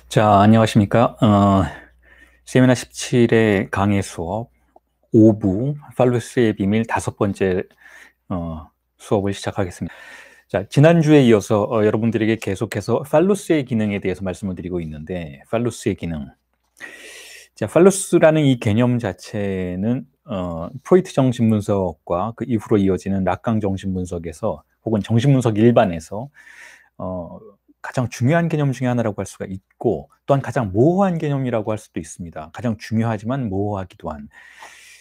자, 안녕하십니까. 세미나 17의 강의 수업 5부 팔루스의 비밀 5번째 수업을 시작하겠습니다. 자, 지난주에 이어서 여러분들에게 계속해서 팔루스의 기능에 대해서 말씀을 드리고 있는데, 팔루스의 기능. 자, 팔루스라는 이 개념 자체는 프로이트 정신분석과 그 이후로 이어지는 락강 정신분석에서 혹은 정신분석 일반에서 가장 중요한 개념 중에 하나라고 할 수가 있고, 또한 가장 모호한 개념이라고 할 수도 있습니다. 가장 중요하지만 모호하기도 한.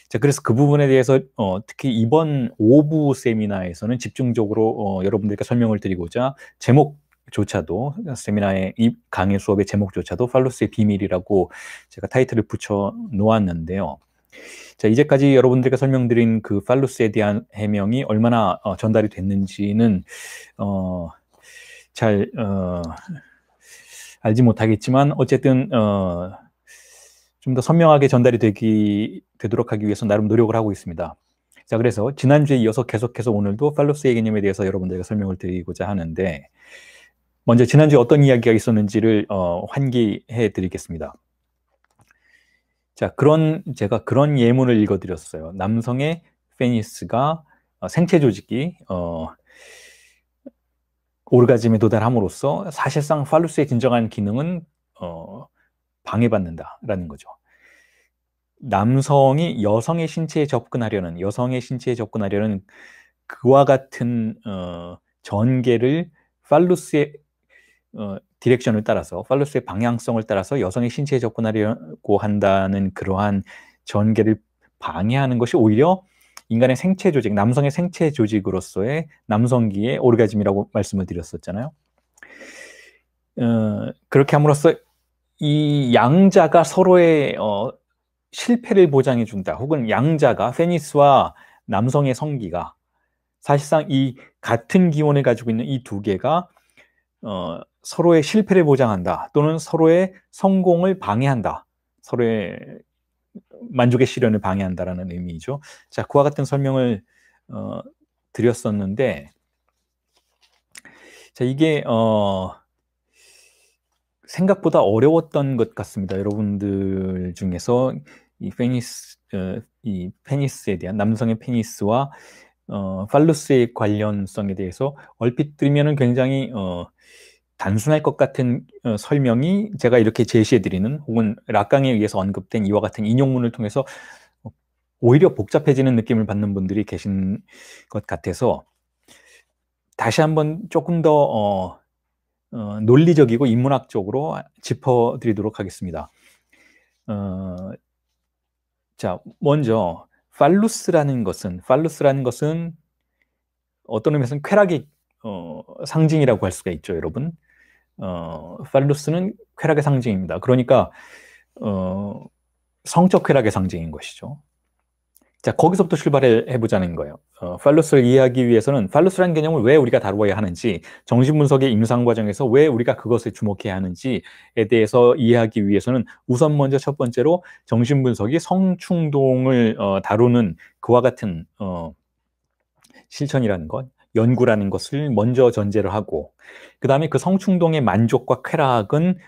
자, 그래서 그 부분에 대해서 특히 이번 5부 세미나에서는 집중적으로 여러분들께 설명을 드리고자 제목조차도, 세미나의 이 강의 수업의 제목조차도 팔루스의 비밀이라고 제가 타이틀을 붙여 놓았는데요. 자, 이제까지 여러분들께 설명드린 그 팔루스에 대한 해명이 얼마나 전달이 됐는지는 잘 알지 못하겠지만 어쨌든 좀 더 선명하게 전달이 되도록 하기 위해서 나름 노력을 하고 있습니다. 자, 그래서 지난주에 이어서 계속해서 오늘도 팔루스의 개념에 대해서 여러분들에게 설명을 드리고자 하는데, 먼저 지난주에 어떤 이야기가 있었는지를 환기해 드리겠습니다. 자, 제가 그런 예문을 읽어드렸어요. 남성의 페니스가 생체 조직이 오르가즘에 도달함으로써 사실상 팔루스의 진정한 기능은 방해받는다라는 거죠. 남성이 여성의 신체에 접근하려는 그와 같은 전개를 팔루스의 디렉션을 따라서, 팔루스의 방향성을 따라서 여성의 신체에 접근하려고 한다는 그러한 전개를 방해하는 것이 오히려 인간의 생체 조직, 남성의 생체 조직으로서의 남성기의 오르가즘이라고 말씀을 드렸었잖아요. 그렇게 함으로써 이 양자가 서로의 실패를 보장해 준다. 혹은 양자가, 페니스와 남성의 성기가 사실상 이 같은 기원을 가지고 있는 이 두 개가 서로의 실패를 보장한다. 또는 서로의 성공을 방해한다. 서로의 만족의 실현을 방해한다라는 의미죠. 자, 그와 같은 설명을 드렸었는데, 자, 이게 생각보다 어려웠던 것 같습니다. 여러분들 중에서 이 페니스에 대한, 남성의 페니스와 팔루스의 관련성에 대해서 얼핏 들으면은 굉장히 단순할 것 같은 설명이 제가 이렇게 제시해드리는, 혹은 락강에 의해서 언급된 이와 같은 인용문을 통해서 오히려 복잡해지는 느낌을 받는 분들이 계신 것 같아서 다시 한번 조금 더 논리적이고 인문학적으로 짚어드리도록 하겠습니다. 자, 먼저 팔루스라는 것은 어떤 의미에서는 쾌락의 상징이라고 할 수가 있죠, 여러분. 팔루스는 쾌락의 상징입니다. 그러니까 성적 쾌락의 상징인 것이죠. 자, 거기서부터 출발해 보자는 거예요. 팔루스를 이해하기 위해서는 팔루스라는 개념을 왜 우리가 다루어야 하는지, 정신분석의 임상 과정에서 왜 우리가 그것을 주목해야 하는지에 대해서 이해하기 위해서는 우선 먼저 첫 번째로 정신분석이 성충동을 다루는 그와 같은 실천이라는 것, 연구라는 것을 먼저 전제를 하고, 그 다음에 그 성충동의 만족과 쾌락은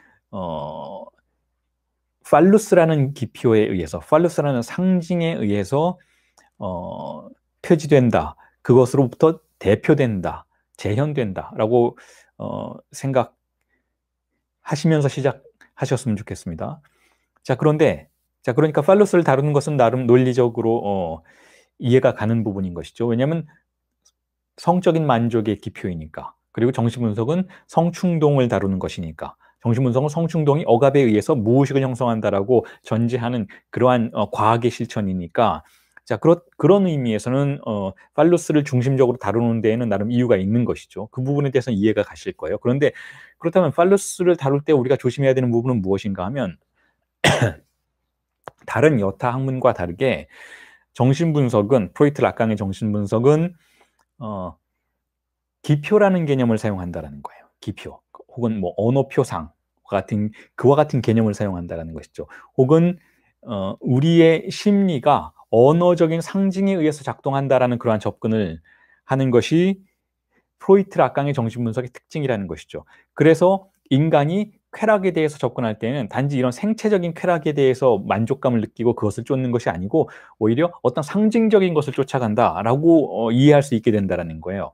팔루스라는 기표에 의해서, 팔루스라는 상징에 의해서 표지된다. 그것으로부터 대표된다. 재현된다라고 생각하시면서 시작하셨으면 좋겠습니다. 자, 그러니까 팔루스를 다루는 것은 나름 논리적으로 이해가 가는 부분인 것이죠. 왜냐하면 성적인 만족의 기표이니까. 그리고 정신분석은 성충동을 다루는 것이니까. 정신분석은 성충동이 억압에 의해서 무의식을 형성한다라고 전제하는 그러한 과학의 실천이니까, 자, 그런 의미에서는 팔루스를 중심적으로 다루는 데에는 나름 이유가 있는 것이죠. 그 부분에 대해서는 이해가 가실 거예요. 그런데 그렇다면 팔루스를 다룰 때 우리가 조심해야 되는 부분은 무엇인가 하면, 다른 여타 학문과 다르게 정신분석은, 프로이트 락강의 정신분석은 기표라는 개념을 사용한다라는 거예요. 기표, 혹은 뭐 언어표상 같은, 그와 같은 개념을 사용한다라는 것이죠. 혹은 우리의 심리가 언어적인 상징에 의해서 작동한다라는 그러한 접근을 하는 것이 프로이트 락강의 정신분석의 특징이라는 것이죠. 그래서 인간이 쾌락에 대해서 접근할 때는 단지 이런 생체적인 쾌락에 대해서 만족감을 느끼고 그것을 쫓는 것이 아니고 오히려 어떤 상징적인 것을 쫓아간다라고 이해할 수 있게 된다는 거예요.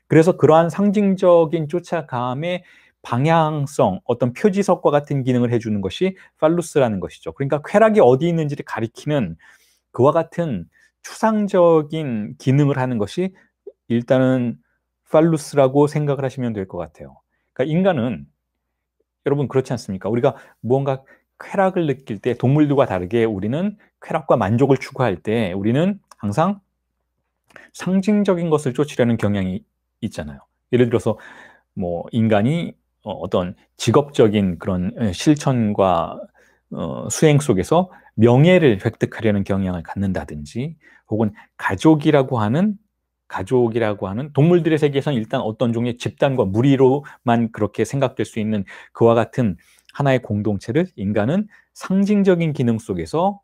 그래서 그러한 상징적인 쫓아감의 방향성, 어떤 표지석과 같은 기능을 해주는 것이 팔루스라는 것이죠. 그러니까 쾌락이 어디 있는지를 가리키는 그와 같은 추상적인 기능을 하는 것이 일단은 팔루스라고 생각을 하시면 될 것 같아요. 그러니까 인간은 여러분 그렇지 않습니까? 우리가 무언가 쾌락을 느낄 때 동물들과 다르게 우리는 쾌락과 만족을 추구할 때 우리는 항상 상징적인 것을 쫓으려는 경향이 있잖아요. 예를 들어서 뭐 인간이 어떤 직업적인 그런 실천과 수행 속에서 명예를 획득하려는 경향을 갖는다든지 혹은 가족이라고 하는 동물들의 세계에서는 일단 어떤 종류의 집단과 무리로만 그렇게 생각될 수 있는 그와 같은 하나의 공동체를 인간은 상징적인 기능 속에서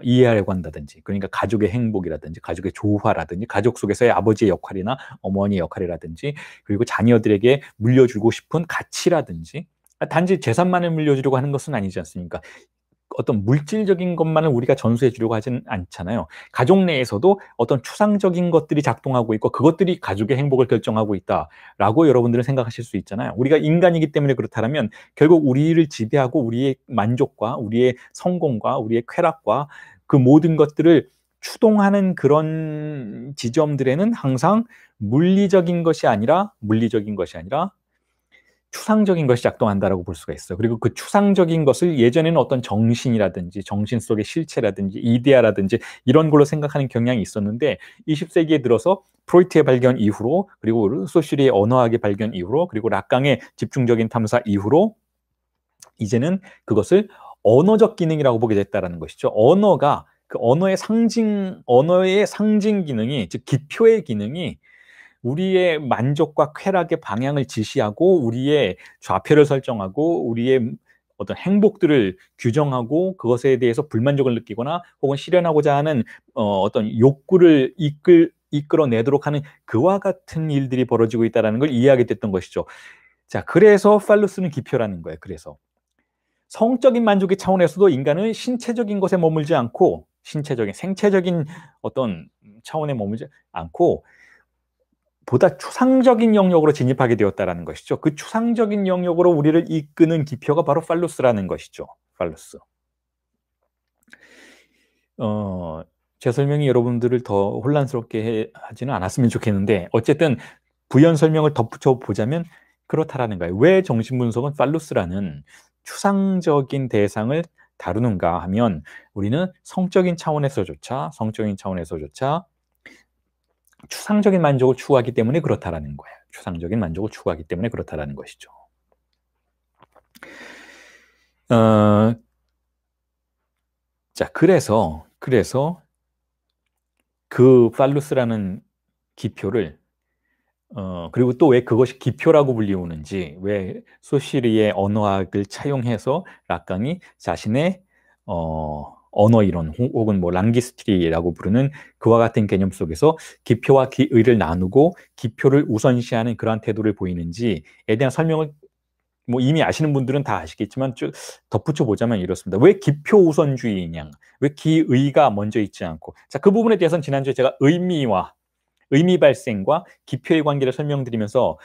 이해하려고 한다든지, 그러니까 가족의 행복이라든지 가족의 조화라든지 가족 속에서의 아버지의 역할이나 어머니의 역할이라든지 그리고 자녀들에게 물려주고 싶은 가치라든지, 단지 재산만을 물려주려고 하는 것은 아니지 않습니까? 어떤 물질적인 것만을 우리가 전수해 주려고 하지는 않잖아요. 가족 내에서도 어떤 추상적인 것들이 작동하고 있고 그것들이 가족의 행복을 결정하고 있다라고 여러분들은 생각하실 수 있잖아요. 우리가 인간이기 때문에 그렇다면 결국 우리를 지배하고 우리의 만족과 우리의 성공과 우리의 쾌락과 그 모든 것들을 추동하는 그런 지점들에는 항상 물리적인 것이 아니라 추상적인 것이 작동한다라고 볼 수가 있어요. 그리고 그 추상적인 것을 예전에는 어떤 정신이라든지 정신 속의 실체라든지 이데아라든지 이런 걸로 생각하는 경향이 있었는데 20세기에 들어서 프로이트의 발견 이후로 그리고 소슈리의 언어학의 발견 이후로 그리고 락강의 집중적인 탐사 이후로 이제는 그것을 언어적 기능이라고 보게 됐다라는 것이죠. 언어가 그 언어의 상징 기능이, 즉 기표의 기능이 우리의 만족과 쾌락의 방향을 지시하고 우리의 좌표를 설정하고 우리의 어떤 행복들을 규정하고 그것에 대해서 불만족을 느끼거나 혹은 실현하고자 하는 어떤 욕구를 이끌어내도록 하는 그와 같은 일들이 벌어지고 있다는 걸 이해하게 됐던 것이죠. 자, 그래서 팔루스는 기표라는 거예요. 그래서 성적인 만족의 차원에서도 인간은 신체적인 것에 머물지 않고 생체적인 어떤 차원에 머물지 않고 보다 추상적인 영역으로 진입하게 되었다라는 것이죠. 그 추상적인 영역으로 우리를 이끄는 기표가 바로 팔루스라는 것이죠. 팔루스. 제 설명이 여러분들을 더 혼란스럽게 하지는 않았으면 좋겠는데 어쨌든 부연 설명을 덧붙여 보자면 그렇다라는 거예요. 왜 정신분석은 팔루스라는 추상적인 대상을 다루는가 하면 우리는 성적인 차원에서조차 추상적인 만족을 추구하기 때문에 그렇다라는 거예요. 추상적인 만족을 추구하기 때문에 그렇다라는 것이죠. 자, 그래서 그 팔루스라는 기표를 그리고 또 왜 그것이 기표라고 불리우는지, 왜 소시리의 언어학을 차용해서 락강이 자신의 언어 이론 혹은 뭐 랑기스트리라고 부르는 그와 같은 개념 속에서 기표와 기의를 나누고 기표를 우선시하는 그러한 태도를 보이는지에 대한 설명을 뭐 이미 아시는 분들은 다 아시겠지만 쭉 덧붙여 보자면 이렇습니다. 왜 기표 우선주의냐? 왜 기의가 먼저 있지 않고? 자, 그 부분에 대해서는 지난주에 제가 의미 발생과 기표의 관계를 설명드리면서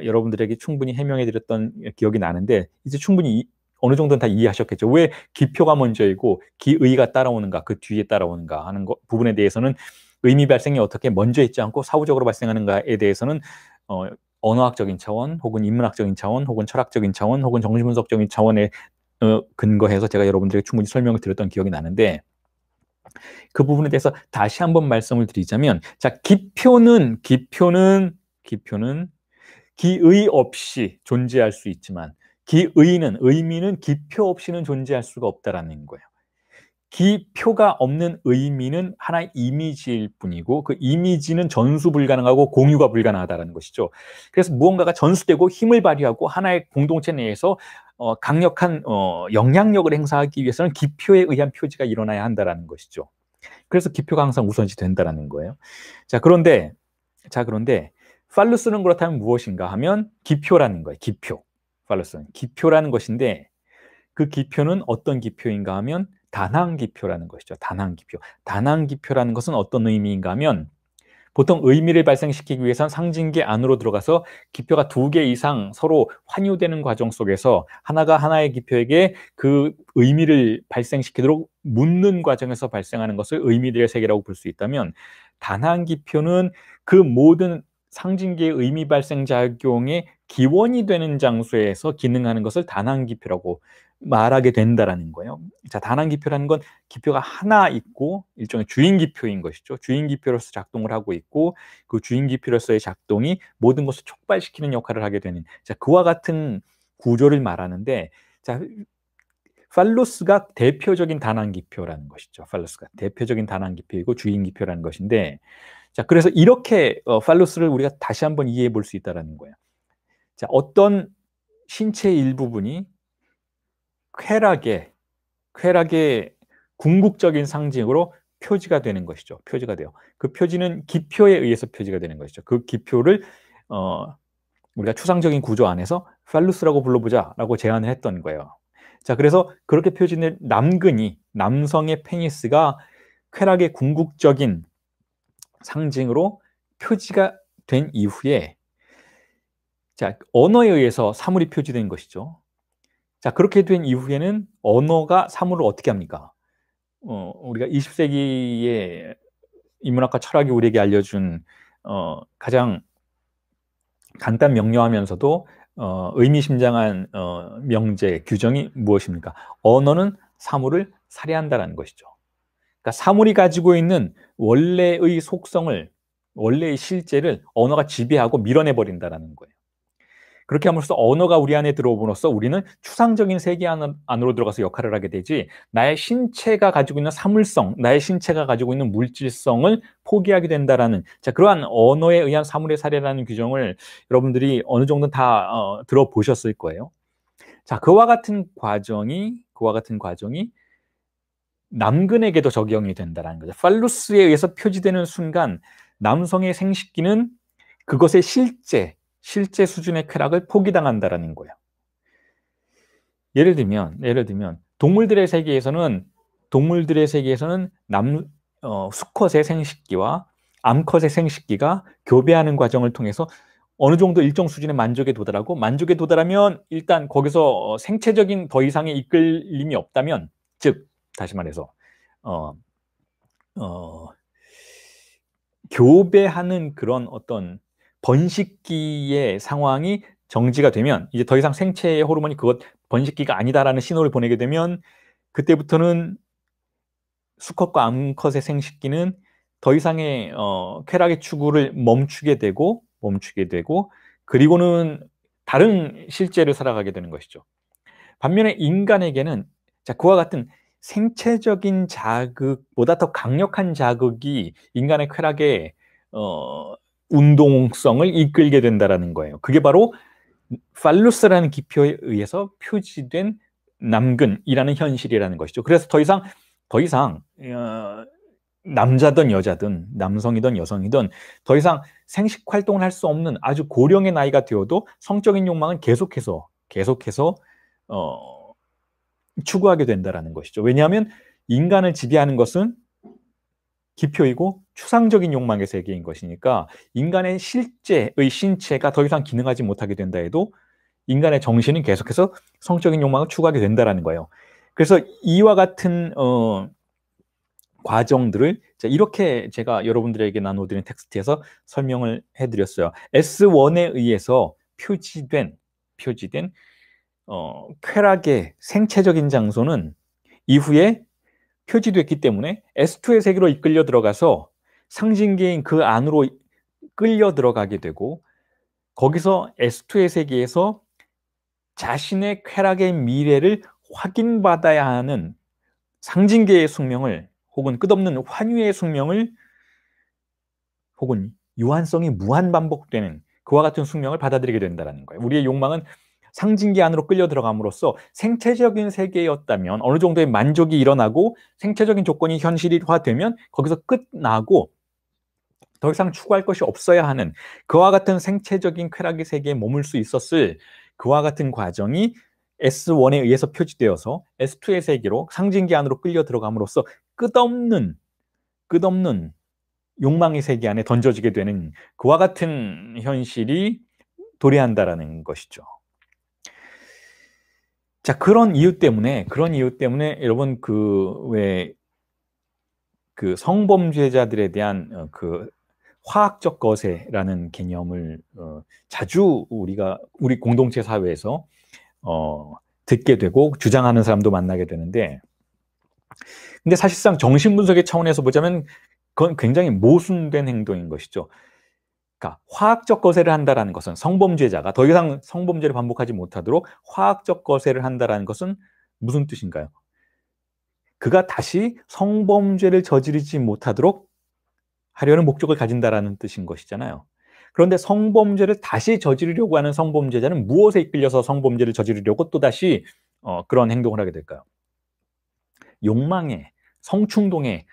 여러분들에게 충분히 해명해 드렸던 기억이 나는데 이제 충분히 어느 정도는 다 이해하셨겠죠. 왜 기표가 먼저이고 기의가 따라오는가, 그 뒤에 따라오는가 하는 부분에 대해서는 의미 발생이 어떻게 먼저 있지 않고 사후적으로 발생하는가에 대해서는 언어학적인 차원, 혹은 인문학적인 차원, 혹은 철학적인 차원, 혹은 정신분석적인 차원에 근거해서 제가 여러분들에게 충분히 설명을 드렸던 기억이 나는데 그 부분에 대해서 다시 한번 말씀을 드리자면, 자, 기표는 기의 없이 존재할 수 있지만 의미는 기표 없이는 존재할 수가 없다라는 거예요. 기표가 없는 의미는 하나의 이미지일 뿐이고 그 이미지는 전수 불가능하고 공유가 불가능하다는 것이죠. 그래서 무언가가 전수되고 힘을 발휘하고 하나의 공동체 내에서 강력한 영향력을 행사하기 위해서는 기표에 의한 표지가 일어나야 한다는 것이죠. 그래서 기표가 항상 우선시 된다는 거예요. 자, 그런데 팔루스는 그렇다면 무엇인가 하면 기표라는 거예요. 기표. 팔로스는 기표라는 것인데 그 기표는 어떤 기표인가 하면 다낭기표라는 것이죠. 다낭기표. 다낭기표라는 것은 어떤 의미인가 하면 보통 의미를 발생시키기 위해선 상징계 안으로 들어가서 기표가 2개 이상 서로 환유되는 과정 속에서 하나가 하나의 기표에게 그 의미를 발생시키도록 묻는 과정에서 발생하는 것을 의미들의 세계라고 볼 수 있다면 다낭기표는 그 모든 상징계의 의미 발생 작용의 기원이 되는 장소에서 기능하는 것을 다낭기표라고 말하게 된다라는 거예요. 자, 다낭기표라는 건 기표가 하나 있고 일종의 주인기표인 것이죠. 주인기표로서 작동을 하고 있고 그 주인기표로서의 작동이 모든 것을 촉발시키는 역할을 하게 되는, 자, 그와 같은 구조를 말하는데, 자, 팔로스가 대표적인 다낭기표라는 것이죠. 팔로스가 대표적인 다낭기표이고 주인기표라는 것인데, 자, 그래서 이렇게 팔로스를 우리가 다시 한번 이해해 볼 수 있다는 거예요. 자, 어떤 신체의 일부분이 쾌락의 궁극적인 상징으로 표지가 되는 것이죠. 표지가 돼요. 그 표지는 기표에 의해서 표지가 되는 것이죠. 그 기표를 우리가 추상적인 구조 안에서 팔루스라고 불러보자라고 제안을 했던 거예요. 자, 그래서 그렇게 표지된 남근이, 남성의 페니스가 쾌락의 궁극적인 상징으로 표지가 된 이후에, 자, 언어에 의해서 사물이 표지된 것이죠. 자, 그렇게 된 이후에는 언어가 사물을 어떻게 합니까? 우리가 20세기의 인문학과 철학이 우리에게 알려준 가장 간단 명료하면서도 의미심장한 명제, 규정이 무엇입니까? 언어는 사물을 살해한다는 것이죠. 그러니까 사물이 가지고 있는 원래의 속성을, 원래의 실제를 언어가 지배하고 밀어내버린다는 거예요. 그렇게 함으로써 언어가 우리 안에 들어옴으로써 우리는 추상적인 세계 안으로 들어가서 역할을 하게 되지, 나의 신체가 가지고 있는 사물성, 나의 신체가 가지고 있는 물질성을 포기하게 된다라는, 자, 그러한 언어에 의한 사물의 살해라는 규정을 여러분들이 어느 정도 다 들어보셨을 거예요. 자, 그와 같은 과정이 남근에게도 적용이 된다는 거죠. 팔루스에 의해서 표지되는 순간 남성의 생식기는 그것의 실제 수준의 쾌락을 포기당한다라는 거예요. 예를 들면 동물들의 세계에서는 수컷의 생식기와 암컷의 생식기가 교배하는 과정을 통해서 어느 정도 일정 수준의 만족에 도달하고, 만족에 도달하면 일단 거기서 생체적인 더 이상의 이끌림이 없다면, 즉 다시 말해서 교배하는 그런 어떤 번식기의 상황이 정지가 되면, 이제 더 이상 생체의 호르몬이 그것 번식기가 아니다라는 신호를 보내게 되면, 그때부터는 수컷과 암컷의 생식기는 더 이상의 쾌락의 추구를 멈추게 되고 그리고는 다른 실제를 살아가게 되는 것이죠. 반면에 인간에게는, 자, 그와 같은 생체적인 자극보다 더 강력한 자극이 인간의 쾌락의 운동성을 이끌게 된다라는 거예요. 그게 바로 팔루스라는 기표에 의해서 표지된 남근이라는 현실이라는 것이죠. 그래서 더 이상 남자든 여자든 남성이든 여성이든 더 이상 생식 활동을 할 수 없는 아주 고령의 나이가 되어도 성적인 욕망은 계속해서 추구하게 된다라는 것이죠. 왜냐하면 인간을 지배하는 것은 기표이고 추상적인 욕망의 세계인 것이니까, 인간의 실제의 신체가 더 이상 기능하지 못하게 된다 해도 인간의 정신은 계속해서 성적인 욕망을 추구하게 된다라는 거예요. 그래서 이와 같은 과정들을 이렇게 제가 여러분들에게 나눠드린 텍스트에서 설명을 해드렸어요. S1에 의해서 표지된 쾌락의 생체적인 장소는 이후에 표지됐기 때문에 S2의 세계로 이끌려 들어가서 상징계인 그 안으로 끌려 들어가게 되고, 거기서 S2의 세계에서 자신의 쾌락의 미래를 확인받아야 하는 상징계의 숙명을, 혹은 끝없는 환유의 숙명을, 혹은 유한성이 무한 반복되는 그와 같은 숙명을 받아들이게 된다는 거예요. 우리의 욕망은 상징계 안으로 끌려 들어감으로써 생체적인 세계였다면 어느 정도의 만족이 일어나고 생체적인 조건이 현실화되면 거기서 끝나고 더 이상 추구할 것이 없어야 하는 그와 같은 생체적인 쾌락의 세계에 머물 수 있었을 그와 같은 과정이 S1에 의해서 표지되어서 S2의 세계로 상징기 안으로 끌려 들어감으로써 끝없는 욕망의 세계 안에 던져지게 되는 그와 같은 현실이 도래한다라는 것이죠. 자, 그런 이유 때문에 여러분 그 성범죄자들에 대한 그 화학적 거세라는 개념을 자주 우리 공동체 사회에서 듣게 되고 주장하는 사람도 만나게 되는데, 근데 사실상 정신분석의 차원에서 보자면 그건 굉장히 모순된 행동인 것이죠. 그러니까 화학적 거세를 한다라는 것은 성범죄자가 더 이상 성범죄를 반복하지 못하도록 화학적 거세를 한다라는 것은 무슨 뜻인가요? 그가 다시 성범죄를 저지르지 못하도록 하려는 목적을 가진다라는 뜻인 것이잖아요. 그런데 성범죄를 다시 저지르려고 하는 성범죄자는 무엇에 이끌려서 성범죄를 저지르려고 또다시 그런 행동을 하게 될까요? 욕망에, 성충동에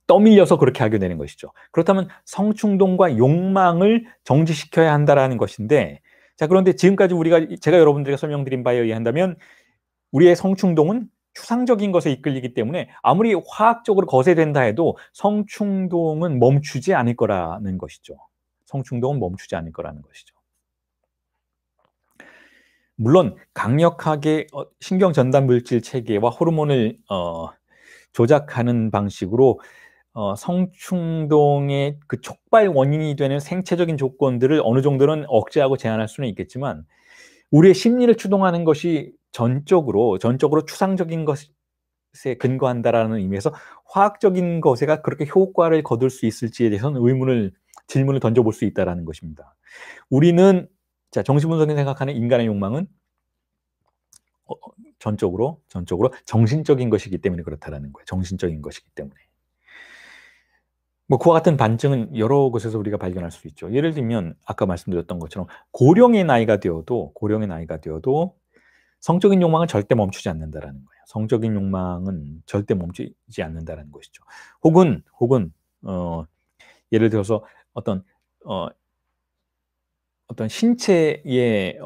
떠밀려서 그렇게 하게 되는 것이죠. 그렇다면 성충동과 욕망을 정지시켜야 한다라는 것인데, 자, 그런데 지금까지 제가 여러분들에게 설명드린 바에 의한다면 우리의 성충동은 추상적인 것에 이끌리기 때문에 아무리 화학적으로 거세된다 해도 성충동은 멈추지 않을 거라는 것이죠. 성충동은 멈추지 않을 거라는 것이죠. 물론 강력하게 신경 전달 물질 체계와 호르몬을 조작하는 방식으로 성충동의 그 촉발 원인이 되는 생체적인 조건들을 어느 정도는 억제하고 제한할 수는 있겠지만, 우리의 심리를 추동하는 것이 전적으로 추상적인 것에 근거한다라는 의미에서 화학적인 것에가 그렇게 효과를 거둘 수 있을지에 대해서는 질문을 던져볼 수 있다는 것입니다. 우리는 정신분석이 생각하는 인간의 욕망은 전적으로 정신적인 것이기 때문에 그렇다라는 거예요. 정신적인 것이기 때문에. 그와 같은 반증은 여러 곳에서 우리가 발견할 수 있죠. 예를 들면 아까 말씀드렸던 것처럼 고령의 나이가 되어도 성적인 욕망은 절대 멈추지 않는다라는 거예요. 성적인 욕망은 절대 멈추지 않는다라는 것이죠. 혹은 예를 들어서 어떤 신체의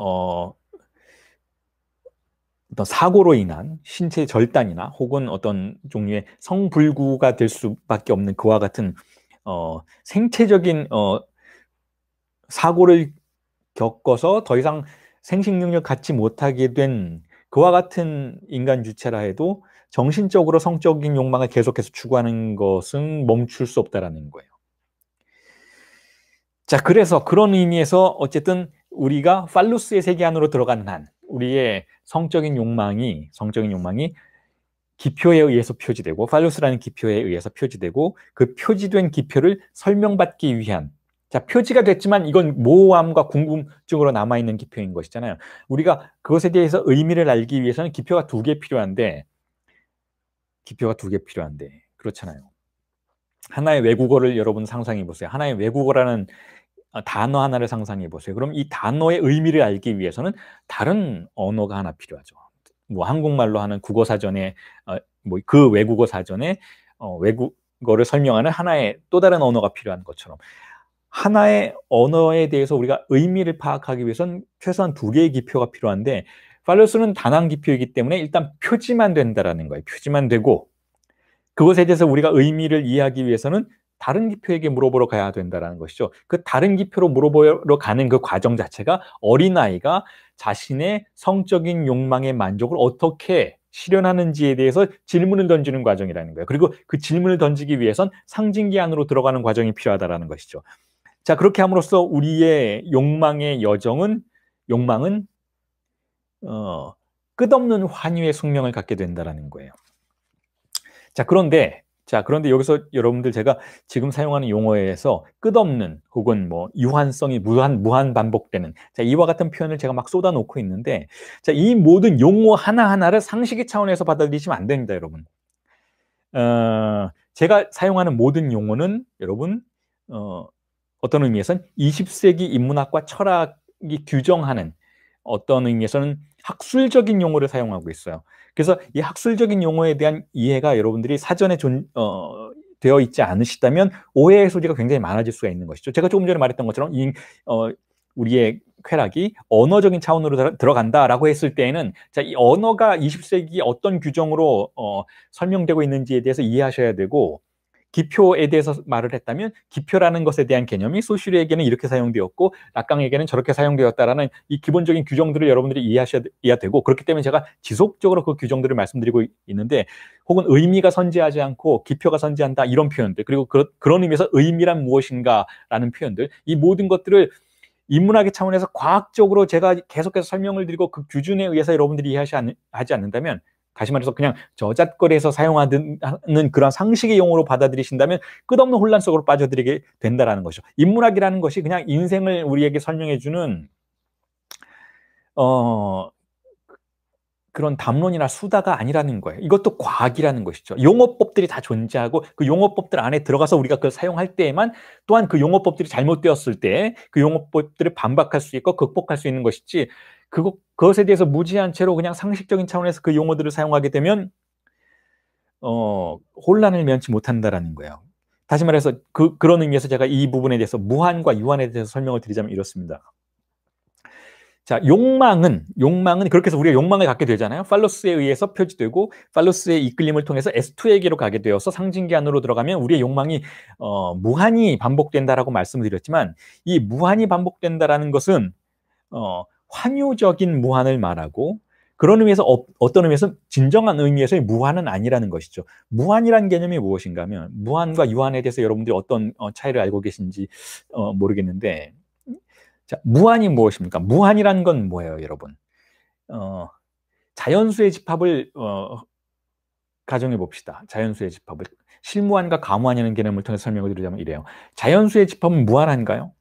어떤 사고로 인한 신체 절단이나 혹은 어떤 종류의 성불구가 될 수밖에 없는 그와 같은 생체적인 사고를 겪어서 더 이상 생식 능력 갖지 못하게 된 그와 같은 인간 주체라 해도 정신적으로 성적인 욕망을 계속해서 추구하는 것은 멈출 수 없다라는 거예요. 자, 그래서 그런 의미에서 어쨌든 우리가 팔루스의 세계 안으로 들어가는 한 우리의 성적인 욕망이 기표에 의해서 표지되고, 팔루스라는 기표에 의해서 표지되고, 그 표지된 기표를 설명받기 위한, 자, 표지가 됐지만 이건 모호함과 궁금증으로 남아있는 기표인 것이잖아요. 우리가 그것에 대해서 의미를 알기 위해서는 기표가 두 개 필요한데 그렇잖아요. 하나의 외국어를 여러분 상상해 보세요. 하나의 외국어라는 단어 하나를 상상해 보세요. 그럼 이 단어의 의미를 알기 위해서는 다른 언어가 하나 필요하죠. 뭐 한국말로 하는 국어 사전에 그 외국어 사전에 외국어를 설명하는 하나의 또 다른 언어가 필요한 것처럼, 하나의 언어에 대해서 우리가 의미를 파악하기 위해서는 최소한 두 개의 기표가 필요한데, 팔루스는 단한 기표이기 때문에 일단 표지만 된다라는 거예요. 표지만 되고, 그것에 대해서 우리가 의미를 이해하기 위해서는 다른 기표에게 물어보러 가야 된다는 것이죠. 그 다른 기표로 물어보러 가는 그 과정 자체가 어린아이가 자신의 성적인 욕망의 만족을 어떻게 실현하는지에 대해서 질문을 던지는 과정이라는 거예요. 그리고 그 질문을 던지기 위해선 상징기 안으로 들어가는 과정이 필요하다는 것이죠. 자, 그렇게 함으로써 우리의 욕망은 끝없는 환희의 숙명을 갖게 된다는 거예요. 자, 그런데 여기서 여러분들 제가 지금 사용하는 용어에서 끝없는 혹은 유한성이 무한 반복되는, 자, 이와 같은 표현을 제가 막 쏟아놓고 있는데, 자, 이 모든 용어 하나하나를 상식의 차원에서 받아들이시면 안 됩니다, 여러분. 제가 사용하는 모든 용어는 여러분 어떤 의미에서는 20세기 인문학과 철학이 규정하는, 어떤 의미에서는 학술적인 용어를 사용하고 있어요. 그래서 이 학술적인 용어에 대한 이해가 여러분들이 사전에 되어 있지 않으시다면 오해의 소지가 굉장히 많아질 수가 있는 것이죠. 제가 조금 전에 말했던 것처럼 우리의 쾌락이 언어적인 차원으로 들어간다라고 했을 때에는 자, 이 언어가 20세기 어떤 규정으로 설명되고 있는지에 대해서 이해하셔야 되고 기표에 대해서 말을 했다면 기표라는 것에 대한 개념이 소슈리에게는 이렇게 사용되었고 락강에게는 저렇게 사용되었다라는 이 기본적인 규정들을 여러분들이 이해하셔야 되고 그렇기 때문에 제가 지속적으로 그 규정들을 말씀드리고 있는데 혹은 의미가 선지하지 않고 기표가 선지한다 이런 표현들 그리고 그런 의미에서 의미란 무엇인가라는 표현들 이 모든 것들을 인문학의 차원에서 과학적으로 제가 계속해서 설명을 드리고 그 기준에 의해서 여러분들이 이해하지 않는다면 다시 말해서 그냥 저잣거리에서 사용하는 그런 상식의 용어로 받아들이신다면 끝없는 혼란 속으로 빠져들게 된다는 것이죠. 인문학이라는 것이 그냥 인생을 우리에게 설명해주는 그런 담론이나 수다가 아니라는 거예요. 이것도 과학이라는 것이죠. 용어법들이 다 존재하고 그 용어법들 안에 들어가서 우리가 그걸 사용할 때에만 또한 그 용어법들이 잘못되었을 때 그 용어법들을 반박할 수 있고 극복할 수 있는 것이지 그것에 대해서 무지한 채로 그냥 상식적인 차원에서 그 용어들을 사용하게 되면 혼란을 면치 못한다라는 거예요. 다시 말해서 그런 의미에서 제가 이 부분에 대해서 무한과 유한에 대해서 설명을 드리자면 이렇습니다. 자, 욕망은 그렇게 해서 우리가 욕망을 갖게 되잖아요. 팔로스에 의해서 표지되고 팔로스의 이끌림을 통해서 S2에게로 가게 되어서 상징기 안으로 들어가면 우리의 욕망이 무한히 반복된다라고 말씀을 드렸지만 이 무한히 반복된다라는 것은 환유적인 무한을 말하고 그런 의미에서 어떤 의미에서 진정한 의미에서의 무한은 아니라는 것이죠. 무한이라는 개념이 무엇인가 하면 무한과 유한에 대해서 여러분들이 어떤 차이를 알고 계신지 모르겠는데 자, 무한이 무엇입니까? 무한이라는 건 뭐예요, 여러분? 자연수의 집합을 가정해 봅시다. 자연수의 집합을 실무한과 가무한이라는 개념을 통해서 설명을 드리자면 이래요. 자연수의 집합은 무한한가요?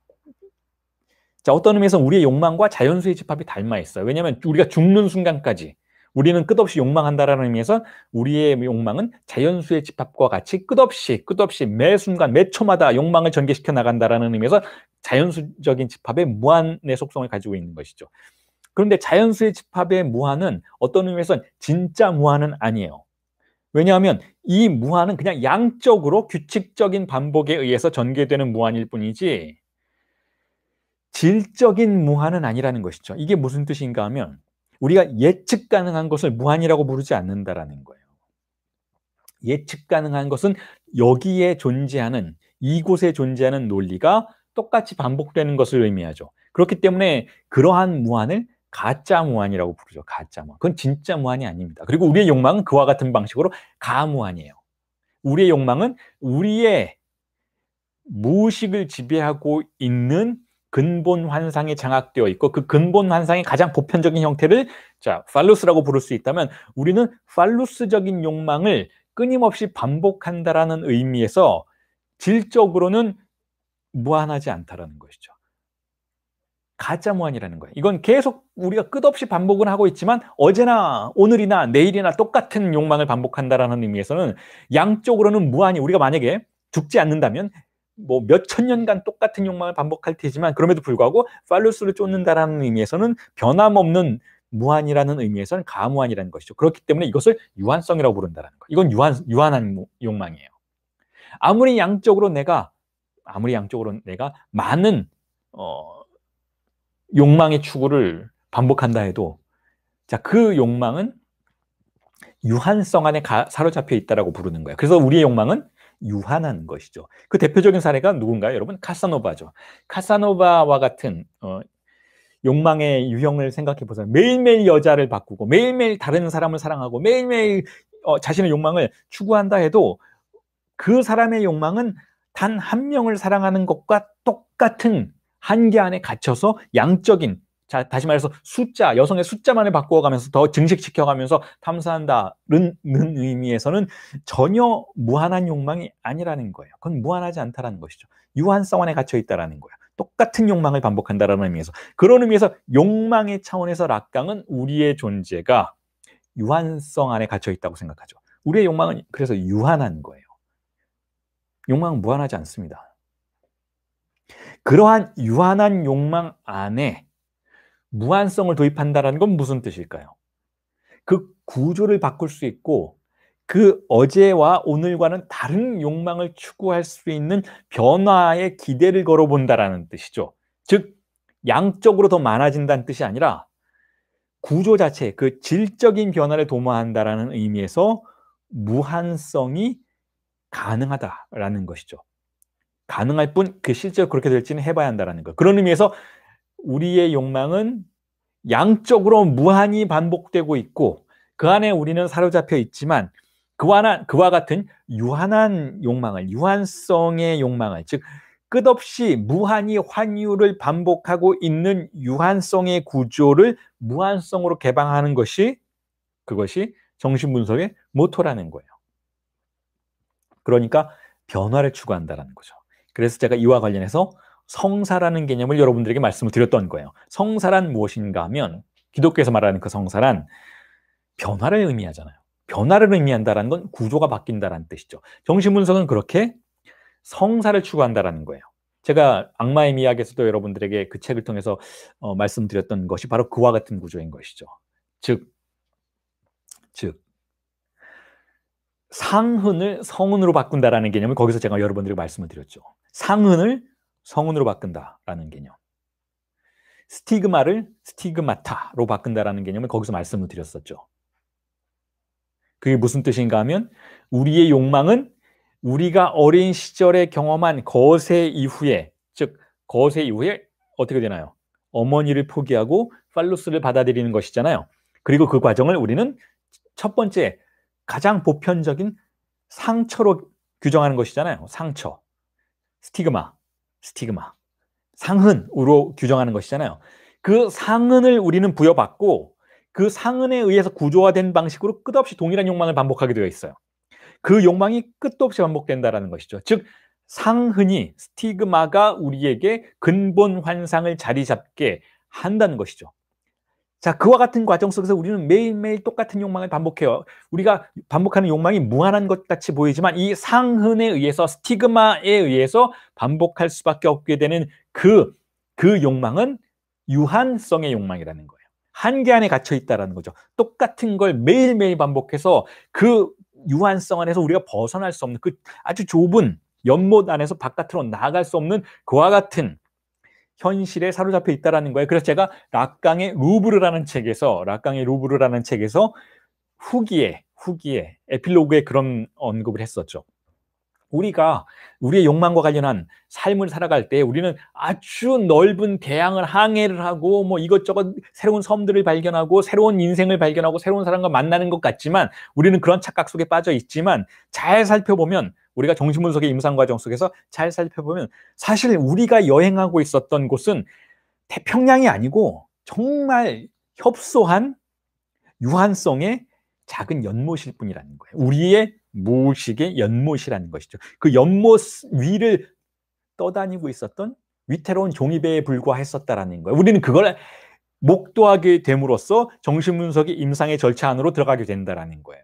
자, 어떤 의미에서 우리의 욕망과 자연수의 집합이 닮아 있어요. 왜냐하면 우리가 죽는 순간까지 우리는 끝없이 욕망한다라는 의미에서 우리의 욕망은 자연수의 집합과 같이 끝없이 매 순간 매 초마다 욕망을 전개시켜 나간다라는 의미에서 자연수적인 집합의 무한의 속성을 가지고 있는 것이죠. 그런데 자연수의 집합의 무한은 어떤 의미에서는 진짜 무한은 아니에요. 왜냐하면 이 무한은 그냥 양적으로 규칙적인 반복에 의해서 전개되는 무한일 뿐이지 질적인 무한은 아니라는 것이죠. 이게 무슨 뜻인가 하면 우리가 예측 가능한 것을 무한이라고 부르지 않는다라는 거예요. 예측 가능한 것은 여기에 존재하는 이곳에 존재하는 논리가 똑같이 반복되는 것을 의미하죠. 그렇기 때문에 그러한 무한을 가짜 무한이라고 부르죠. 가짜 무한. 그건 진짜 무한이 아닙니다. 그리고 우리의 욕망은 그와 같은 방식으로 가무한이에요. 우리의 욕망은 우리의 무의식을 지배하고 있는 근본 환상에 장악되어 있고 그 근본 환상의 가장 보편적인 형태를 자, 팔루스라고 부를 수 있다면 우리는 팔루스적인 욕망을 끊임없이 반복한다라는 의미에서 질적으로는 무한하지 않다라는 것이죠. 가짜 무한이라는 거예요. 이건 계속 우리가 끝없이 반복은 하고 있지만 어제나 오늘이나 내일이나 똑같은 욕망을 반복한다라는 의미에서는 양적으로는 무한히 우리가 만약에 죽지 않는다면 뭐 몇천 년간 똑같은 욕망을 반복할 테지만 그럼에도 불구하고 팔루스를 쫓는다라는 의미에서는 변함없는 무한이라는 의미에서는 가무한이라는 것이죠. 그렇기 때문에 이것을 유한성이라고 부른다는 거예요. 이건 유한한 욕망이에요. 아무리 양적으로 내가 많은 욕망의 추구를 반복한다 해도 자, 그 욕망은 유한성 안에 사로잡혀 있다라고 부르는 거예요. 그래서 우리의 욕망은 유한한 것이죠. 그 대표적인 사례가 누군가요? 여러분 카사노바죠. 카사노바와 같은 욕망의 유형을 생각해 보세요. 매일매일 여자를 바꾸고 매일매일 다른 사람을 사랑하고 매일매일 자신의 욕망을 추구한다 해도 그 사람의 욕망은 단 한 명을 사랑하는 것과 똑같은 한계 안에 갇혀서 양적인 자, 다시 말해서 여성의 숫자만을 바꾸어가면서 더 증식시켜가면서 탐사한다는 의미에서는 전혀 무한한 욕망이 아니라는 거예요. 그건 무한하지 않다라는 것이죠. 유한성 안에 갇혀 있다라는 거예요. 똑같은 욕망을 반복한다라는 의미에서. 그런 의미에서 욕망의 차원에서 락강은 우리의 존재가 유한성 안에 갇혀 있다고 생각하죠. 우리의 욕망은 그래서 유한한 거예요. 욕망은 무한하지 않습니다. 그러한 유한한 욕망 안에 무한성을 도입한다는 건 무슨 뜻일까요? 그 구조를 바꿀 수 있고 그 어제와 오늘과는 다른 욕망을 추구할 수 있는 변화의 기대를 걸어본다라는 뜻이죠. 즉 양적으로 더 많아진다는 뜻이 아니라 구조 자체, 그 질적인 변화를 도모한다라는 의미에서 무한성이 가능하다라는 것이죠. 가능할 뿐 그 실제로 그렇게 될지는 해봐야 한다라는 것. 그런 의미에서 우리의 욕망은 양적으로 무한히 반복되고 있고 그 안에 우리는 사로잡혀 있지만 그와 같은 유한한 욕망을, 유한성의 욕망을, 즉 끝없이 무한히 환유를 반복하고 있는 유한성의 구조를 무한성으로 개방하는 것이 그것이 정신분석의 모토라는 거예요. 그러니까 변화를 추구한다는 거죠. 그래서 제가 이와 관련해서 성사라는 개념을 여러분들에게 말씀을 드렸던 거예요. 성사란 무엇인가 하면 기독교에서 말하는 그 성사란 변화를 의미하잖아요. 변화를 의미한다는 건 구조가 바뀐다는 뜻이죠. 정신분석은 그렇게 성사를 추구한다는 거예요. 제가 악마의 미학에서도 여러분들에게 그 책을 통해서 말씀드렸던 것이 바로 그와 같은 구조인 것이죠. 즉 상흔을 성운으로 바꾼다라는 개념을 거기서 제가 여러분들에게 말씀을 드렸죠. 상흔을 성운으로 바꾼다라는 개념. 스티그마를 스티그마타로 바꾼다라는 개념을 거기서 말씀을 드렸었죠. 그게 무슨 뜻인가 하면 우리의 욕망은 우리가 어린 시절에 경험한 거세 이후에, 즉 거세 이후에 어떻게 되나요? 어머니를 포기하고 팔로스를 받아들이는 것이잖아요. 그리고 그 과정을 우리는 첫 번째 가장 보편적인 상처로 규정하는 것이잖아요. 상처, 스티그마, 상흔으로 규정하는 것이잖아요. 그 상흔을 우리는 부여받고 그 상흔에 의해서 구조화된 방식으로 끝없이 동일한 욕망을 반복하게 되어 있어요. 그 욕망이 끝도 없이 반복된다는 것이죠. 즉 상흔이, 스티그마가 우리에게 근본 환상을 자리 잡게 한다는 것이죠. 자, 그와 같은 과정 속에서 우리는 매일매일 똑같은 욕망을 반복해요. 우리가 반복하는 욕망이 무한한 것 같이 보이지만 이 상흔에 의해서, 스티그마에 의해서 반복할 수밖에 없게 되는 그 욕망은 유한성의 욕망이라는 거예요. 한계 안에 갇혀 있다는 거죠. 똑같은 걸 매일매일 반복해서 그 유한성 안에서 우리가 벗어날 수 없는 그 아주 좁은 연못 안에서 바깥으로 나아갈 수 없는 그와 같은 현실에 사로잡혀 있다는 거예요. 그래서 제가 락강의 루브르라는 책에서 후기에 에필로그에 그런 언급을 했었죠. 우리가 우리의 욕망과 관련한 삶을 살아갈 때 우리는 아주 넓은 대양을 항해를 하고 뭐 이것저것 새로운 섬들을 발견하고 새로운 인생을 발견하고 새로운 사람과 만나는 것 같지만 우리는 그런 착각 속에 빠져 있지만 잘 살펴보면 우리가 정신분석의 임상 과정 속에서 잘 살펴보면 사실 우리가 여행하고 있었던 곳은 태평양이 아니고 정말 협소한 유한성의 작은 연못일 뿐이라는 거예요. 우리의 무의식의 연못이라는 것이죠. 그 연못 위를 떠다니고 있었던 위태로운 종이배에 불과했었다라는 거예요. 우리는 그걸 목도하게 됨으로써 정신분석의 임상의 절차 안으로 들어가게 된다라는 거예요.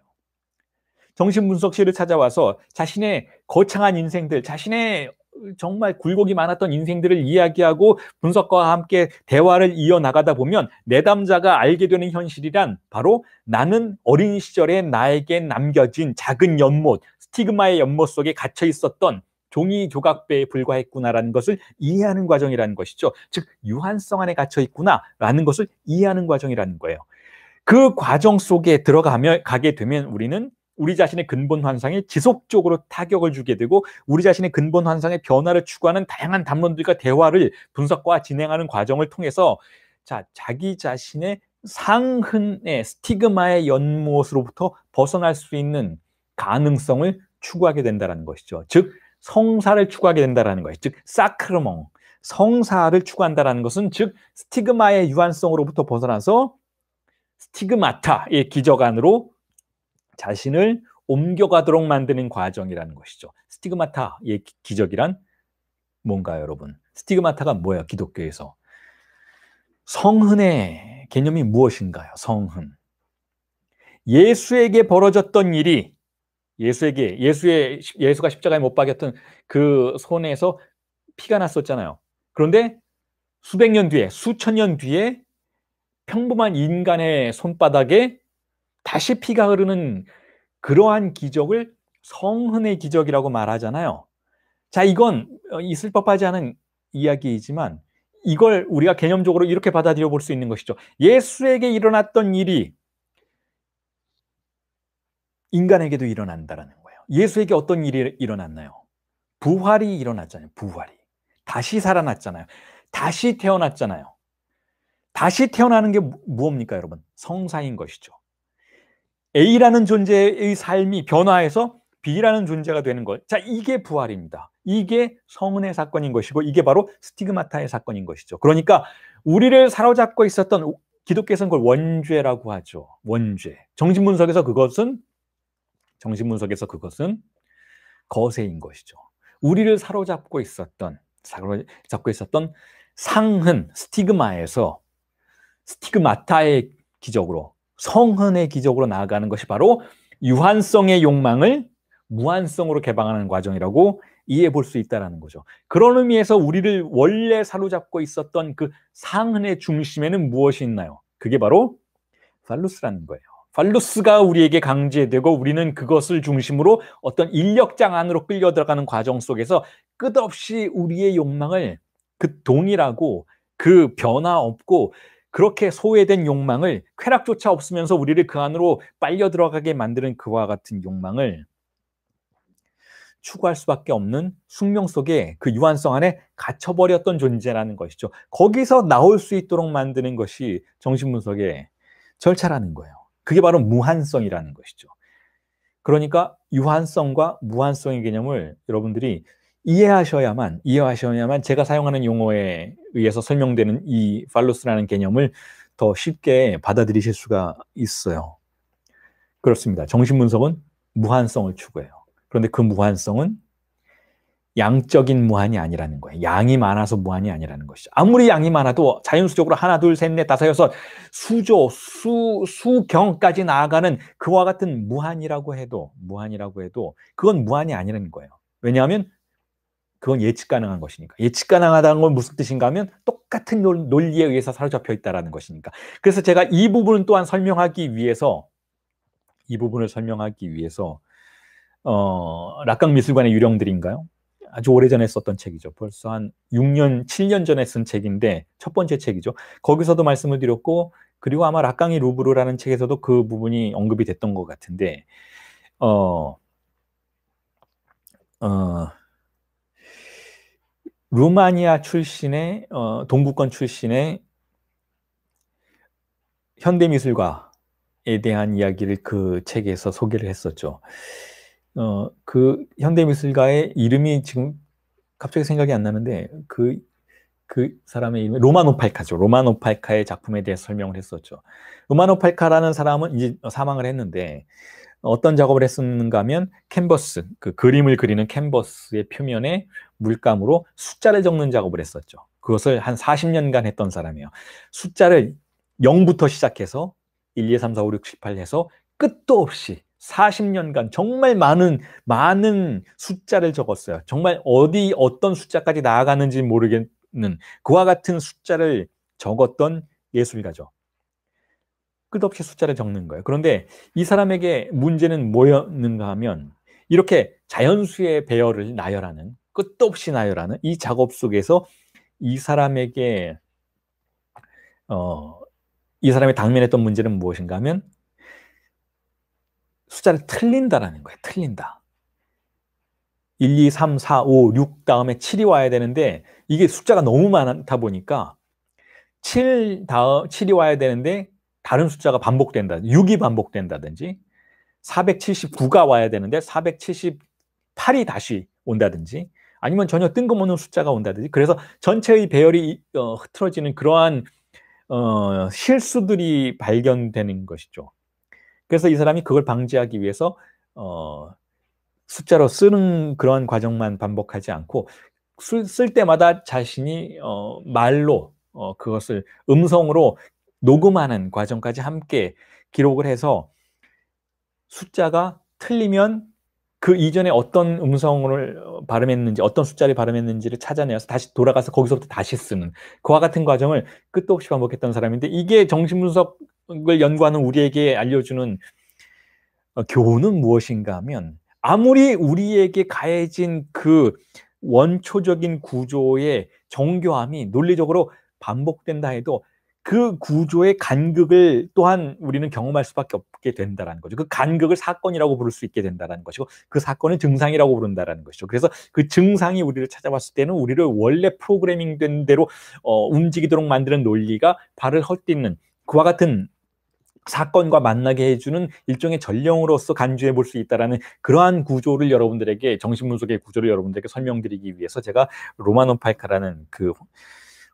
정신분석실을 찾아와서 자신의 거창한 인생들, 자신의 정말 굴곡이 많았던 인생들을 이야기하고 분석가와 함께 대화를 이어나가다 보면 내담자가 알게 되는 현실이란 바로 나는 어린 시절에 나에게 남겨진 작은 연못, 스티그마의 연못 속에 갇혀 있었던 종이 조각배에 불과했구나라는 것을 이해하는 과정이라는 것이죠. 즉 유한성 안에 갇혀 있구나라는 것을 이해하는 과정이라는 거예요. 그 과정 속에 가게 되면 우리는 우리 자신의 근본 환상에 지속적으로 타격을 주게 되고 우리 자신의 근본 환상의 변화를 추구하는 다양한 담론들과 대화를 분석과 진행하는 과정을 통해서 자기 자신의 상흔의 스티그마의 연못으로부터 벗어날 수 있는 가능성을 추구하게 된다는 것이죠. 즉 성사를 추구하게 된다는 거예요. 즉 사크르몽, 성사를 추구한다는 것은 즉 스티그마의 유한성으로부터 벗어나서 스티그마타의 기적 안으로 자신을 옮겨가도록 만드는 과정이라는 것이죠. 스티그마타의 기적이란 뭔가요, 여러분? 스티그마타가 뭐예요, 기독교에서? 성흔의 개념이 무엇인가요, 성흔? 예수에게 벌어졌던 일이 예수가 십자가에 못 박였던 그 손에서 피가 났었잖아요. 그런데 수백 년 뒤에, 수천 년 뒤에 평범한 인간의 손바닥에 다시 피가 흐르는 그러한 기적을 성흔의 기적이라고 말하잖아요. 자, 이건 있을 법하지 않은 이야기이지만 이걸 우리가 개념적으로 이렇게 받아들여 볼 수 있는 것이죠. 예수에게 일어났던 일이 인간에게도 일어난다라는 거예요. 예수에게 어떤 일이 일어났나요? 부활이 일어났잖아요. 부활이. 다시 살아났잖아요. 다시 태어났잖아요. 다시 태어나는 게 무엇입니까, 여러분? 성사인 것이죠. A라는 존재의 삶이 변화해서 B라는 존재가 되는 것. 자, 이게 부활입니다. 이게 성은의 사건인 것이고 이게 바로 스티그마타의 사건인 것이죠. 그러니까 우리를 사로잡고 있었던, 기독교에서는 그걸 원죄라고 하죠. 원죄. 정신분석에서 그것은 거세인 것이죠. 우리를 사로잡고 있었던 상흔, 스티그마에서 스티그마타의 기적으로, 성흔의 기적으로 나아가는 것이 바로 유한성의 욕망을 무한성으로 개방하는 과정이라고 이해해 볼 수 있다는 거죠. 그런 의미에서 우리를 원래 사로잡고 있었던 그 상흔의 중심에는 무엇이 있나요? 그게 바로 팔루스라는 거예요. 팔루스가 우리에게 강제되고 우리는 그것을 중심으로 어떤 인력장 안으로 끌려 들어가는 과정 속에서 끝없이 우리의 욕망을, 그 동일하고 그 변화 없고 그렇게 소외된 욕망을, 쾌락조차 없으면서 우리를 그 안으로 빨려 들어가게 만드는 그와 같은 욕망을 추구할 수밖에 없는 숙명 속에 그 유한성 안에 갇혀버렸던 존재라는 것이죠. 거기서 나올 수 있도록 만드는 것이 정신분석의 절차라는 거예요. 그게 바로 무한성이라는 것이죠. 그러니까 유한성과 무한성의 개념을 여러분들이 이해하셔야만 제가 사용하는 용어에 의해서 설명되는 이 팔로스라는 개념을 더 쉽게 받아들이실 수가 있어요. 그렇습니다. 정신분석은 무한성을 추구해요. 그런데 그 무한성은 양적인 무한이 아니라는 거예요. 양이 많아서 무한이 아니라는 것이죠. 아무리 양이 많아도 자연수적으로 하나, 둘, 셋, 넷, 다섯, 여섯, 수조, 수경까지 나아가는 그와 같은 무한이라고 해도 그건 무한이 아니라는 거예요. 왜냐하면 그건 예측 가능한 것이니까. 예측 가능하다는 건 무슨 뜻인가 하면 똑같은 논리에 의해서 사로잡혀 있다는 것이니까. 그래서 제가 이 부분을 또한 설명하기 위해서 락강미술관의 유령들인가요? 아주 오래전에 썼던 책이죠. 벌써 한 6년, 7년 전에 쓴 책인데 첫 번째 책이죠. 거기서도 말씀을 드렸고, 그리고 아마 락강이 루브르라는 책에서도 그 부분이 언급이 됐던 것 같은데 루마니아 출신의 동구권 출신의 현대미술가에 대한 이야기를 그 책에서 소개를 했었죠. 그 현대미술가의 이름이 지금 갑자기 생각이 안 나는데 그 사람의 이름이 로만 오팔카죠. 로만 오팔카의 작품에 대해서 설명을 했었죠. 로만 오팔카라는 사람은 이제 사망을 했는데 어떤 작업을 했었는가 하면 캔버스, 그 그림을 그리는 캔버스의 표면에 물감으로 숫자를 적는 작업을 했었죠. 그것을 한 40년간 했던 사람이에요. 숫자를 0부터 시작해서 1, 2, 3, 4, 5, 6, 7, 8 해서 끝도 없이 40년간 정말 많은 숫자를 적었어요. 정말 어떤 숫자까지 나아가는지 모르겠는 그와 같은 숫자를 적었던 예술가죠. 끝없이 숫자를 적는 거예요. 그런데 이 사람에게 문제는 뭐였는가 하면 이렇게 자연수의 배열을 나열하는, 끝도 없이 나열하는 이 작업 속에서 이 사람이 당면했던 문제는 무엇인가 하면 숫자를 틀린다라는 거예요. 틀린다. 1, 2, 3, 4, 5, 6 다음에 7이 와야 되는데 이게 숫자가 너무 많다 보니까 7이 와야 되는데 다른 숫자가 반복된다. 6이 반복된다든지 479가 와야 되는데 478이 다시 온다든지 아니면 전혀 뜬금없는 숫자가 온다든지 그래서 전체의 배열이 흐트러지는 그러한 실수들이 발견되는 것이죠. 그래서 이 사람이 그걸 방지하기 위해서 숫자로 쓰는 그런 과정만 반복하지 않고 쓸 때마다 자신이 말로 그것을 음성으로 녹음하는 과정까지 함께 기록을 해서 숫자가 틀리면 그 이전에 어떤 음성을 발음했는지 어떤 숫자를 발음했는지를 찾아내서 다시 돌아가서 거기서부터 다시 쓰는 그와 같은 과정을 끝도 없이 반복했던 사람인데 이게 정신분석을 연구하는 우리에게 알려주는 교훈은 무엇인가 하면 아무리 우리에게 가해진 그 원초적인 구조의 정교함이 논리적으로 반복된다 해도 그 구조의 간극을 또한 우리는 경험할 수밖에 없게 된다는 거죠. 그 간극을 사건이라고 부를 수 있게 된다는 것이고 그 사건을 증상이라고 부른다는 것이죠. 그래서 그 증상이 우리를 찾아왔을 때는 우리를 원래 프로그래밍된 대로 움직이도록 만드는 논리가 발을 헛디는 그와 같은 사건과 만나게 해주는 일종의 전령으로서 간주해 볼 수 있다는 그러한 구조를 여러분들에게 정신분석의 구조를 여러분들에게 설명드리기 위해서 제가 로만 오팔카라는 그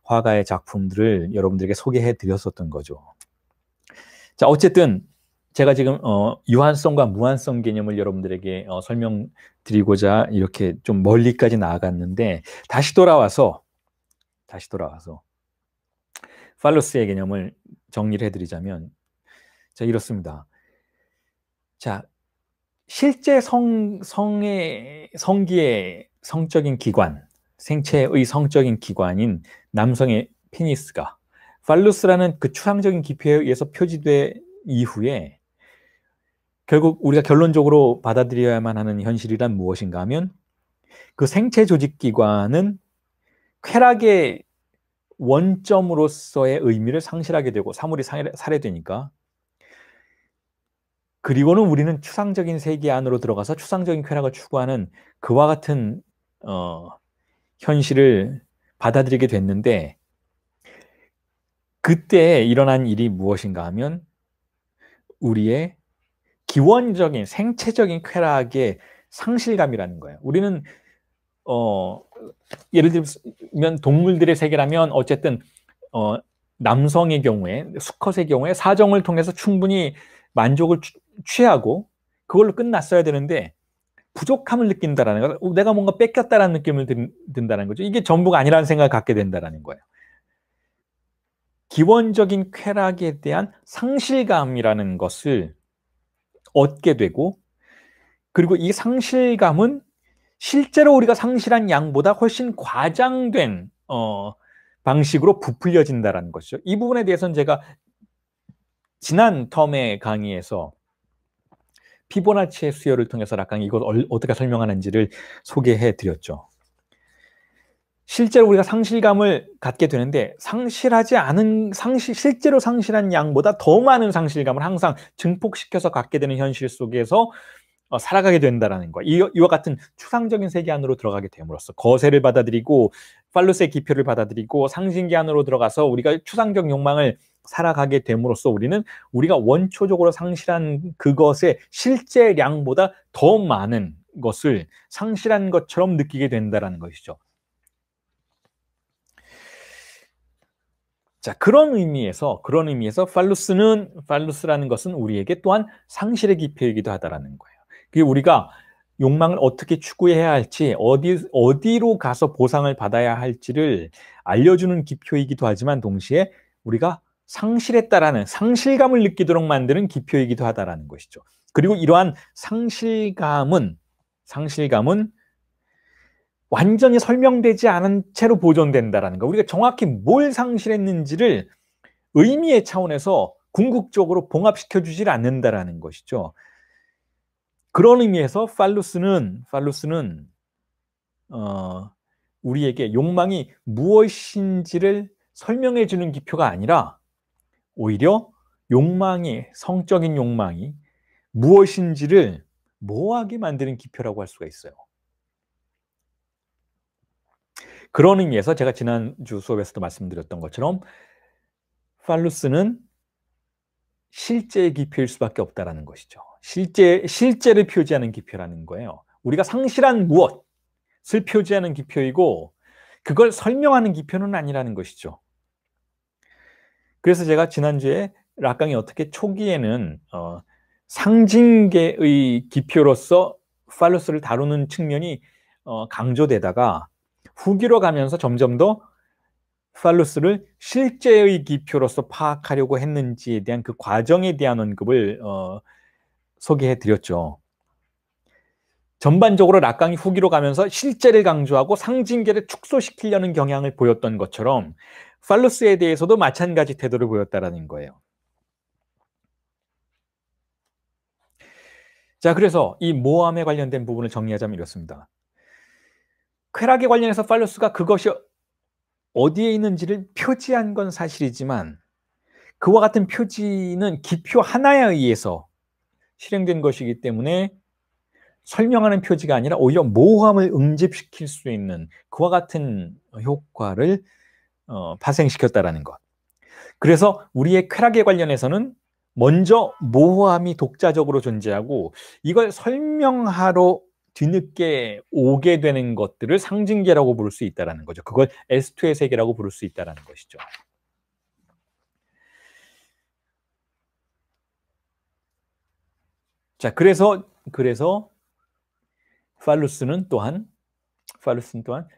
화가의 작품들을 여러분들에게 소개해 드렸었던 거죠. 자, 어쨌든 제가 지금 유한성과 무한성 개념을 여러분들에게 설명드리고자 이렇게 좀 멀리까지 나아갔는데 다시 돌아와서 팔로스의 개념을 정리를 해드리자면 자, 이렇습니다. 자, 실제 성기의 성적인 기관, 생체의 성적인 기관인 남성의 페니스가 팔루스라는 그 추상적인 기표에 의해서 표지된 이후에 결국 우리가 결론적으로 받아들여야만 하는 현실이란 무엇인가 하면 그 생체 조직 기관은 쾌락의 원점으로서의 의미를 상실하게 되고 사물이 살해되니까 그리고는 우리는 추상적인 세계 안으로 들어가서 추상적인 쾌락을 추구하는 그와 같은 현실을 받아들이게 됐는데 그때 일어난 일이 무엇인가 하면 우리의 기원적인 생체적인 쾌락의 상실감이라는 거예요. 우리는 예를 들면 동물들의 세계라면 어쨌든 남성의 경우에 수컷의 경우에 사정을 통해서 충분히 만족을 취하고 그걸로 끝났어야 되는데 부족함을 느낀다라는 거, 내가 뭔가 뺏겼다라는 느낌을 든다는 거죠. 이게 전부가 아니라는 생각을 갖게 된다는 거예요. 기본적인 쾌락에 대한 상실감이라는 것을 얻게 되고 그리고 이 상실감은 실제로 우리가 상실한 양보다 훨씬 과장된 방식으로 부풀려진다는 것이죠. 이 부분에 대해서는 제가 지난 텀의 강의에서 피보나치의 수열을 통해서 락강이 이걸 어떻게 설명하는지를 소개해 드렸죠. 실제로 우리가 상실감을 갖게 되는데 실제로 상실한 양보다 더 많은 상실감을 항상 증폭시켜서 갖게 되는 현실 속에서 살아가게 된다는 거야. 이와 같은 추상적인 세계 안으로 들어가게 됨으로써 거세를 받아들이고 팔로스의 기표를 받아들이고 상징계 안으로 들어가서 우리가 추상적 욕망을 살아가게 됨으로써 우리가 원초적으로 상실한 그것의 실제량보다 더 많은 것을 상실한 것처럼 느끼게 된다는 것이죠. 자, 그런 의미에서 팔루스라는 것은 우리에게 또한 상실의 기표이기도 하다라는 거예요. 그게 우리가 욕망을 어떻게 추구해야 할지, 어디로 가서 보상을 받아야 할지를 알려주는 기표이기도 하지만 동시에 우리가 상실했다라는 상실감을 느끼도록 만드는 기표이기도 하다라는 것이죠. 그리고 이러한 상실감은 완전히 설명되지 않은 채로 보존된다라는 거. 우리가 정확히 뭘 상실했는지를 의미의 차원에서 궁극적으로 봉합시켜 주질 않는다라는 것이죠. 그런 의미에서 팔루스는 우리에게 욕망이 무엇인지를 설명해 주는 기표가 아니라 오히려 성적인 욕망이 무엇인지를 모호하게 만드는 기표라고 할 수가 있어요. 그런 의미에서 제가 지난주 수업에서도 말씀드렸던 것처럼 팔루스는 실제의 기표일 수밖에 없다라는 것이죠. 실제를 표지하는 기표라는 거예요. 우리가 상실한 무엇을 표지하는 기표이고 그걸 설명하는 기표는 아니라는 것이죠. 그래서 제가 지난주에 락강이 어떻게 초기에는 상징계의 기표로서 팔루스를 다루는 측면이 강조되다가 후기로 가면서 점점 더 팔루스를 실제의 기표로서 파악하려고 했는지에 대한 그 과정에 대한 언급을 소개해 드렸죠. 전반적으로 락강이 후기로 가면서 실제를 강조하고 상징계를 축소시키려는 경향을 보였던 것처럼 팔루스에 대해서도 마찬가지 태도를 보였다라는 거예요. 자, 그래서 이 모함에 관련된 부분을 정리하자면 이렇습니다. 쾌락에 관련해서 팔루스가 그것이 어디에 있는지를 표지한 건 사실이지만 그와 같은 표지는 기표 하나에 의해서 실행된 것이기 때문에 설명하는 표지가 아니라 오히려 모호함을 응집시킬 수 있는 그와 같은 효과를 발생시켰다라는 것. 그래서 우리의 쾌락에 관련해서는 먼저 모호함이 독자적으로 존재하고 이걸 설명하러 뒤늦게 오게 되는 것들을 상징계라고 부를 수 있다는 거죠. 그걸 S2의 세계라고 부를 수 있다는 것이죠. 자, 그래서 팔루스는 또한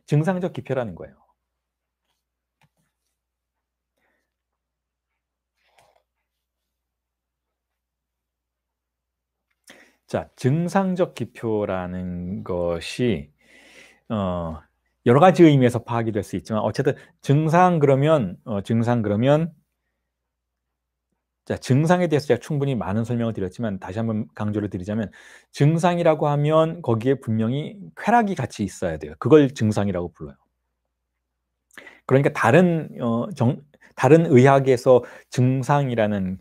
증상적 기표라는 거예요. 자, 증상적 기표라는 것이 여러 가지 의미에서 파악이 될 수 있지만 어쨌든 증상 그러면 자, 증상에 대해서 제가 충분히 많은 설명을 드렸지만 다시 한번 강조를 드리자면 증상이라고 하면 거기에 분명히 쾌락이 같이 있어야 돼요. 그걸 증상이라고 불러요. 그러니까 다른 의학에서 증상이라는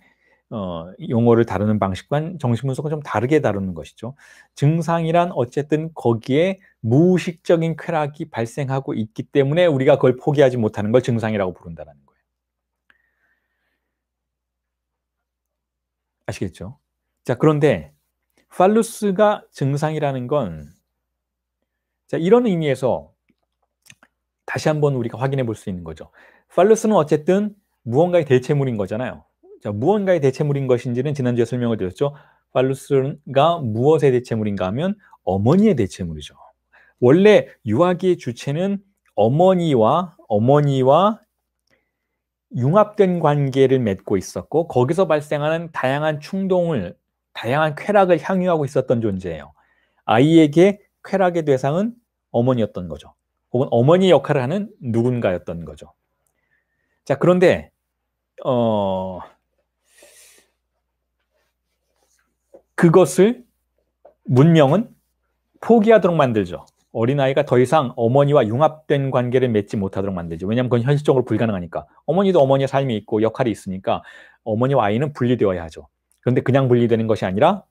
용어를 다루는 방식과 정신분석은 좀 다르게 다루는 것이죠. 증상이란 어쨌든 거기에 무의식적인 쾌락이 발생하고 있기 때문에 우리가 그걸 포기하지 못하는 걸 증상이라고 부른다는 거예요. 아시겠죠? 자, 그런데 팔루스가 증상이라는 건 자, 이런 의미에서 다시 한번 우리가 확인해 볼 수 있는 거죠. 팔루스는 어쨌든 무언가의 대체물인 거잖아요. 자, 무언가의 대체물인 것인지는 지난주에 설명을 드렸죠. 팔루스가 무엇의 대체물인가 하면 어머니의 대체물이죠. 원래 유아기의 주체는 어머니와 융합된 관계를 맺고 있었고 거기서 발생하는 다양한 충동을, 다양한 쾌락을 향유하고 있었던 존재예요. 아이에게 쾌락의 대상은 어머니였던 거죠. 혹은 어머니 역할을 하는 누군가였던 거죠. 자, 그런데 그것을 문명은 포기하도록 만들죠. 어린아이가 더 이상 어머니와 융합된 관계를 맺지 못하도록 만들죠. 왜냐하면 그건 현실적으로 불가능하니까. 어머니도 어머니의 삶이 있고 역할이 있으니까 어머니와 아이는 분리되어야 하죠. 그런데 그냥 분리되는 것이 아니라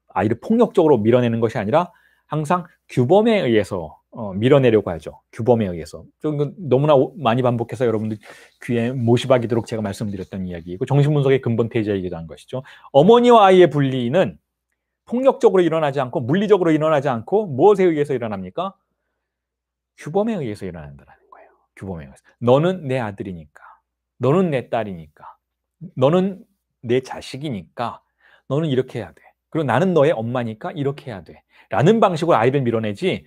아이를 폭력적으로 밀어내는 것이 아니라 항상 규범에 의해서 밀어내려고 하죠. 규범에 의해서. 너무나 많이 반복해서 여러분들 귀에 못이 박이도록 제가 말씀드렸던 이야기이고 정신분석의 근본 태제이기도 한 것이죠. 어머니와 아이의 분리는 폭력적으로 일어나지 않고 물리적으로 일어나지 않고 무엇에 의해서 일어납니까? 규범에 의해서 일어난다는 거예요. 규범에 의해서. 너는 내 아들이니까. 너는 내 딸이니까. 너는 내 자식이니까. 너는 이렇게 해야 돼. 그리고 나는 너의 엄마니까 이렇게 해야 돼. 라는 방식으로 아이를 밀어내지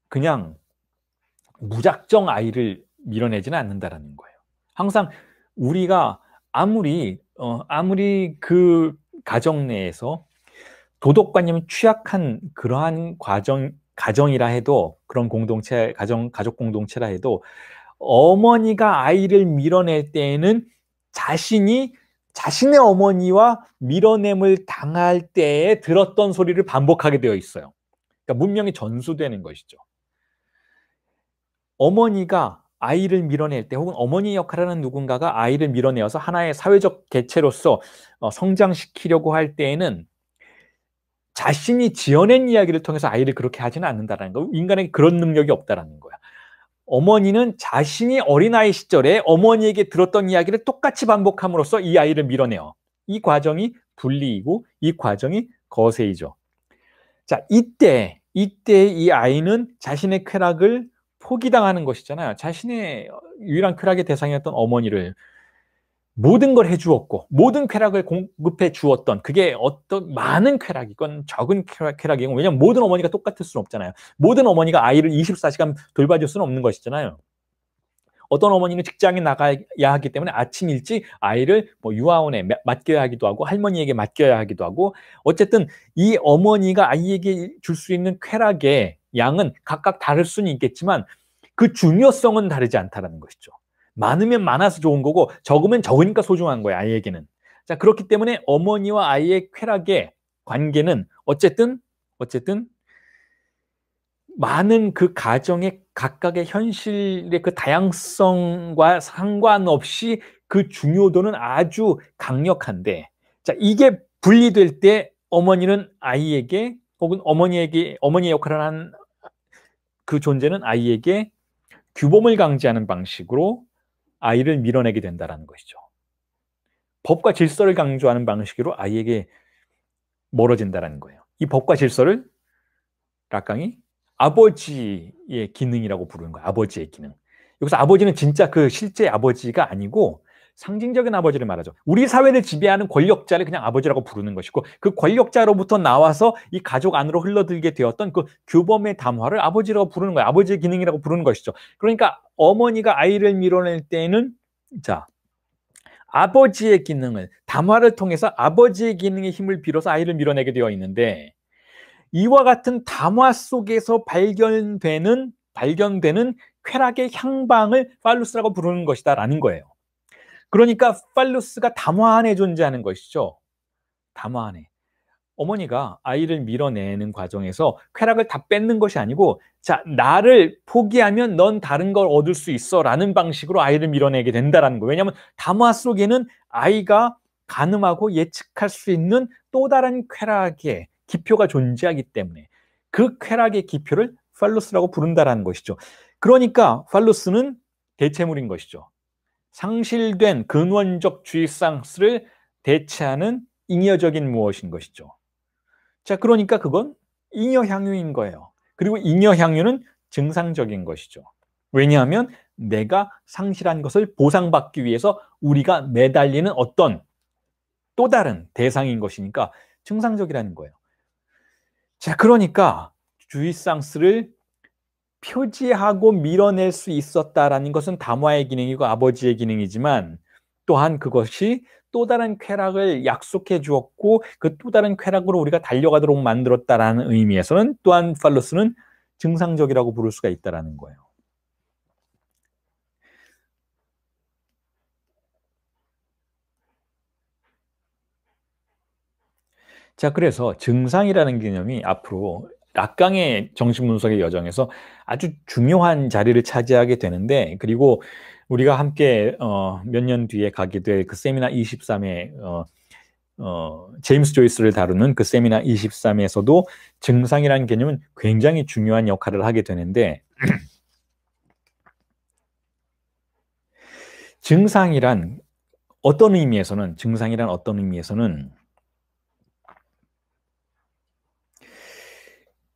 그냥 무작정 아이를 밀어내지는 않는다라는 거예요. 항상 우리가 아무리 그 가정 내에서 도덕관념이 취약한 그러한 가정이라 해도 그런 공동체, 가족 공동체라 해도 어머니가 아이를 밀어낼 때에는 자신의 어머니와 밀어냄을 당할 때에 들었던 소리를 반복하게 되어 있어요. 그러니까 문명이 전수되는 것이죠. 어머니가 아이를 밀어낼 때 혹은 어머니 역할을 하는 누군가가 아이를 밀어내어서 하나의 사회적 개체로서 성장시키려고 할 때에는 자신이 지어낸 이야기를 통해서 아이를 그렇게 하지는 않는다는 거. 인간에게 그런 능력이 없다는 거야. 어머니는 자신이 어린아이 시절에 어머니에게 들었던 이야기를 똑같이 반복함으로써 이 아이를 밀어내요. 이 과정이 분리이고 이 과정이 거세이죠. 자, 이때 이 아이는 자신의 쾌락을 포기당하는 것이잖아요. 자신의 유일한 쾌락의 대상이었던 어머니를 모든 걸 해주었고 모든 쾌락을 공급해 주었던 그게 어떤 많은 쾌락이건 적은 쾌락이건 왜냐하면 모든 어머니가 똑같을 수는 없잖아요. 모든 어머니가 아이를 24시간 돌봐줄 수는 없는 것이잖아요. 어떤 어머니는 직장에 나가야 하기 때문에 아침 일찍 아이를 유아원에 맡겨야 하기도 하고 할머니에게 맡겨야 하기도 하고 어쨌든 이 어머니가 아이에게 줄 수 있는 쾌락의 양은 각각 다를 수는 있겠지만 그 중요성은 다르지 않다는 것이죠. 많으면 많아서 좋은 거고 적으면 적으니까 소중한 거예요. 아이에게는. 자, 그렇기 때문에 어머니와 아이의 쾌락의 관계는 어쨌든 많은 그 가정의 각각의 현실의 그 다양성과 상관없이 그 중요도는 아주 강력한데, 자, 이게 분리될 때 어머니는 아이에게, 혹은 어머니의 역할을 하는 그 존재는 아이에게 규범을 강제하는 방식으로 아이를 밀어내게 된다는 것이죠. 법과 질서를 강조하는 방식으로 아이에게 멀어진다는 거예요. 이 법과 질서를 락강이 아버지의 기능이라고 부르는 거예요. 아버지의 기능. 여기서 아버지는 진짜 그 실제 아버지가 아니고 상징적인 아버지를 말하죠. 우리 사회를 지배하는 권력자를 그냥 아버지라고 부르는 것이고, 그 권력자로부터 나와서 이 가족 안으로 흘러들게 되었던 그 규범의 담화를 아버지라고 부르는 거예요. 아버지의 기능이라고 부르는 것이죠. 그러니까 어머니가 아이를 밀어낼 때는, 자, 아버지의 기능을, 담화를 통해서 아버지의 기능의 힘을 빌어서 아이를 밀어내게 되어 있는데, 이와 같은 담화 속에서 발견되는 쾌락의 향방을 팔루스라고 부르는 것이다라는 거예요. 그러니까 팔루스가 담화 안에 존재하는 것이죠. 담화 안에. 어머니가 아이를 밀어내는 과정에서 쾌락을 다 뺏는 것이 아니고, 자, 나를 포기하면 넌 다른 걸 얻을 수 있어 라는 방식으로 아이를 밀어내게 된다는 거예요. 왜냐하면 담화 속에는 아이가 가늠하고 예측할 수 있는 또 다른 쾌락의 기표가 존재하기 때문에 그 쾌락의 기표를 팔루스라고 부른다는 것이죠. 그러니까 팔루스는 대체물인 것이죠. 상실된 근원적 주입상스를 대체하는 잉여적인 무엇인 것이죠. 자, 그러니까 그건 잉여향유인 거예요. 그리고 잉여향유는 증상적인 것이죠. 왜냐하면 내가 상실한 것을 보상받기 위해서 우리가 매달리는 어떤 또 다른 대상인 것이니까 증상적이라는 거예요. 자, 그러니까 주입상스를 표지하고 밀어낼 수 있었다라는 것은 담화의 기능이고 아버지의 기능이지만, 또한 그것이 또 다른 쾌락을 약속해 주었고 그 또 다른 쾌락으로 우리가 달려가도록 만들었다라는 의미에서는 또한 팔루스는 증상적이라고 부를 수가 있다라는 거예요. 자, 그래서 증상이라는 개념이 앞으로 락강의 정신분석의 여정에서 아주 중요한 자리를 차지하게 되는데, 그리고 우리가 함께 몇 년 뒤에 가게 될 그 세미나 23회 제임스 조이스를 다루는 그 세미나 23에서도 증상이라는 개념은 굉장히 중요한 역할을 하게 되는데, 증상이란 어떤 의미에서는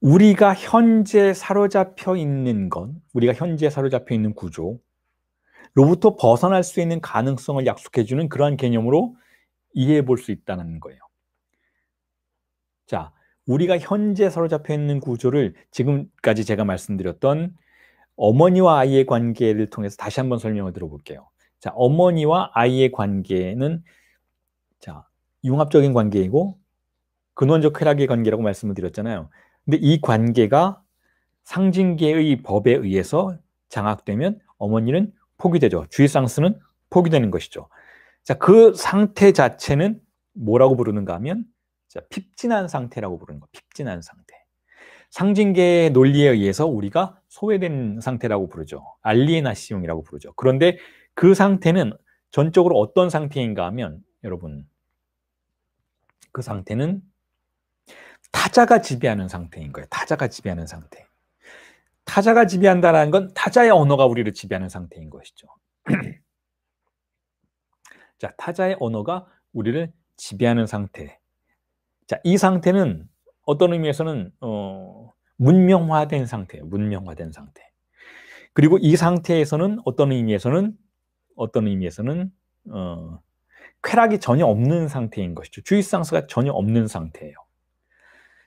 우리가 현재 사로잡혀 있는 구조로부터 벗어날 수 있는 가능성을 약속해주는 그러한 개념으로 이해해 볼 수 있다는 거예요. 자, 우리가 현재 사로잡혀 있는 구조를 지금까지 제가 말씀드렸던 어머니와 아이의 관계를 통해서 다시 한번 설명을 들어볼게요. 자, 어머니와 아이의 관계는, 자, 융합적인 관계이고 근원적 쾌락의 관계라고 말씀을 드렸잖아요. 근데 이 관계가 상징계의 법에 의해서 장악되면 어머니는 포기되죠. 주입상스는 포기되는 것이죠. 자, 그 상태 자체는 뭐라고 부르는가 하면, 자, 핍진한 상태라고 부르는 거예요. 핍진한 상태. 상징계의 논리에 의해서 우리가 소외된 상태라고 부르죠. 알리에나시움이라고 부르죠. 그런데 그 상태는 전적으로 어떤 상태인가 하면, 여러분, 그 상태는 타자가 지배하는 상태인 거예요. 타자가 지배하는 상태. 타자가 지배한다는 건 타자의 언어가 우리를 지배하는 상태인 것이죠. 자, 타자의 언어가 우리를 지배하는 상태. 자, 이 상태는 어떤 의미에서는 문명화된 상태예요. 문명화된 상태. 그리고 이 상태에서는 어떤 의미에서는 쾌락이 전혀 없는 상태인 것이죠. 주입상스가 전혀 없는 상태예요.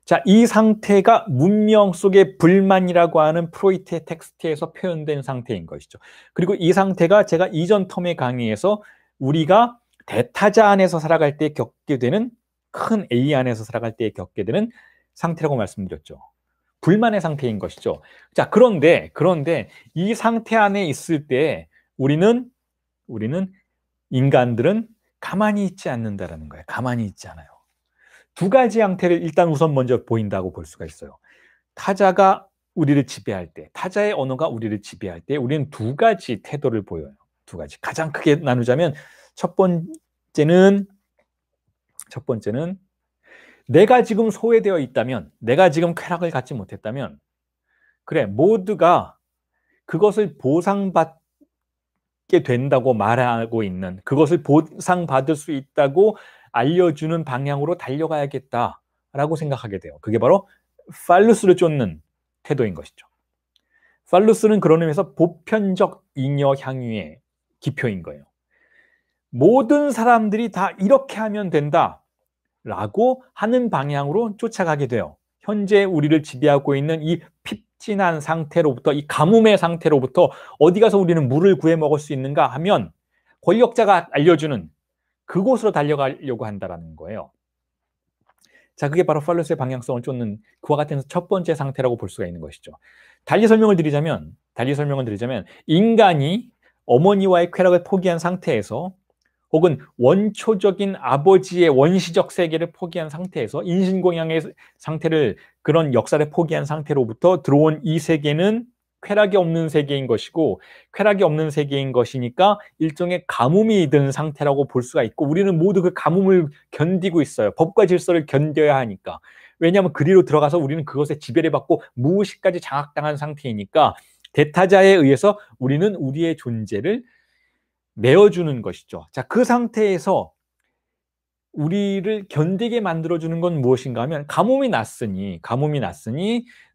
자, 이 상태가 문명 속의 불만이라고 하는 프로이트의 텍스트에서 표현된 상태인 것이죠. 그리고 이 상태가 제가 이전 텀의 강의에서 우리가 대타자 안에서 살아갈 때 겪게 되는, 큰 A 안에서 살아갈 때 겪게 되는 상태라고 말씀드렸죠. 불만의 상태인 것이죠. 자, 그런데 이 상태 안에 있을 때 우리는 인간들은 가만히 있지 않는다라는 거예요. 가만히 있지 않아요. 두 가지 형태를 일단 우선 먼저 보인다고 볼 수가 있어요. 타자가 우리를 지배할 때, 타자의 언어가 우리를 지배할 때 우리는 두 가지 태도를 보여요. 두 가지. 가장 크게 나누자면 첫 번째는 내가 지금 소외되어 있다면, 내가 지금 쾌락을 갖지 못했다면, 그래, 모두가 그것을 보상받게 된다고 말하고 있는, 그것을 보상받을 수 있다고 알려주는 방향으로 달려가야겠다라고 생각하게 돼요. 그게 바로 팔루스를 쫓는 태도인 것이죠. 팔루스는 그런 의미에서 보편적 잉여 향유의 기표인 거예요. 모든 사람들이 다 이렇게 하면 된다라고 하는 방향으로 쫓아가게 돼요. 현재 우리를 지배하고 있는 이 핍진한 상태로부터, 이 가뭄의 상태로부터 어디 가서 우리는 물을 구해 먹을 수 있는가 하면 권력자가 알려주는 그곳으로 달려가려고 한다는 거예요. 자, 그게 바로 팔루스의 방향성을 쫓는 그와 같은 첫 번째 상태라고 볼 수가 있는 것이죠. 달리 설명을 드리자면 인간이 어머니와의 쾌락을 포기한 상태에서, 혹은 원초적인 아버지의 원시적 세계를 포기한 상태에서, 인신공양의 상태를, 그런 역사를 포기한 상태로부터 들어온 이 세계는 쾌락이 없는 세계인 것이고, 쾌락이 없는 세계인 것이니까 일종의 가뭄이 든 상태라고 볼 수가 있고, 우리는 모두 그 가뭄을 견디고 있어요. 법과 질서를 견뎌야 하니까. 왜냐하면 그리로 들어가서 우리는 그것에 지배를 받고 무의식까지 장악당한 상태이니까 대타자에 의해서 우리는 우리의 존재를 내어주는 것이죠. 자, 그 상태에서 우리를 견디게 만들어주는 건 무엇인가 하면, 가뭄이 났으니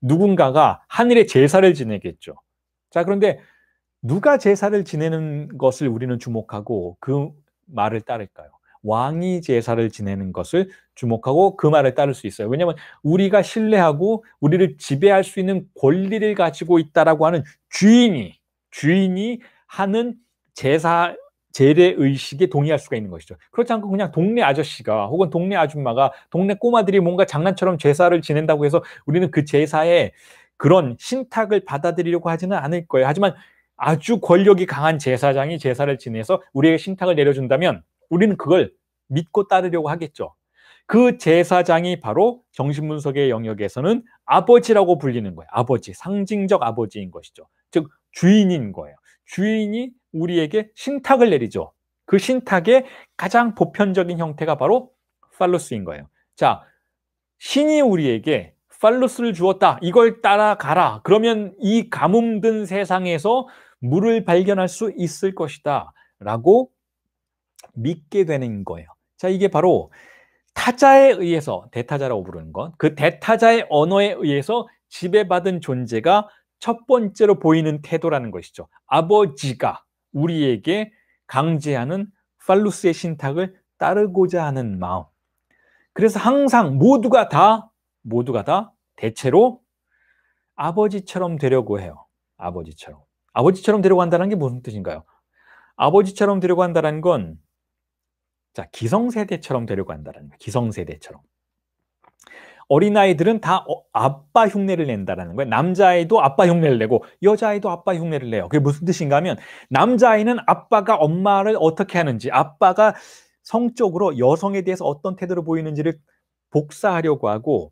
누군가가 하늘의 제사를 지내겠죠. 자, 그런데 누가 제사를 지내는 것을 우리는 주목하고 그 말을 따를까요? 왕이 제사를 지내는 것을 주목하고 그 말을 따를 수 있어요. 왜냐하면 우리가 신뢰하고 우리를 지배할 수 있는 권리를 가지고 있다라고 하는 주인이 하는 제례 의식에 동의할 수가 있는 것이죠. 그렇지 않고 그냥 동네 아저씨가 혹은 동네 아줌마가, 동네 꼬마들이 뭔가 장난처럼 제사를 지낸다고 해서 우리는 그 제사에 그런 신탁을 받아들이려고 하지는 않을 거예요. 하지만 아주 권력이 강한 제사장이 제사를 지내서 우리에게 신탁을 내려준다면 우리는 그걸 믿고 따르려고 하겠죠. 그 제사장이 바로 정신분석의 영역에서는 아버지라고 불리는 거예요. 아버지, 상징적 아버지인 것이죠. 즉 주인인 거예요. 주인이 우리에게 신탁을 내리죠. 그 신탁의 가장 보편적인 형태가 바로 팔루스인 거예요. 자, 신이 우리에게 팔루스를 주었다. 이걸 따라가라. 그러면 이 가뭄 든 세상에서 물을 발견할 수 있을 것이다. 라고 믿게 되는 거예요. 자, 이게 바로 타자에 의해서, 대타자라고 부르는 것, 그 대타자의 언어에 의해서 지배받은 존재가 첫 번째로 보이는 태도라는 것이죠. 아버지가 우리에게 강제하는 팔루스의 신탁을 따르고자 하는 마음. 그래서 항상 모두가 다 대체로 아버지처럼 되려고 해요. 아버지처럼 되려고 한다는 게 무슨 뜻인가요? 아버지처럼 되려고 한다는 건, 자, 기성세대처럼 되려고 한다는 거예요. 기성세대처럼. 어린아이들은 다 아빠 흉내를 낸다는 거예요. 남자아이도 아빠 흉내를 내고 여자아이도 아빠 흉내를 내요. 그게 무슨 뜻인가 하면, 남자아이는 아빠가 엄마를 어떻게 하는지, 아빠가 성적으로 여성에 대해서 어떤 태도를 보이는지를 복사하려고 하고,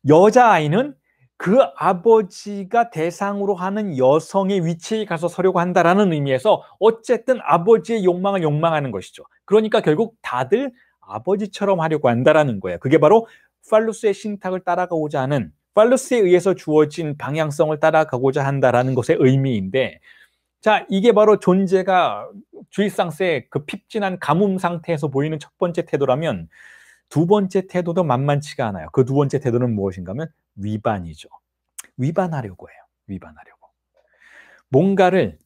여자아이는 그 아버지가 대상으로 하는 여성의 위치에 가서 서려고 한다라는 의미에서 어쨌든 아버지의 욕망을 욕망하는 것이죠. 그러니까 결국 다들 아버지처럼 하려고 한다라는 거예요. 그게 바로 팔루스의 신탁을 따라가고자 하는, 팔루스에 의해서 주어진 방향성을 따라가고자 한다라는 것의 의미인데, 자, 이게 바로 존재가 주입상스의 그 핍진한 가뭄 상태에서 보이는 첫 번째 태도라면, 두 번째 태도도 만만치가 않아요. 그 두 번째 태도는 무엇인가 하면 위반이죠. 위반하려고 해요. 위반하려고. 뭔가를,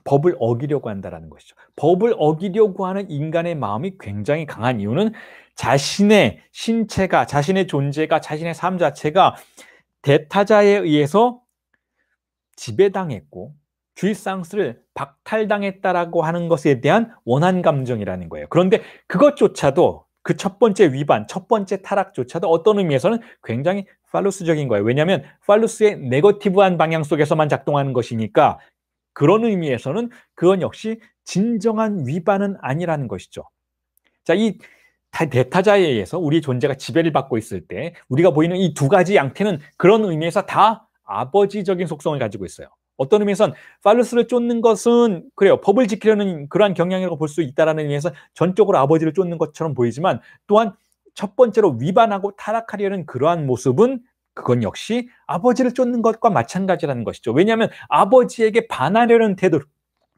법을 어기려고 한다는 것이죠. 법을 어기려고 하는 인간의 마음이 굉장히 강한 이유는 자신의 신체가, 자신의 존재가, 자신의 삶 자체가 대타자에 의해서 지배당했고 주입상스를 박탈당했다라고 하는 것에 대한 원한 감정이라는 거예요. 그런데 그것조차도, 그 첫 번째 위반, 첫 번째 타락조차도 어떤 의미에서는 굉장히 팔루스적인 거예요. 왜냐하면 팔루스의 네거티브한 방향 속에서만 작동하는 것이니까, 그런 의미에서는 그건 역시 진정한 위반은 아니라는 것이죠. 자, 이 대타자에 의해서 우리 존재가 지배를 받고 있을 때 우리가 보이는 이 두 가지 양태는 그런 의미에서 다 아버지적인 속성을 가지고 있어요. 어떤 의미에선 팔루스를 쫓는 것은 그래요. 법을 지키려는 그러한 경향이라고 볼 수 있다는 의미에서 전적으로 아버지를 쫓는 것처럼 보이지만 또한 첫 번째로 위반하고 타락하려는 그러한 모습은 그건 역시 아버지를 쫓는 것과 마찬가지라는 것이죠. 왜냐하면 아버지에게 반하려는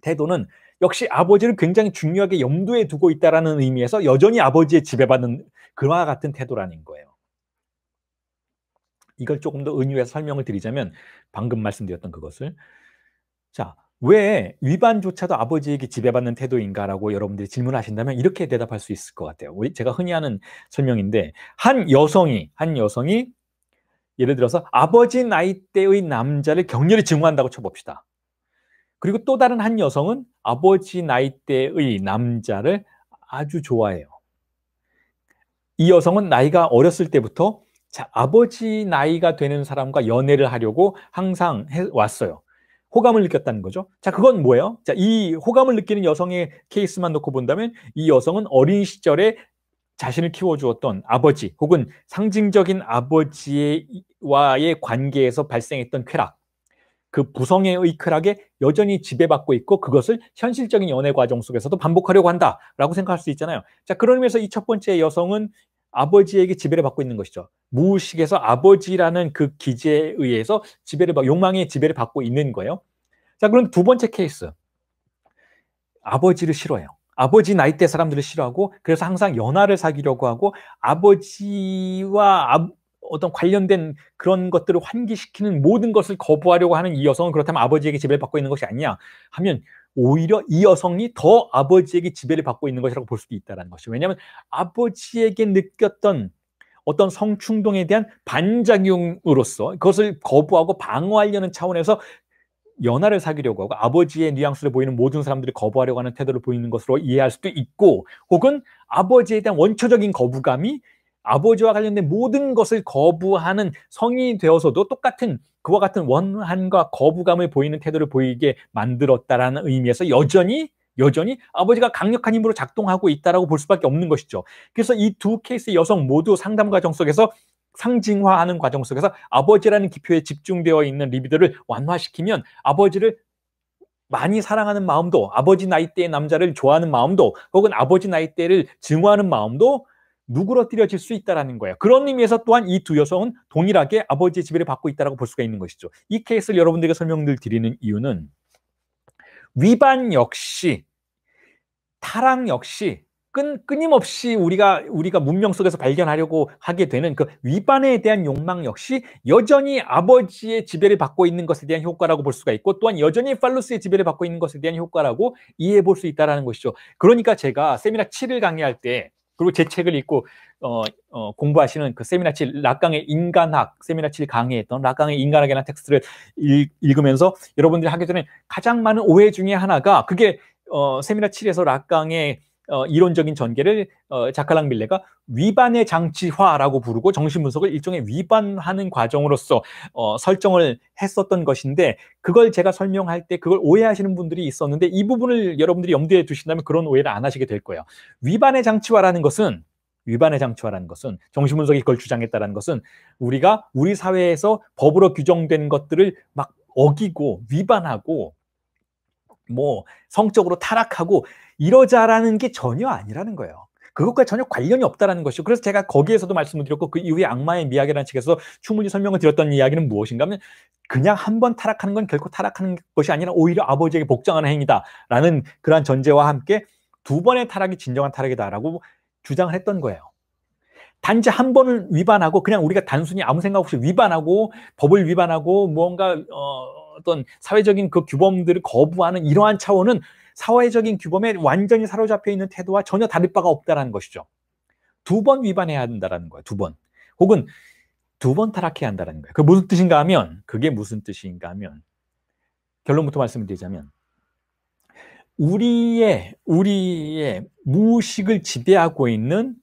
태도는 역시 아버지를 굉장히 중요하게 염두에 두고 있다는 의미에서 여전히 아버지의 지배받는 그와 같은 태도라는 거예요. 이걸 조금 더 은유해서 설명을 드리자면 방금 말씀드렸던 그것을 자, 왜 위반조차도 아버지에게 지배받는 태도인가라고 여러분들이 질문하신다면 이렇게 대답할 수 있을 것 같아요. 제가 흔히 하는 설명인데 한 여성이 예를 들어서 아버지 나이대의 남자를 격렬히 증오한다고 쳐봅시다. 그리고 또 다른 한 여성은 아버지 나이대의 남자를 아주 좋아해요. 이 여성은 나이가 어렸을 때부터 아버지 나이가 되는 사람과 연애를 하려고 항상 해왔어요. 호감을 느꼈다는 거죠. 자, 그건 뭐예요? 자, 이 호감을 느끼는 여성의 케이스만 놓고 본다면 이 여성은 어린 시절에 자신을 키워주었던 아버지 혹은 상징적인 아버지와의 관계에서 발생했던 쾌락, 그 부성애의 쾌락에 여전히 지배받고 있고 그것을 현실적인 연애 과정 속에서도 반복하려고 한다라고 생각할 수 있잖아요. 자, 그런 의미에서 이 첫 번째 여성은 아버지에게 지배를 받고 있는 것이죠. 무의식에서 아버지라는 그 기제에 의해서 욕망의 지배를 받고 있는 거예요. 자, 그럼 두 번째 케이스. 아버지를 싫어해요. 아버지 나이대 사람들을 싫어하고 그래서 항상 연하를 사귀려고 하고 아버지와 어떤 관련된 그런 것들을 환기시키는 모든 것을 거부하려고 하는 이 여성은 그렇다면 아버지에게 지배를 받고 있는 것이 아니냐 하면 오히려 이 여성이 더 아버지에게 지배를 받고 있는 것이라고 볼 수도 있다는 것이죠. 왜냐하면 아버지에게 느꼈던 어떤 성충동에 대한 반작용으로서 그것을 거부하고 방어하려는 차원에서 연하를 사귀려고 하고 아버지의 뉘앙스를 보이는 모든 사람들이 거부하려고 하는 태도를 보이는 것으로 이해할 수도 있고 혹은 아버지에 대한 원초적인 거부감이 아버지와 관련된 모든 것을 거부하는 성인이 되어서도 똑같은 그와 같은 원한과 거부감을 보이는 태도를 보이게 만들었다라는 의미에서 여전히 아버지가 강력한 힘으로 작동하고 있다라고 볼 수밖에 없는 것이죠. 그래서 이 두 케이스의 여성 모두 상담 과정 속에서 상징화하는 과정 속에서 아버지라는 기표에 집중되어 있는 리비도를 완화시키면 아버지를 많이 사랑하는 마음도 아버지 나이대의 남자를 좋아하는 마음도 혹은 아버지 나이대를 증오하는 마음도 누그러뜨려질 수 있다는 거예요. 그런 의미에서 또한 이 두 여성은 동일하게 아버지의 지배를 받고 있다고 볼 수가 있는 것이죠. 이 케이스를 여러분들에게 설명을 드리는 이유는 위반 역시 타락 역시 끊임없이 우리가 문명 속에서 발견하려고 하게 되는 그 위반에 대한 욕망 역시 여전히 아버지의 지배를 받고 있는 것에 대한 효과라고 볼 수가 있고 또한 여전히 팔루스의 지배를 받고 있는 것에 대한 효과라고 이해해 볼 수 있다는 것이죠. 그러니까 제가 세미나 7을 강의할 때 그리고 제 책을 읽고 공부하시는 그 세미나 7 락강의 인간학 세미나 7 강의했던 락강의 인간학이라는 텍스트를 읽으면서 여러분들이 하기 전에 가장 많은 오해 중에 하나가 그게 세미나 7에서 락강의 이론적인 전개를 자칼랑 밀레가 위반의 장치화라고 부르고 정신분석을 일종의 위반하는 과정으로서 설정을 했었던 것인데 그걸 제가 설명할 때 그걸 오해하시는 분들이 있었는데 이 부분을 여러분들이 염두에 두신다면 그런 오해를 안 하시게 될 거예요. 위반의 장치화라는 것은 정신분석이 그걸 주장했다는 것은 우리가 우리 사회에서 법으로 규정된 것들을 막 어기고 위반하고 뭐 성적으로 타락하고 이러자라는 게 전혀 아니라는 거예요. 그것과 전혀 관련이 없다라는 것이죠. 그래서 제가 거기에서도 말씀을 드렸고 그 이후에 악마의 미학이라는 책에서 충분히 설명을 드렸던 이야기는 무엇인가 하면 그냥 한 번 타락하는 건 결코 타락하는 것이 아니라 오히려 아버지에게 복종하는 행위다라는 그러한 전제와 함께 두 번의 타락이 진정한 타락이다라고 주장을 했던 거예요. 단지 한 번을 위반하고 그냥 우리가 단순히 아무 생각 없이 위반하고 법을 위반하고 무언가 어떤 사회적인 그 규범들을 거부하는 이러한 차원은 사회적인 규범에 완전히 사로잡혀 있는 태도와 전혀 다를 바가 없다는 것이죠. 두 번 위반해야 한다는 거예요. 두 번. 혹은 두 번 타락해야 한다는 거예요. 그게 무슨 뜻인가 하면 결론부터 말씀드리자면 우리의 무의식을 지배하고 있는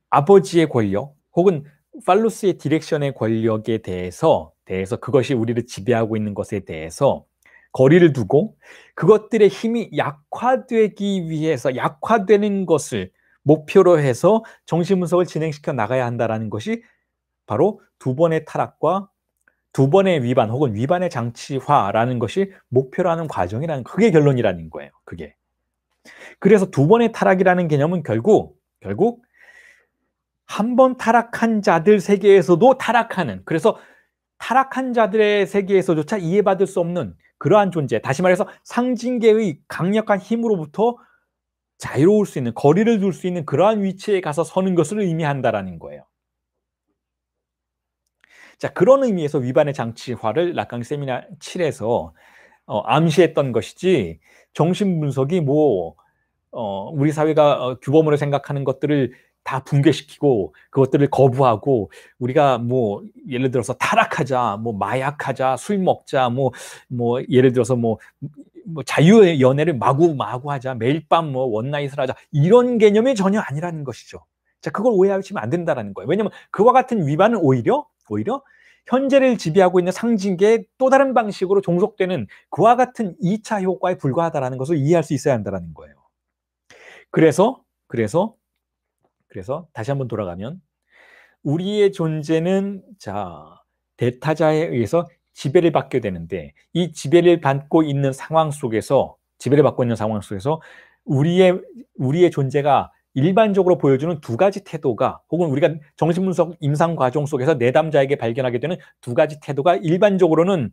아버지의 권력 혹은 팔루스의 디렉션의 권력에 대해서 그것이 우리를 지배하고 있는 것에 대해서 거리를 두고 그것들의 힘이 약화되기 위해서 약화되는 것을 목표로 해서 정신분석을 진행시켜 나가야 한다는 것이 바로 두 번의 타락과 두 번의 위반 혹은 위반의 장치화라는 것이 목표라는 과정이라는, 그게 결론이라는 거예요. 그게. 그래서 두 번의 타락이라는 개념은 결국 한 번 타락한 자들 세계에서도 타락하는, 그래서 타락한 자들의 세계에서조차 이해받을 수 없는 그러한 존재, 다시 말해서 상징계의 강력한 힘으로부터 자유로울 수 있는, 거리를 둘 수 있는 그러한 위치에 가서 서는 것을 의미한다라는 거예요. 자, 그런 의미에서 위반의 장치화를 라칸 세미나 7에서 암시했던 것이지, 정신분석이 우리 사회가 규범으로 생각하는 것들을 다 붕괴시키고 그것들을 거부하고, 우리가 예를 들어서 타락하자, 마약하자, 술 먹자, 예를 들어서 자유의 연애를 마구 하자, 매일 밤 원나잇을 하자, 이런 개념이 전혀 아니라는 것이죠. 자, 그걸 오해하시면 안 된다는 거예요. 왜냐하면 그와 같은 위반은 오히려 현재를 지배하고 있는 상징계의 또 다른 방식으로 종속되는 그와 같은 2차 효과에 불과하다는 것을 이해할 수 있어야 한다는 거예요. 그래서 다시 한번 돌아가면, 우리의 존재는 대타자에 의해서 지배를 받게 되는데, 이 지배를 받고 있는 상황 속에서 우리의 존재가 일반적으로 보여주는 두 가지 태도가, 혹은 우리가 정신분석 임상 과정 속에서 내담자에게 발견하게 되는 두 가지 태도가, 일반적으로는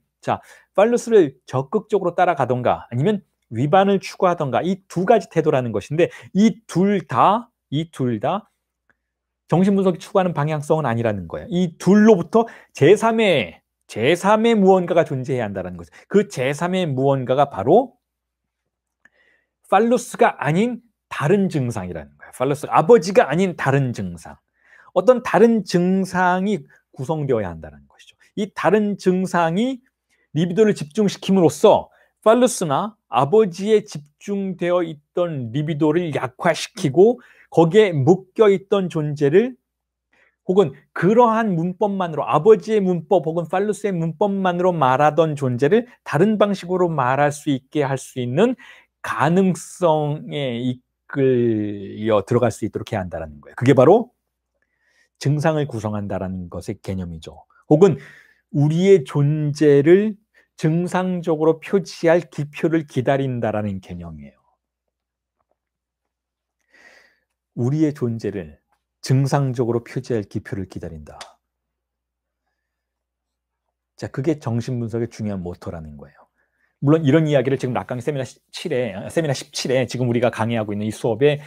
팔루스를 적극적으로 따라가던가 아니면 위반을 추구하던가, 이 두 가지 태도라는 것인데, 이 둘 다 정신분석이 추구하는 방향성은 아니라는 거예요. 이 둘로부터 제3의 무언가가 존재해야 한다는 거죠. 그 제3의 무언가가 바로 팔루스가 아닌 다른 증상이라는 거예요. 팔루스 아버지가 아닌 다른 증상, 어떤 다른 증상이 구성되어야 한다는 것이죠. 이 다른 증상이 리비도를 집중시킴으로써 팔루스나 아버지에 집중되어 있던 리비도를 약화시키고, 거기에 묶여있던 존재를, 혹은 그러한 문법만으로, 아버지의 문법 혹은 팔루스의 문법만으로 말하던 존재를 다른 방식으로 말할 수 있게 할 수 있는 가능성에 이끌려 들어갈 수 있도록 해야 한다는 거예요. 그게 바로 증상을 구성한다는 것의 개념이죠. 혹은 우리의 존재를 증상적으로 표지할 기표를 기다린다라는 개념이에요. 우리의 존재를 증상적으로 표지할 기표를 기다린다. 자, 그게 정신분석의 중요한 모토라는 거예요. 물론 이런 이야기를 지금 라칸 세미나 17에 지금 우리가 강의하고 있는 이 수업에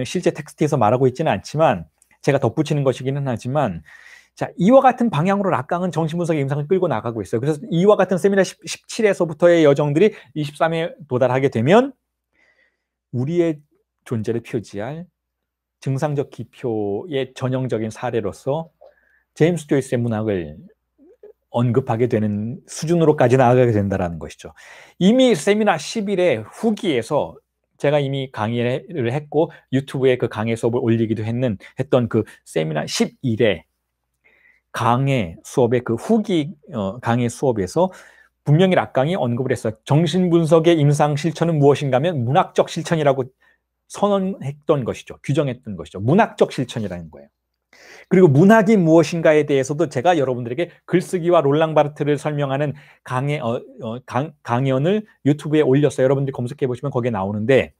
실제 텍스트에서 말하고 있지는 않지만, 제가 덧붙이는 것이기는 하지만, 자, 이와 같은 방향으로 라칸은 정신분석의 임상을 끌고 나가고 있어요. 그래서 이와 같은 세미나 17에서부터의 여정들이 23에 도달하게 되면, 우리의 존재를 표지할 증상적 기표의 전형적인 사례로서 제임스 조이스의 문학을 언급하게 되는 수준으로까지 나아가게 된다는 것이죠. 이미 세미나 11의 후기에서 제가 이미 강의를 했고 유튜브에 그 강의 수업을 올리기도 했던 그 세미나 11의 강의 수업의 그 후기 강의 수업에서 분명히 락강이 언급을 했어요. 정신분석의 임상 실천은 무엇인가 하면 문학적 실천이라고 선언했던 것이죠. 규정했던 것이죠. 문학적 실천이라는 거예요. 그리고 문학이 무엇인가에 대해서도 제가 여러분들에게 글쓰기와 롤랑 바르트를 설명하는 강연을 유튜브에 올렸어요. 여러분들이 검색해 보시면 거기에 나오는데,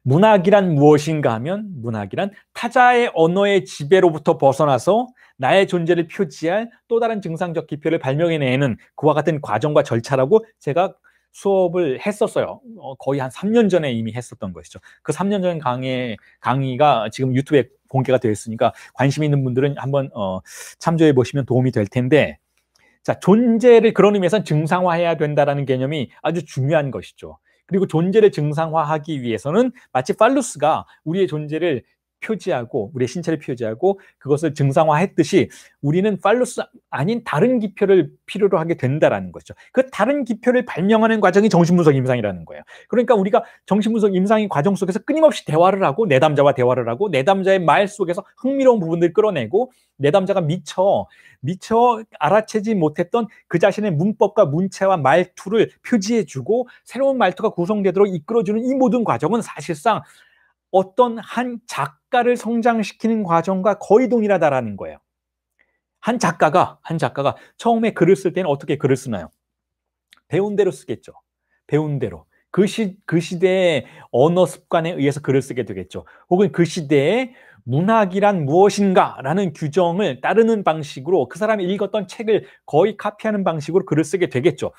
문학이란 무엇인가 하면, 문학이란 타자의 언어의 지배로부터 벗어나서 나의 존재를 표지할 또 다른 증상적 기표를 발명해내는 그와 같은 과정과 절차라고 제가 수업을 했었어요. 거의 한 3년 전에 이미 했었던 것이죠. 그 3년 전 강의가 지금 유튜브에 공개가 되어 있으니까 관심 있는 분들은 한번 참조해 보시면 도움이 될 텐데, 자, 존재를 그런 의미에서는 증상화해야 된다는 개념이 아주 중요한 것이죠. 그리고 존재를 증상화하기 위해서는 마치 팔루스가 우리의 존재를 표지하고 우리의 신체를 표지하고 그것을 증상화했듯이 우리는 팔루스 아닌 다른 기표를 필요로 하게 된다라는 거죠. 그 다른 기표를 발명하는 과정이 정신분석 임상이라는 거예요. 그러니까 우리가 정신분석 임상의 과정 속에서 끊임없이 대화를 하고, 내담자와 대화를 하고, 내담자의 말 속에서 흥미로운 부분들을 끌어내고, 내담자가 미처 알아채지 못했던 그 자신의 문법과 문체와 말투를 표지해주고 새로운 말투가 구성되도록 이끌어주는 이 모든 과정은 사실상 어떤 한 작가를 성장시키는 과정과 거의 동일하다라는 거예요. 한 작가가 처음에 글을 쓸 때는 어떻게 글을 쓰나요? 배운 대로 쓰겠죠. 배운 대로. 그 시대의 언어 습관에 의해서 글을 쓰게 되겠죠. 혹은 그 시대의 문학이란 무엇인가라는 규정을 따르는 방식으로 그 사람이 읽었던 책을 거의 카피하는 방식으로 글을 쓰게 되겠죠.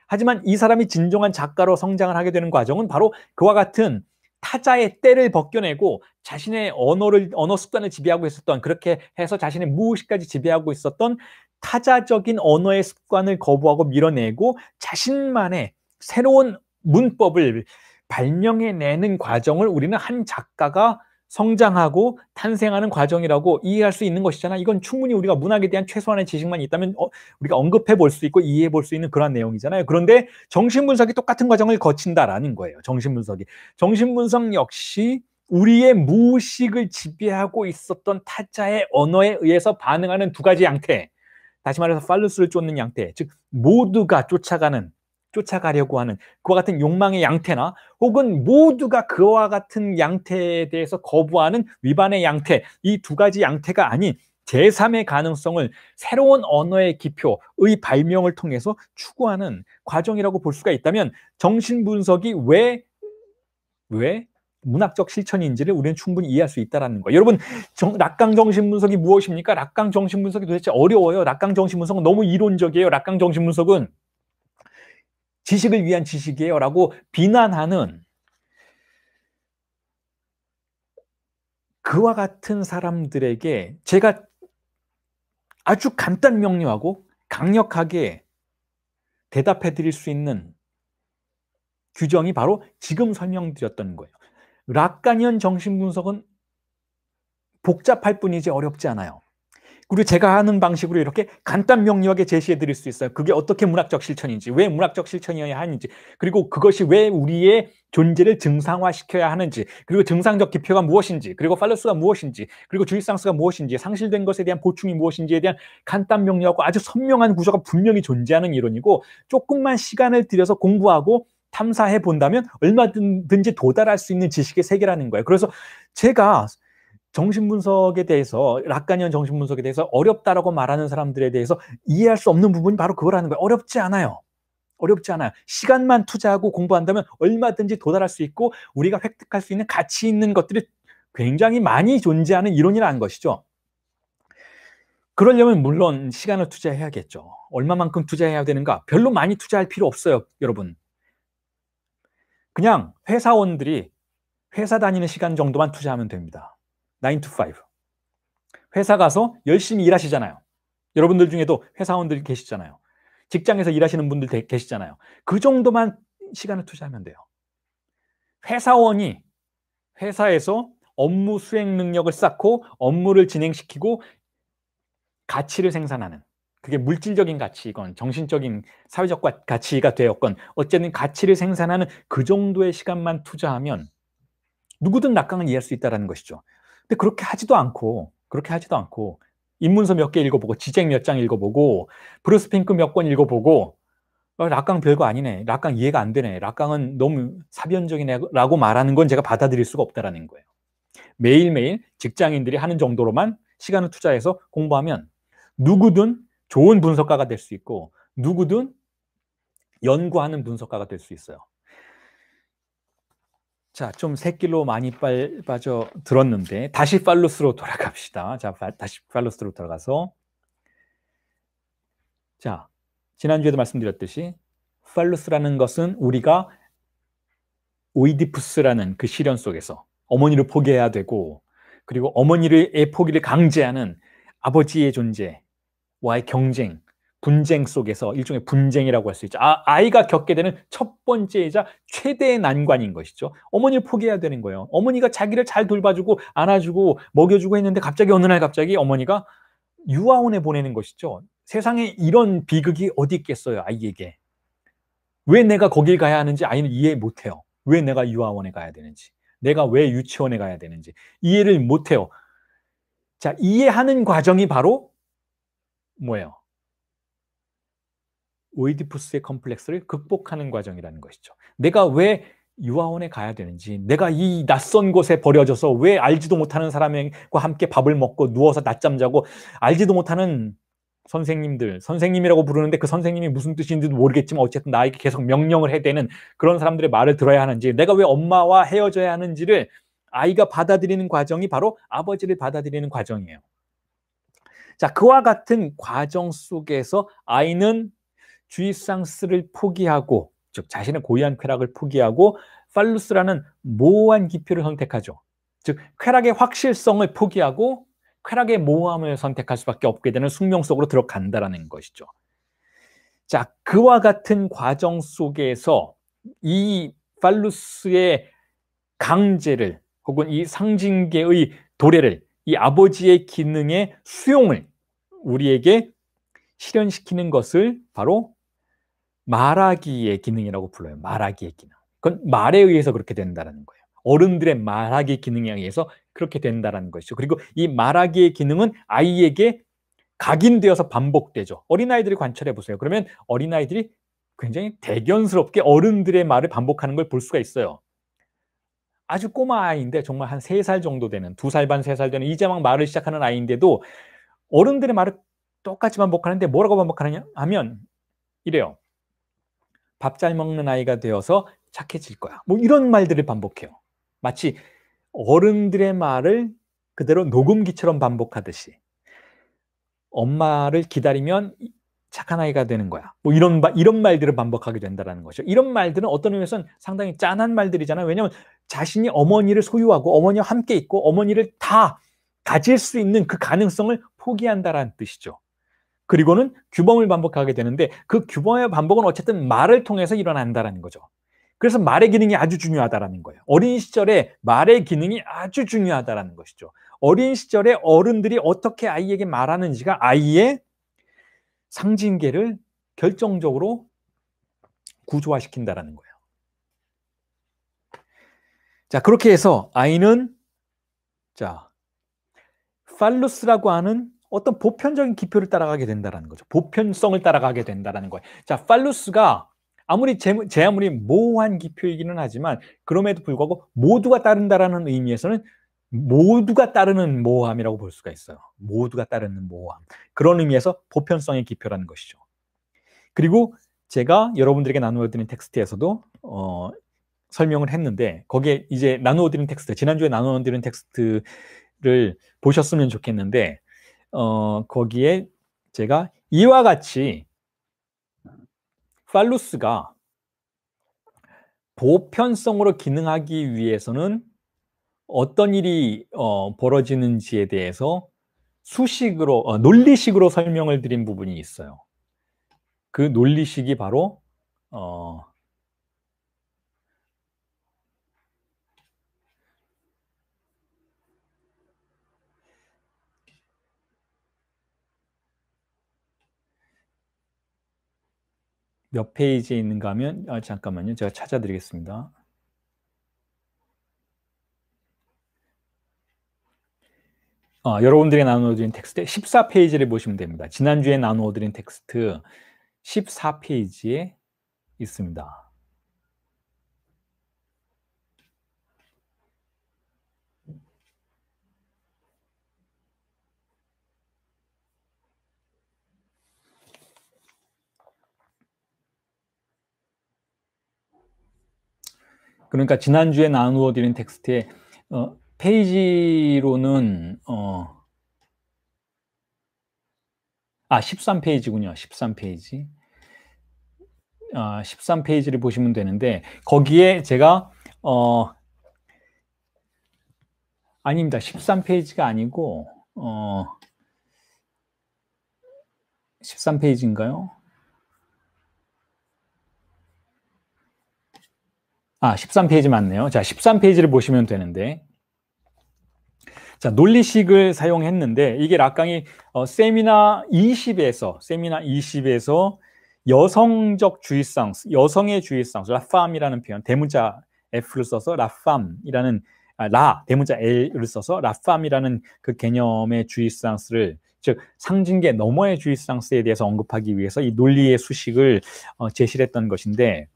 하지만 이 사람이 진정한 작가로 성장을 하게 되는 과정은 바로 그와 같은 타자의 때를 벗겨내고 자신의 언어 습관을 지배하고 있었던, 그렇게 해서 자신의 무의식까지 지배하고 있었던 타자적인 언어의 습관을 거부하고 밀어내고 자신만의 새로운 문법을 발명해내는 과정을 우리는 한 작가가 성장하고 탄생하는 과정이라고 이해할 수 있는 것이잖아. 이건 충분히 우리가 문학에 대한 최소한의 지식만 있다면 우리가 언급해 볼 수 있고 이해해 볼 수 있는 그런 내용이잖아요. 그런데 정신분석이 똑같은 과정을 거친다라는 거예요. 정신분석 역시 우리의 무의식을 지배하고 있었던 타자의 언어에 의해서 반응하는 두 가지 양태, 다시 말해서 팔루스를 쫓는 양태, 즉 모두가 쫓아가려고 하는 그와 같은 욕망의 양태나 혹은 모두가 그와 같은 양태에 대해서 거부하는 위반의 양태, 이 두 가지 양태가 아닌 제3의 가능성을 새로운 언어의 기표의 발명을 통해서 추구하는 과정이라고 볼 수가 있다면 정신분석이 왜 문학적 실천인지를 우리는 충분히 이해할 수 있다는 거예요. 여러분, 락강 정신분석이 무엇입니까? 락강 정신분석이 도대체 어려워요. 락강 정신분석은 너무 이론적이에요. 락강 정신분석은 지식을 위한 지식이에요 라고 비난하는 그와 같은 사람들에게 제가 아주 간단 명료하고 강력하게 대답해 드릴 수 있는 규정이 바로 지금 설명드렸던 거예요. 락간이언 정신분석은 복잡할 뿐이지 어렵지 않아요. 그리고 제가 하는 방식으로 이렇게 간단 명료하게 제시해 드릴 수 있어요. 그게 어떻게 문학적 실천인지, 왜 문학적 실천이어야 하는지, 그리고 그것이 왜 우리의 존재를 증상화시켜야 하는지, 그리고 증상적 기표가 무엇인지, 그리고 팔러스가 무엇인지, 그리고 주입상수가 무엇인지, 상실된 것에 대한 보충이 무엇인지에 대한 간단 명료하고 아주 선명한 구조가 분명히 존재하는 이론이고, 조금만 시간을 들여서 공부하고 탐사해 본다면 얼마든지 도달할 수 있는 지식의 세계라는 거예요. 그래서 제가 정신분석에 대해서, 락간이언 정신분석에 대해서 어렵다라고 말하는 사람들에 대해서 이해할 수 없는 부분이 바로 그거라는 거예요. 어렵지 않아요. 시간만 투자하고 공부한다면 얼마든지 도달할 수 있고 우리가 획득할 수 있는 가치 있는 것들이 굉장히 많이 존재하는 이론이라는 것이죠. 그러려면 물론 시간을 투자해야겠죠. 얼마만큼 투자해야 되는가? 별로 많이 투자할 필요 없어요, 여러분. 그냥 회사원들이 회사 다니는 시간 정도만 투자하면 됩니다. 9 to 5. 회사 가서 열심히 일하시잖아요. 여러분들 중에도 회사원들 계시잖아요. 직장에서 일하시는 분들 계시잖아요. 그 정도만 시간을 투자하면 돼요. 회사원이 회사에서 업무 수행 능력을 쌓고 업무를 진행시키고 가치를 생산하는, 그게 물질적인 가치이건 정신적인 사회적 가치가 되었건 어쨌든 가치를 생산하는 그 정도의 시간만 투자하면 누구든 락강을 이해할 수 있다는 것이죠. 근데 그렇게 하지도 않고 입문서 몇 개 읽어보고 지쟁 몇 장 읽어보고 브루스 핑크 몇 권 읽어보고 락강 별거 아니네, 락강 이해가 안 되네, 락강은 너무 사변적이네라고 말하는 건 제가 받아들일 수가 없다라는 거예요. 매일매일 직장인들이 하는 정도로만 시간을 투자해서 공부하면 누구든 좋은 분석가가 될 수 있고 누구든 연구하는 분석가가 될 수 있어요. 자, 좀 새길로 많이 빠져 들었는데 다시 팔루스로 돌아갑시다. 자, 다시 팔루스로 돌아가서, 자, 지난주에도 말씀드렸듯이 팔루스라는 것은 우리가 오이디푸스라는 그 시련 속에서 어머니를 포기해야 되고 그리고 어머니의 포기를 강제하는 아버지의 존재와의 경쟁, 분쟁 속에서 일종의 분쟁이라고 할 수 있죠. 아이가 겪게 되는 첫 번째이자 최대의 난관인 것이죠. 어머니를 포기해야 되는 거예요. 어머니가 자기를 잘 돌봐주고 안아주고 먹여주고 했는데 갑자기 어느 날 갑자기 어머니가 유아원에 보내는 것이죠. 세상에 이런 비극이 어디 있겠어요, 아이에게. 왜 내가 거길 가야 하는지 아이는 이해 못해요. 왜 내가 유아원에 가야 되는지, 내가 왜 유치원에 가야 되는지 이해를 못해요. 자, 이해하는 과정이 바로 뭐예요? 오이디푸스의 컴플렉스를 극복하는 과정이라는 것이죠. 내가 왜 유아원에 가야 되는지, 내가 이 낯선 곳에 버려져서 왜 알지도 못하는 사람과 함께 밥을 먹고 누워서 낮잠 자고 알지도 못하는 선생님이라고 부르는데 그 선생님이 무슨 뜻인지도 모르겠지만 어쨌든 나에게 계속 명령을 해야 되는 그런 사람들의 말을 들어야 하는지, 내가 왜 엄마와 헤어져야 하는지를 아이가 받아들이는 과정이 바로 아버지를 받아들이는 과정이에요. 자, 그와 같은 과정 속에서 아이는 쥐상스를 포기하고, 즉 자신의 고유한 쾌락을 포기하고 팔루스라는 모호한 기표를 선택하죠. 즉 쾌락의 확실성을 포기하고 쾌락의 모호함을 선택할 수밖에 없게 되는 숙명 속으로 들어간다는 것이죠. 자, 그와 같은 과정 속에서 이 팔루스의 강제를, 혹은 이 상징계의 도래를, 이 아버지의 기능의 수용을 우리에게 실현시키는 것을 바로 말하기의 기능이라고 불러요. 말하기의 기능. 그건 말에 의해서 그렇게 된다는 거예요. 어른들의 말하기 기능에 의해서 그렇게 된다는 것이죠. 그리고 이 말하기의 기능은 아이에게 각인되어서 반복되죠. 어린아이들을 관찰해 보세요. 그러면 어린아이들이 굉장히 대견스럽게 어른들의 말을 반복하는 걸 볼 수가 있어요. 아주 꼬마 아이인데, 정말 한 3살 정도 되는, 2살 반, 3살 되는, 이제 막 말을 시작하는 아이인데도 어른들의 말을 똑같이 반복하는데 뭐라고 반복하느냐 하면 이래요. 밥 잘 먹는 아이가 되어서 착해질 거야. 뭐 이런 말들을 반복해요. 마치 어른들의 말을 그대로 녹음기처럼 반복하듯이, 엄마를 기다리면 착한 아이가 되는 거야. 뭐 이런 말들을 반복하게 된다는 거죠. 이런 말들은 어떤 의미에서는 상당히 짠한 말들이잖아요. 왜냐하면 자신이 어머니를 소유하고 어머니와 함께 있고 어머니를 다 가질 수 있는 그 가능성을 포기한다는 뜻이죠. 그리고는 규범을 반복하게 되는데 그 규범의 반복은 어쨌든 말을 통해서 일어난다는 거죠. 그래서 말의 기능이 아주 중요하다는 거예요. 어린 시절에 말의 기능이 아주 중요하다는 것이죠. 어린 시절에 어른들이 어떻게 아이에게 말하는지가 아이의 상징계를 결정적으로 구조화시킨다는 거예요. 자, 그렇게 해서 아이는 팔루스라고 하는 어떤 보편적인 기표를 따라가게 된다는 거죠. 보편성을 따라가게 된다는 거예요. 자, 팔루스가 제 아무리 모호한 기표이기는 하지만 그럼에도 불구하고 모두가 따른다라는 의미에서는 모두가 따르는 모호함이라고 볼 수가 있어요. 모두가 따르는 모호함. 그런 의미에서 보편성의 기표라는 것이죠. 그리고 제가 여러분들에게 나누어드린 텍스트에서도 설명을 했는데, 거기에 이제 나누어드린 텍스트, 지난주에 나누어드린 텍스트를 보셨으면 좋겠는데, 거기에 제가 이와 같이 팔루스가 보편성으로 기능하기 위해서는 어떤 일이 벌어지는지에 대해서 수식으로, 논리식으로 설명을 드린 부분이 있어요. 그 논리식이 바로 몇 페이지에 있는가 하면, 잠깐만요. 제가 찾아드리겠습니다. 여러분들이 나누어드린 텍스트 14페이지를 보시면 됩니다. 지난주에 나누어드린 텍스트 14페이지에 있습니다. 그러니까 지난주에 나누어드린 텍스트의 페이지로는 13페이지군요. 13페이지. 13페이지를 보시면 되는데, 거기에 제가 아닙니다. 13페이지가 아니고 13페이지인가요? 13페이지 맞네요. 자, 13페이지를 보시면 되는데, 자, 논리식을 사용했는데, 이게 락강이 세미나 20에서 여성적 주의상스, 여성의 주의상스, 라팜이라는 표현, 대문자 F를 써서 라팜이라는, 대문자 L을 써서 라팜이라는 그 개념의 주의상스를, 즉 상징계 너머의 주의상스에 대해서 언급하기 위해서 이 논리의 수식을 제시를 했던 것인데,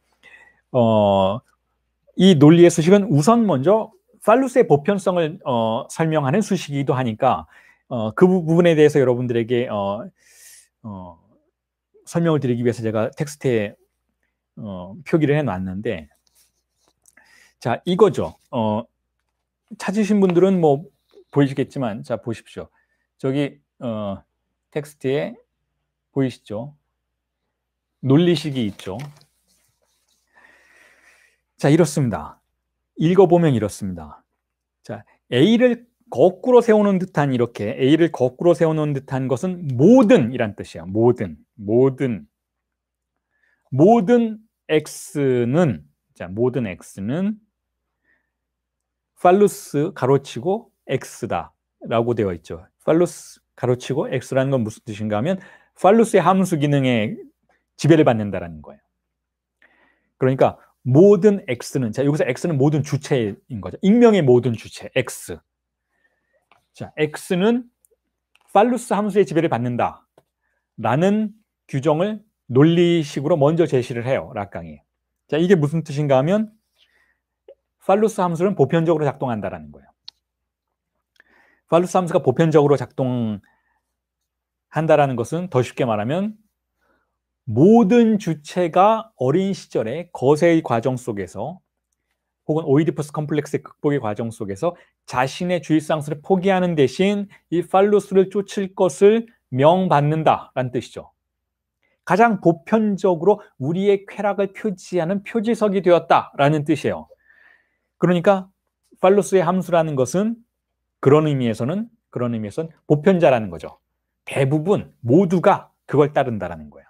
이 논리의 수식은 우선 먼저 팔루스의 보편성을 설명하는 수식이기도 하니까 그 부분에 대해서 여러분들에게 설명을 드리기 위해서 제가 텍스트에 표기를 해놨는데, 자, 이거죠. 찾으신 분들은 뭐 보이시겠지만, 자, 보십시오. 저기 텍스트에 보이시죠? 논리식이 있죠. 자, 이렇습니다. 읽어보면 이렇습니다. 자, A를 거꾸로 세우는 듯한, 이렇게 A를 거꾸로 세우는 듯한 것은 모든이란 뜻이에요. 모든 X는, 자, 모든 X는 팔루스 가로치고 X다 라고 되어 있죠. 팔루스 가로치고 X라는 건 무슨 뜻인가 하면 팔루스의 함수 기능에 지배를 받는다라는 거예요. 그러니까 모든 X는, 자, 여기서 X는 모든 주체인 거죠. 익명의 모든 주체, X. 자, X는 팔루스 함수의 지배를 받는다 라는 규정을 논리식으로 먼저 제시를 해요, 락강이. 자, 이게 무슨 뜻인가 하면 팔루스 함수는 보편적으로 작동한다라는 거예요. 팔루스 함수가 보편적으로 작동한다라는 것은 더 쉽게 말하면 모든 주체가 어린 시절의 거세의 과정 속에서 혹은 오이디푸스 컴플렉스의 극복의 과정 속에서 자신의 주입상수를 포기하는 대신 이 팔루스를 쫓을 것을 명받는다라는 뜻이죠. 가장 보편적으로 우리의 쾌락을 표지하는 표지석이 되었다라는 뜻이에요. 그러니까 팔루스의 함수라는 것은 그런 의미에서는 보편자라는 거죠. 대부분 모두가 그걸 따른다라는 거예요.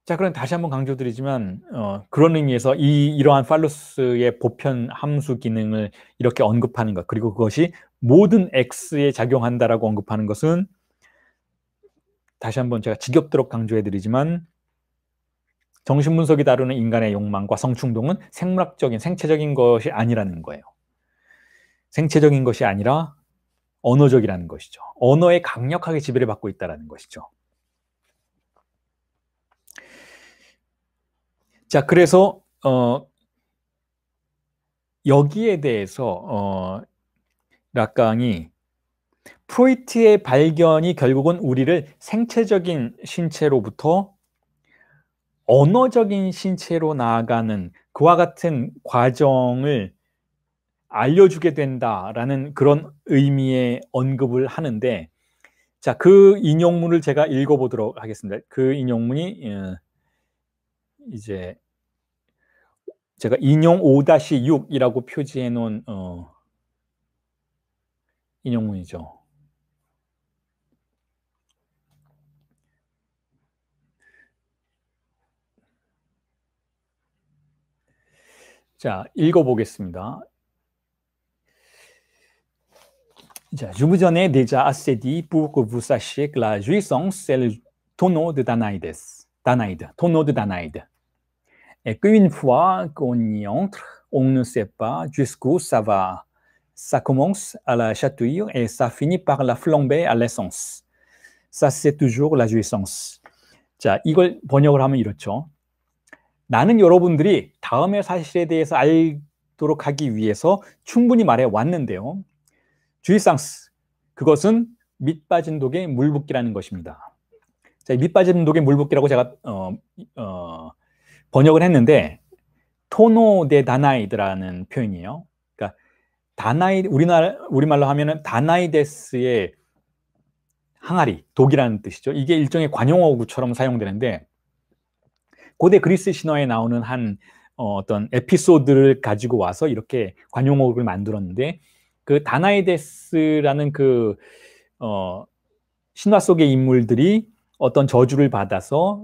자, 그럼 다시 한번 강조드리지만 그런 의미에서 이러한 팔루스의 보편 함수 기능을 이렇게 언급하는 것, 그리고 그것이 모든 X에 작용한다라고 언급하는 것은 다시 한번 제가 지겹도록 강조해드리지만 정신분석이 다루는 인간의 욕망과 성충동은 생물학적인, 생체적인 것이 아니라는 거예요. 생체적인 것이 아니라 언어적이라는 것이죠. 언어에 강력하게 지배를 받고 있다는 것이죠. 자, 그래서 여기에 대해서 락강이 프로이트의 발견이 결국은 우리를 생체적인 신체로부터 언어적인 신체로 나아가는 그와 같은 과정을 알려주게 된다라는 그런 의미의 언급을 하는데, 자, 그 인용문을 제가 읽어보도록 하겠습니다. 그 인용문이 이제 제가 인용 5-6이라고 표지해 놓은 인용문이죠. 자, 읽어보겠습니다. 자, je vous en ai déjà assez dit pour que vous sachiez que la jouissance, c'est le tonneau de Danaïde, tonneau de Danaïde. Et qu'une fois qu'on y entre, on ne sait pas jusqu'où ça va. Ça commence à la chatouille et ça finit par la flamber à l'essence. Ça, c'est toujours la jouissance. 자, 이걸 번역을 하면 이렇죠. 나는 여러분들이 다음의 사실에 대해서 알도록 하기 위해서 충분히 말해 왔는데요. 주의상스, 그것은 밑빠진 독에 물 붓기라는 것입니다. 자, 밑빠진 독에 물 붓기라고 제가 번역을 했는데 토노 데 다나이드라는 표현이에요. 그러니까 다나이, 우리말로 하면은 다나이데스의 항아리, 독이라는 뜻이죠. 이게 일종의 관용어구처럼 사용되는데 고대 그리스 신화에 나오는 한 어떤 에피소드를 가지고 와서 이렇게 관용어구를 만들었는데, 그 다나이데스라는 그 신화 속의 인물들이 어떤 저주를 받아서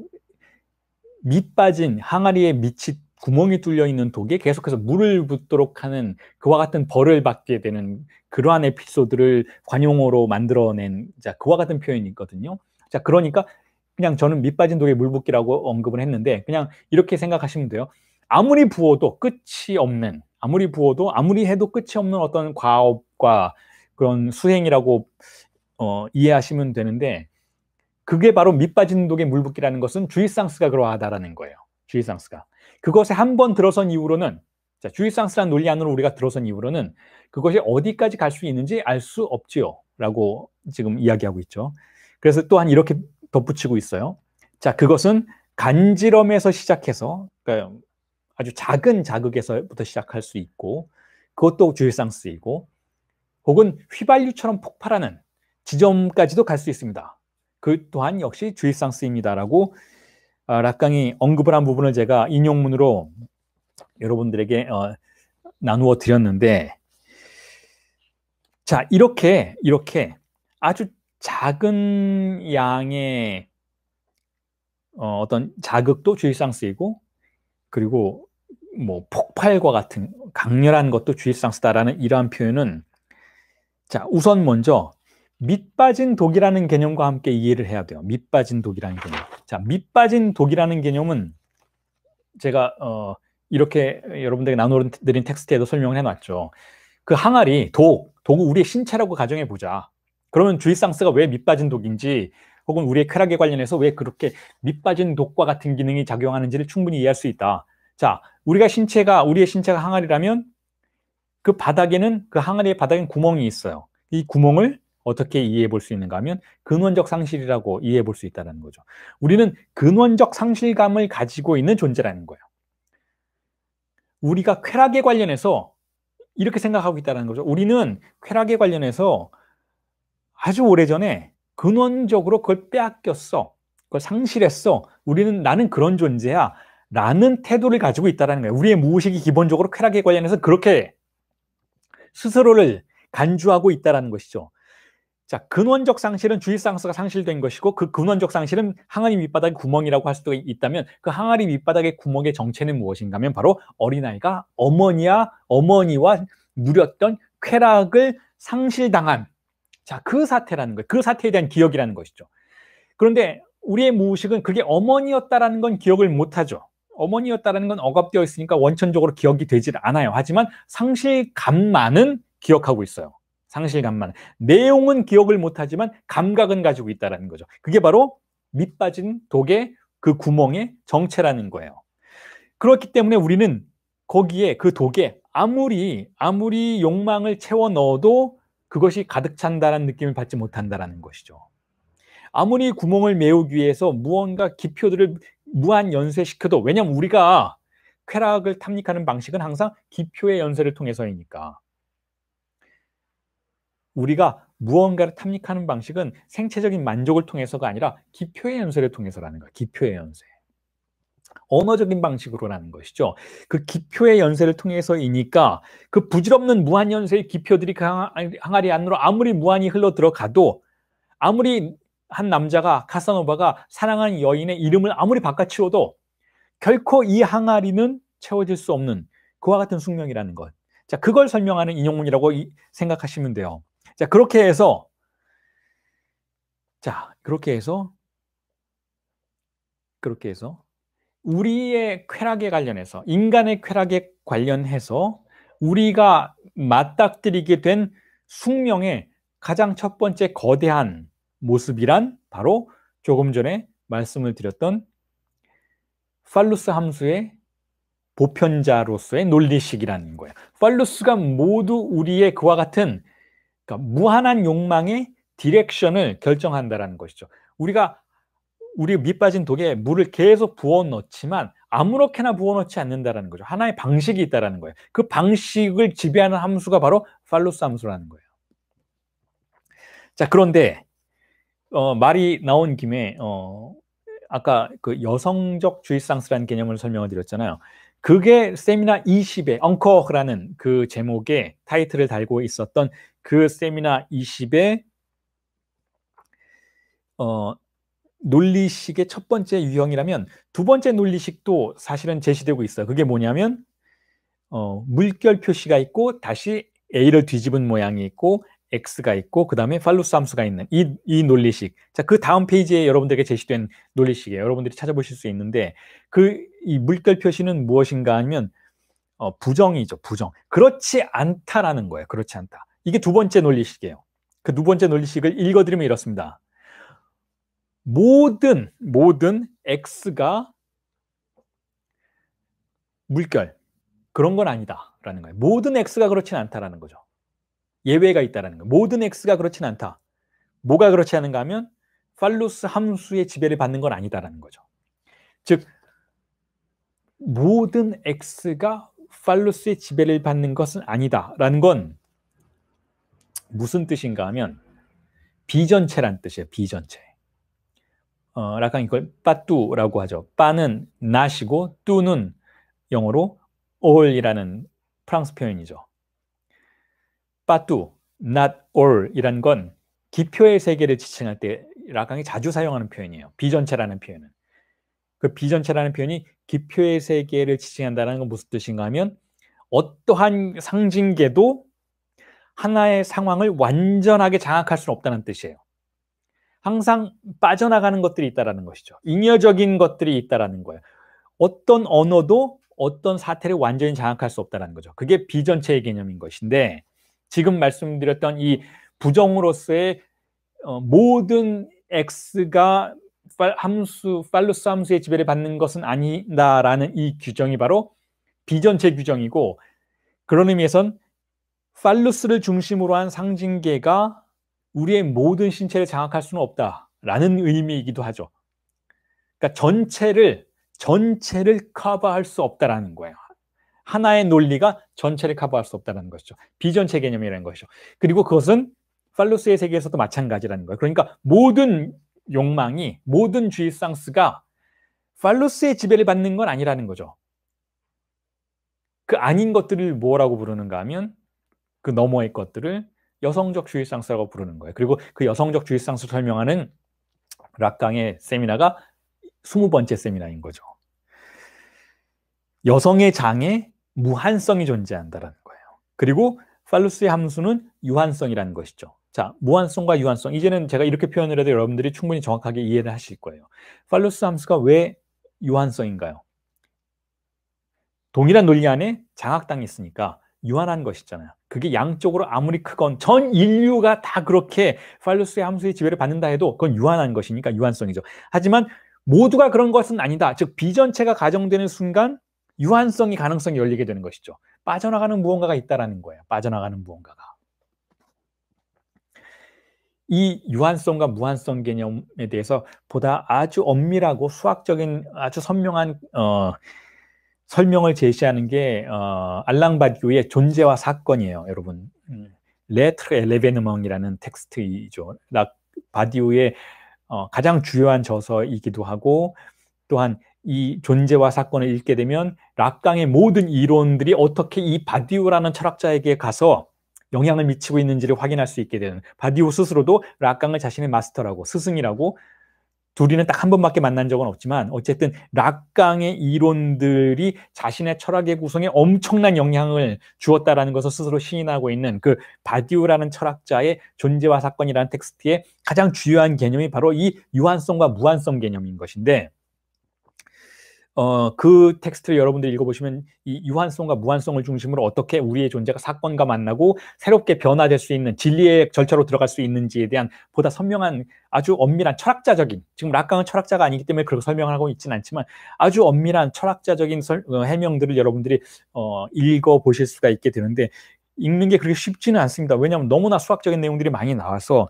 밑빠진 항아리에 밑이 구멍이 뚫려 있는 독에 계속해서 물을 붓도록 하는 그와 같은 벌을 받게 되는 그러한 에피소드를 관용어로 만들어낸, 자, 그와 같은 표현이 있거든요. 자, 그러니까 그냥 저는 밑빠진 독에 물 붓기라고 언급을 했는데 그냥 이렇게 생각하시면 돼요. 아무리 부어도 끝이 없는, 아무리 해도 끝이 없는 어떤 과업과 그런 수행이라고 이해하시면 되는데, 그게 바로 밑빠진 독에 물 붓기라는 것은 주의상스가 그러하다라는 거예요. 주의상스가. 그것에 한 번 들어선 이후로는, 자, 주의상스라는 논리 안으로 우리가 들어선 이후로는 그것이 어디까지 갈 수 있는지 알 수 없지요. 라고 지금 이야기하고 있죠. 그래서 또한 이렇게 덧붙이고 있어요. 자, 그것은 간지럼에서 시작해서, 그러니까 아주 작은 자극에서부터 시작할 수 있고, 그것도 주일상스이고, 혹은 휘발유처럼 폭발하는 지점까지도 갈 수 있습니다. 그 또한 역시 주일상스입니다라고 락강이 언급을 한 부분을 제가 인용문으로 여러분들에게 나누어 드렸는데, 자, 이렇게 아주 작은 양의 어떤 자극도 주일상스이고, 그리고 뭐 폭발과 같은 강렬한 것도 주일상스다라는 이러한 표현은, 자, 우선 먼저 밑빠진 독이라는 개념과 함께 이해를 해야 돼요. 밑빠진 독이라는 개념. 자, 밑빠진 독이라는 개념은 제가 이렇게 여러분들에게 나눠드린 텍스트에도 설명을 해놨죠. 그 항아리, 독을 우리의 신체라고 가정해 보자. 그러면 주일상스가 왜 밑빠진 독인지, 혹은 우리의 쾌락에 관련해서 왜 그렇게 밑빠진 독과 같은 기능이 작용하는지를 충분히 이해할 수 있다. 자, 우리의 신체가 항아리라면 그 바닥에는, 그 항아리의 바닥엔 구멍이 있어요. 이 구멍을 어떻게 이해해 볼 수 있는가 하면 근원적 상실이라고 이해해 볼 수 있다는 거죠. 우리는 근원적 상실감을 가지고 있는 존재라는 거예요. 우리가 쾌락에 관련해서 이렇게 생각하고 있다는 거죠. 우리는 쾌락에 관련해서 아주 오래전에 근원적으로 그걸 빼앗겼어. 그걸 상실했어. 나는 그런 존재야. 라는 태도를 가지고 있다는 거예요. 우리의 무의식이 기본적으로 쾌락에 관련해서 그렇게 스스로를 간주하고 있다는 것이죠. 자, 근원적 상실은 주일상스가 상실된 것이고, 그 근원적 상실은 항아리 밑바닥의 구멍이라고 할 수도 있다면, 그 항아리 밑바닥의 구멍의 정체는 무엇인가 하면 바로 어린아이가 어머니와 누렸던 쾌락을 상실당한, 자, 그 사태라는 거예요. 그 사태에 대한 기억이라는 것이죠. 그런데 우리의 무의식은 그게 어머니였다라는 건 기억을 못하죠. 어머니였다라는 건 억압되어 있으니까 원천적으로 기억이 되질 않아요. 하지만 상실감만은 기억하고 있어요. 상실감만. 내용은 기억을 못하지만 감각은 가지고 있다는 거죠. 그게 바로 밑빠진 독의 그 구멍의 정체라는 거예요. 그렇기 때문에 우리는 거기에, 그 독에 아무리 욕망을 채워 넣어도 그것이 가득 찬다는 느낌을 받지 못한다는 것이죠. 아무리 구멍을 메우기 위해서 무언가 기표들을 무한 연쇄시켜도, 왜냐하면 우리가 쾌락을 탐닉하는 방식은 항상 기표의 연쇄를 통해서이니까, 우리가 무언가를 탐닉하는 방식은 생체적인 만족을 통해서가 아니라 기표의 연쇄를 통해서라는 거예요. 기표의 연쇄. 언어적인 방식으로라는 것이죠. 그 기표의 연쇄를 통해서이니까 그 부질없는 무한 연쇄의 기표들이 그 항아리 안으로 아무리 무한히 흘러 들어가도, 아무리 한 남자가, 카사노바가 사랑하는 여인의 이름을 아무리 바꿔치워도 결코 이 항아리는 채워질 수 없는 그와 같은 숙명이라는 것. 자, 그걸 설명하는 인용문이라고 생각하시면 돼요. 자, 그렇게 해서 우리의 쾌락에 관련해서, 인간의 쾌락에 관련해서 우리가 맞닥뜨리게 된 숙명의 가장 첫 번째 거대한 모습이란 바로 조금 전에 말씀을 드렸던 팔루스 함수의 보편자로서의 논리식이라는 거예요. 팔루스가 모두 우리의 그와 같은, 그러니까 무한한 욕망의 디렉션을 결정한다는 것이죠. 우리 밑빠진 독에 물을 계속 부어 넣지만 아무렇게나 부어 넣지 않는다는 거죠. 하나의 방식이 있다는 거예요. 그 방식을 지배하는 함수가 바로 팔루스 함수라는 거예요. 자, 그런데 말이 나온 김에 아까 그 여성적 주일상스라는 개념을 설명을 드렸잖아요. 그게 세미나 20의 엉커라는 그 제목의 타이틀을 달고 있었던 그 세미나 20의 논리식의 첫 번째 유형이라면, 두 번째 논리식도 사실은 제시되고 있어요. 그게 뭐냐면 물결 표시가 있고 다시 A를 뒤집은 모양이 있고 X가 있고 그 다음에 팔루스 함수가 있는 이 논리식. 자, 그 다음 페이지에 여러분들에게 제시된 논리식이에요. 여러분들이 찾아보실 수 있는데, 이 물결 표시는 무엇인가 하면 부정이죠. 부정. 그렇지 않다라는 거예요. 그렇지 않다. 이게 두 번째 논리식이에요. 그 두 번째 논리식을 읽어드리면 이렇습니다. 모든 X가 물결, 그런 건 아니다라는 거예요. 모든 X가 그렇진 않다라는 거죠. 예외가 있다는 거예요. 모든 x가 그렇진 않다. 뭐가 그렇지 않은가 하면 팔루스 함수의 지배를 받는 건 아니다라는 거죠. 즉 모든 x가 팔루스의 지배를 받는 것은 아니다라는 건 무슨 뜻인가 하면 비전체란 뜻이에요. 비전체. 라칸 이걸 빠뚜라고 하죠. 빠는 not이고 뚜는 영어로 all이라는 프랑스 표현이죠. 빠뚜, not all이란 건 기표의 세계를 지칭할 때 라칸이 자주 사용하는 표현이에요. 비전체라는 표현은. 그 비전체라는 표현이 기표의 세계를 지칭한다는 건 무슨 뜻인가 하면 어떠한 상징계도 하나의 상황을 완전하게 장악할 수는 없다는 뜻이에요. 항상 빠져나가는 것들이 있다는 것이죠. 잉여적인 것들이 있다는 거예요. 어떤 언어도 어떤 사태를 완전히 장악할 수 없다는 거죠. 그게 비전체의 개념인 것인데 지금 말씀드렸던 이 부정으로서의 모든 x가 팔루스 함수의 지배를 받는 것은 아니다라는 이 규정이 바로 비전체 규정이고 그런 의미에선 팔루스를 중심으로 한 상징계가 우리의 모든 신체를 장악할 수는 없다라는 의미이기도 하죠. 그러니까 전체를 커버할 수 없다라는 거예요. 하나의 논리가 전체를 커버할 수 없다는 것이죠. 비전체 개념이라는 것이죠. 그리고 그것은 팔루스의 세계에서도 마찬가지라는 거예요. 그러니까 모든 욕망이, 모든 주의상스가 팔루스의 지배를 받는 건 아니라는 거죠. 그 아닌 것들을 뭐라고 부르는가 하면 그 너머의 것들을 여성적 주의상스라고 부르는 거예요. 그리고 그 여성적 주의상스를 설명하는 락강의 세미나가 20번째 세미나인 거죠. 여성의 장에 무한성이 존재한다는 거예요. 그리고 팔루스의 함수는 유한성이라는 것이죠. 자, 무한성과 유한성. 이제는 제가 이렇게 표현을 해도 여러분들이 충분히 정확하게 이해를 하실 거예요. 팔루스 함수가 왜 유한성인가요? 동일한 논리 안에 장악당이 있으니까 유한한 것이잖아요. 그게 양쪽으로 아무리 크건 전 인류가 다 그렇게 팔루스의 함수의 지배를 받는다 해도 그건 유한한 것이니까 유한성이죠. 하지만 모두가 그런 것은 아니다. 즉 비전체가 가정되는 순간 유한성이 가능성이 열리게 되는 것이죠. 빠져나가는 무언가가 있다라는 거예요. 빠져나가는 무언가가. 이 유한성과 무한성 개념에 대해서 보다 아주 엄밀하고 수학적인 아주 선명한 설명을 제시하는 게 알랑 바디우의 존재와 사건이에요, 여러분. 레트르 엘레베느멍이라는 텍스트이죠. 바디우의 가장 주요한 저서이기도 하고 또한 이 존재와 사건을 읽게 되면 락강의 모든 이론들이 어떻게 이 바디우라는 철학자에게 가서 영향을 미치고 있는지를 확인할 수 있게 되는, 바디우 스스로도 락강을 자신의 마스터라고, 스승이라고, 둘이는 딱 한 번밖에 만난 적은 없지만 어쨌든 락강의 이론들이 자신의 철학의 구성에 엄청난 영향을 주었다라는 것을 스스로 시인하고 있는 그 바디우라는 철학자의 존재와 사건이라는 텍스트의 가장 주요한 개념이 바로 이 유한성과 무한성 개념인 것인데 그 텍스트를 여러분들이 읽어보시면 이 유한성과 무한성을 중심으로 어떻게 우리의 존재가 사건과 만나고 새롭게 변화될 수 있는 진리의 절차로 들어갈 수 있는지에 대한 보다 선명한 아주 엄밀한 철학자적인, 지금 락강은 철학자가 아니기 때문에 그렇게 설명하고 있지는 않지만 아주 엄밀한 철학자적인 해명들을 여러분들이 읽어보실 수가 있게 되는데 읽는 게 그렇게 쉽지는 않습니다. 왜냐하면 너무나 수학적인 내용들이 많이 나와서.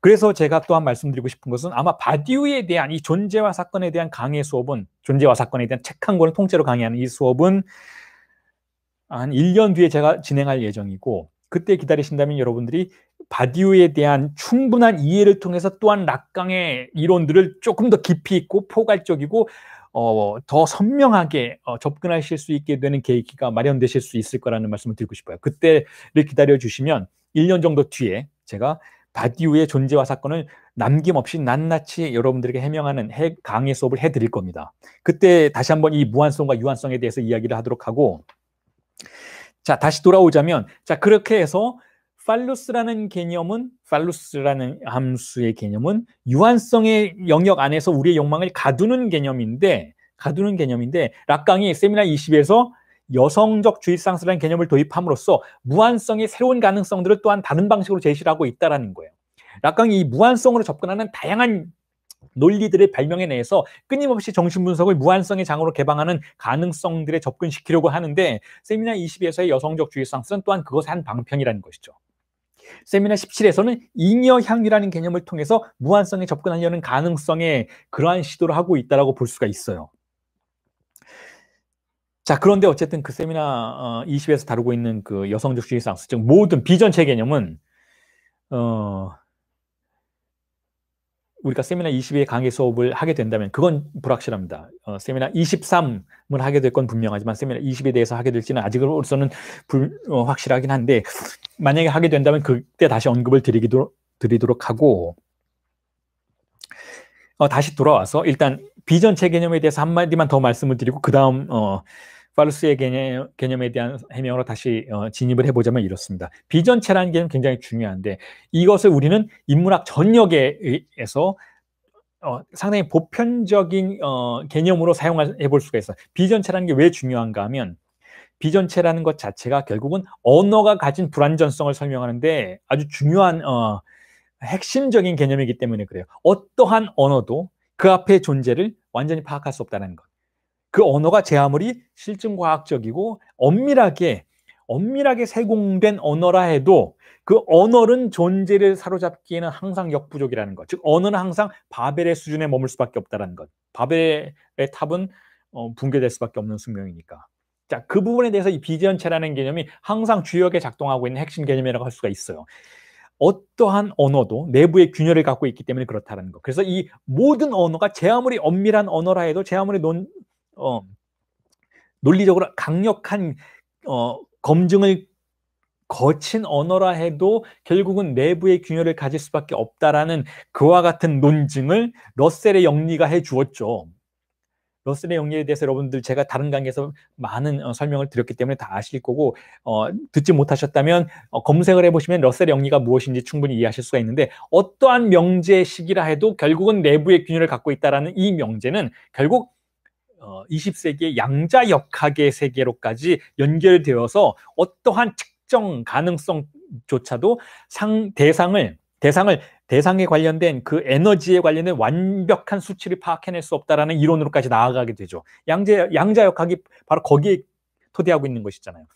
그래서 제가 또한 말씀드리고 싶은 것은 아마 바디우에 대한 이 존재와 사건에 대한 강의 수업은, 존재와 사건에 대한 책 한 권을 통째로 강의하는 이 수업은 한 1년 뒤에 제가 진행할 예정이고 그때 기다리신다면 여러분들이 바디우에 대한 충분한 이해를 통해서 또한 락강의 이론들을 조금 더 깊이 있고 포괄적이고 더 선명하게 접근하실 수 있게 되는 계기가 마련되실 수 있을 거라는 말씀을 드리고 싶어요. 그때를 기다려주시면 1년 정도 뒤에 제가 바디우의 존재와 사건을 남김없이 낱낱이 여러분들에게 해명하는 강의 수업을 해드릴 겁니다. 그때 다시 한번 이 무한성과 유한성에 대해서 이야기를 하도록 하고, 자, 다시 돌아오자면, 자, 그렇게 해서 팔루스라는 함수의 개념은 유한성의 영역 안에서 우리의 욕망을 가두는 개념인데 락강이 세미나 20에서 여성적 주의상스라는 개념을 도입함으로써 무한성의 새로운 가능성들을 또한 다른 방식으로 제시를 하고 있다는 거예요. 락강이 이 무한성으로 접근하는 다양한 논리들의 발명에 대해서 끊임없이 정신분석을 무한성의 장으로 개방하는 가능성들에 접근시키려고 하는데 세미나 20에서의 여성적 주의상스는 또한 그것의 한 방편이라는 것이죠. 세미나 17에서는 잉여향유라는 개념을 통해서 무한성에 접근하려는 가능성에 그러한 시도를 하고 있다고 볼 수가 있어요. 자, 그런데 어쨌든 그 세미나 20에서 다루고 있는 그 여성적 주의상수, 즉 모든 비전체 개념은 우리가 세미나 22의 강의 수업을 하게 된다면 그건 불확실합니다. 세미나 23을 하게 될 건 분명하지만 세미나 20에 대해서 하게 될지는 아직으로서는 확실하긴 한데, 만약에 하게 된다면 그때 다시 언급을 드리도록 하고, 다시 돌아와서 일단 비전체 개념에 대해서 한마디만 더 말씀을 드리고 그 다음 팔루스의 개념에 대한 해명으로 다시 진입을 해보자면 이렇습니다. 비전체라는 개념 굉장히 중요한데, 이것을 우리는 인문학 전역에서 상당히 보편적인 개념으로 사용해 볼 수가 있어요. 비전체라는 게 왜 중요한가 하면, 비전체라는 것 자체가 결국은 언어가 가진 불완전성을 설명하는데 아주 중요한 핵심적인 개념이기 때문에 그래요. 어떠한 언어도 그 앞의 존재를 완전히 파악할 수 없다는 것. 그 언어가 제 아무리 실증과학적이고 엄밀하게 세공된 언어라 해도 그 언어는 존재를 사로잡기에는 항상 역부족이라는 것. 즉 언어는 항상 바벨의 수준에 머물 수밖에 없다는 것. 바벨의 탑은 붕괴될 수밖에 없는 숙명이니까. 자, 그 부분에 대해서 이 비전체라는 개념이 항상 주역에 작동하고 있는 핵심 개념이라고 할 수가 있어요. 어떠한 언어도 내부의 균열을 갖고 있기 때문에 그렇다는 것. 그래서 이 모든 언어가 제 아무리 엄밀한 언어라 해도, 제 아무리 논리적으로 강력한 검증을 거친 언어라 해도 결국은 내부의 균열을 가질 수밖에 없다라는 그와 같은 논증을 러셀의 영리가 해주었죠. 러셀의 영리에 대해서 여러분들 제가 다른 강의에서 많은 설명을 드렸기 때문에 다 아실 거고, 듣지 못하셨다면 검색을 해보시면 러셀의 영리가 무엇인지 충분히 이해하실 수가 있는데, 어떠한 명제식이라 해도 결국은 내부의 균열을 갖고 있다는 이 명제는 결국 20세기의 양자역학의 세계로까지 연결되어서 어떠한 측정 가능성조차도 대상에 관련된 그 에너지에 관련된 완벽한 수치를 파악해낼 수 없다라는 이론으로까지 나아가게 되죠. 양자역학이 바로 거기에 토대하고 있는 것이잖아요.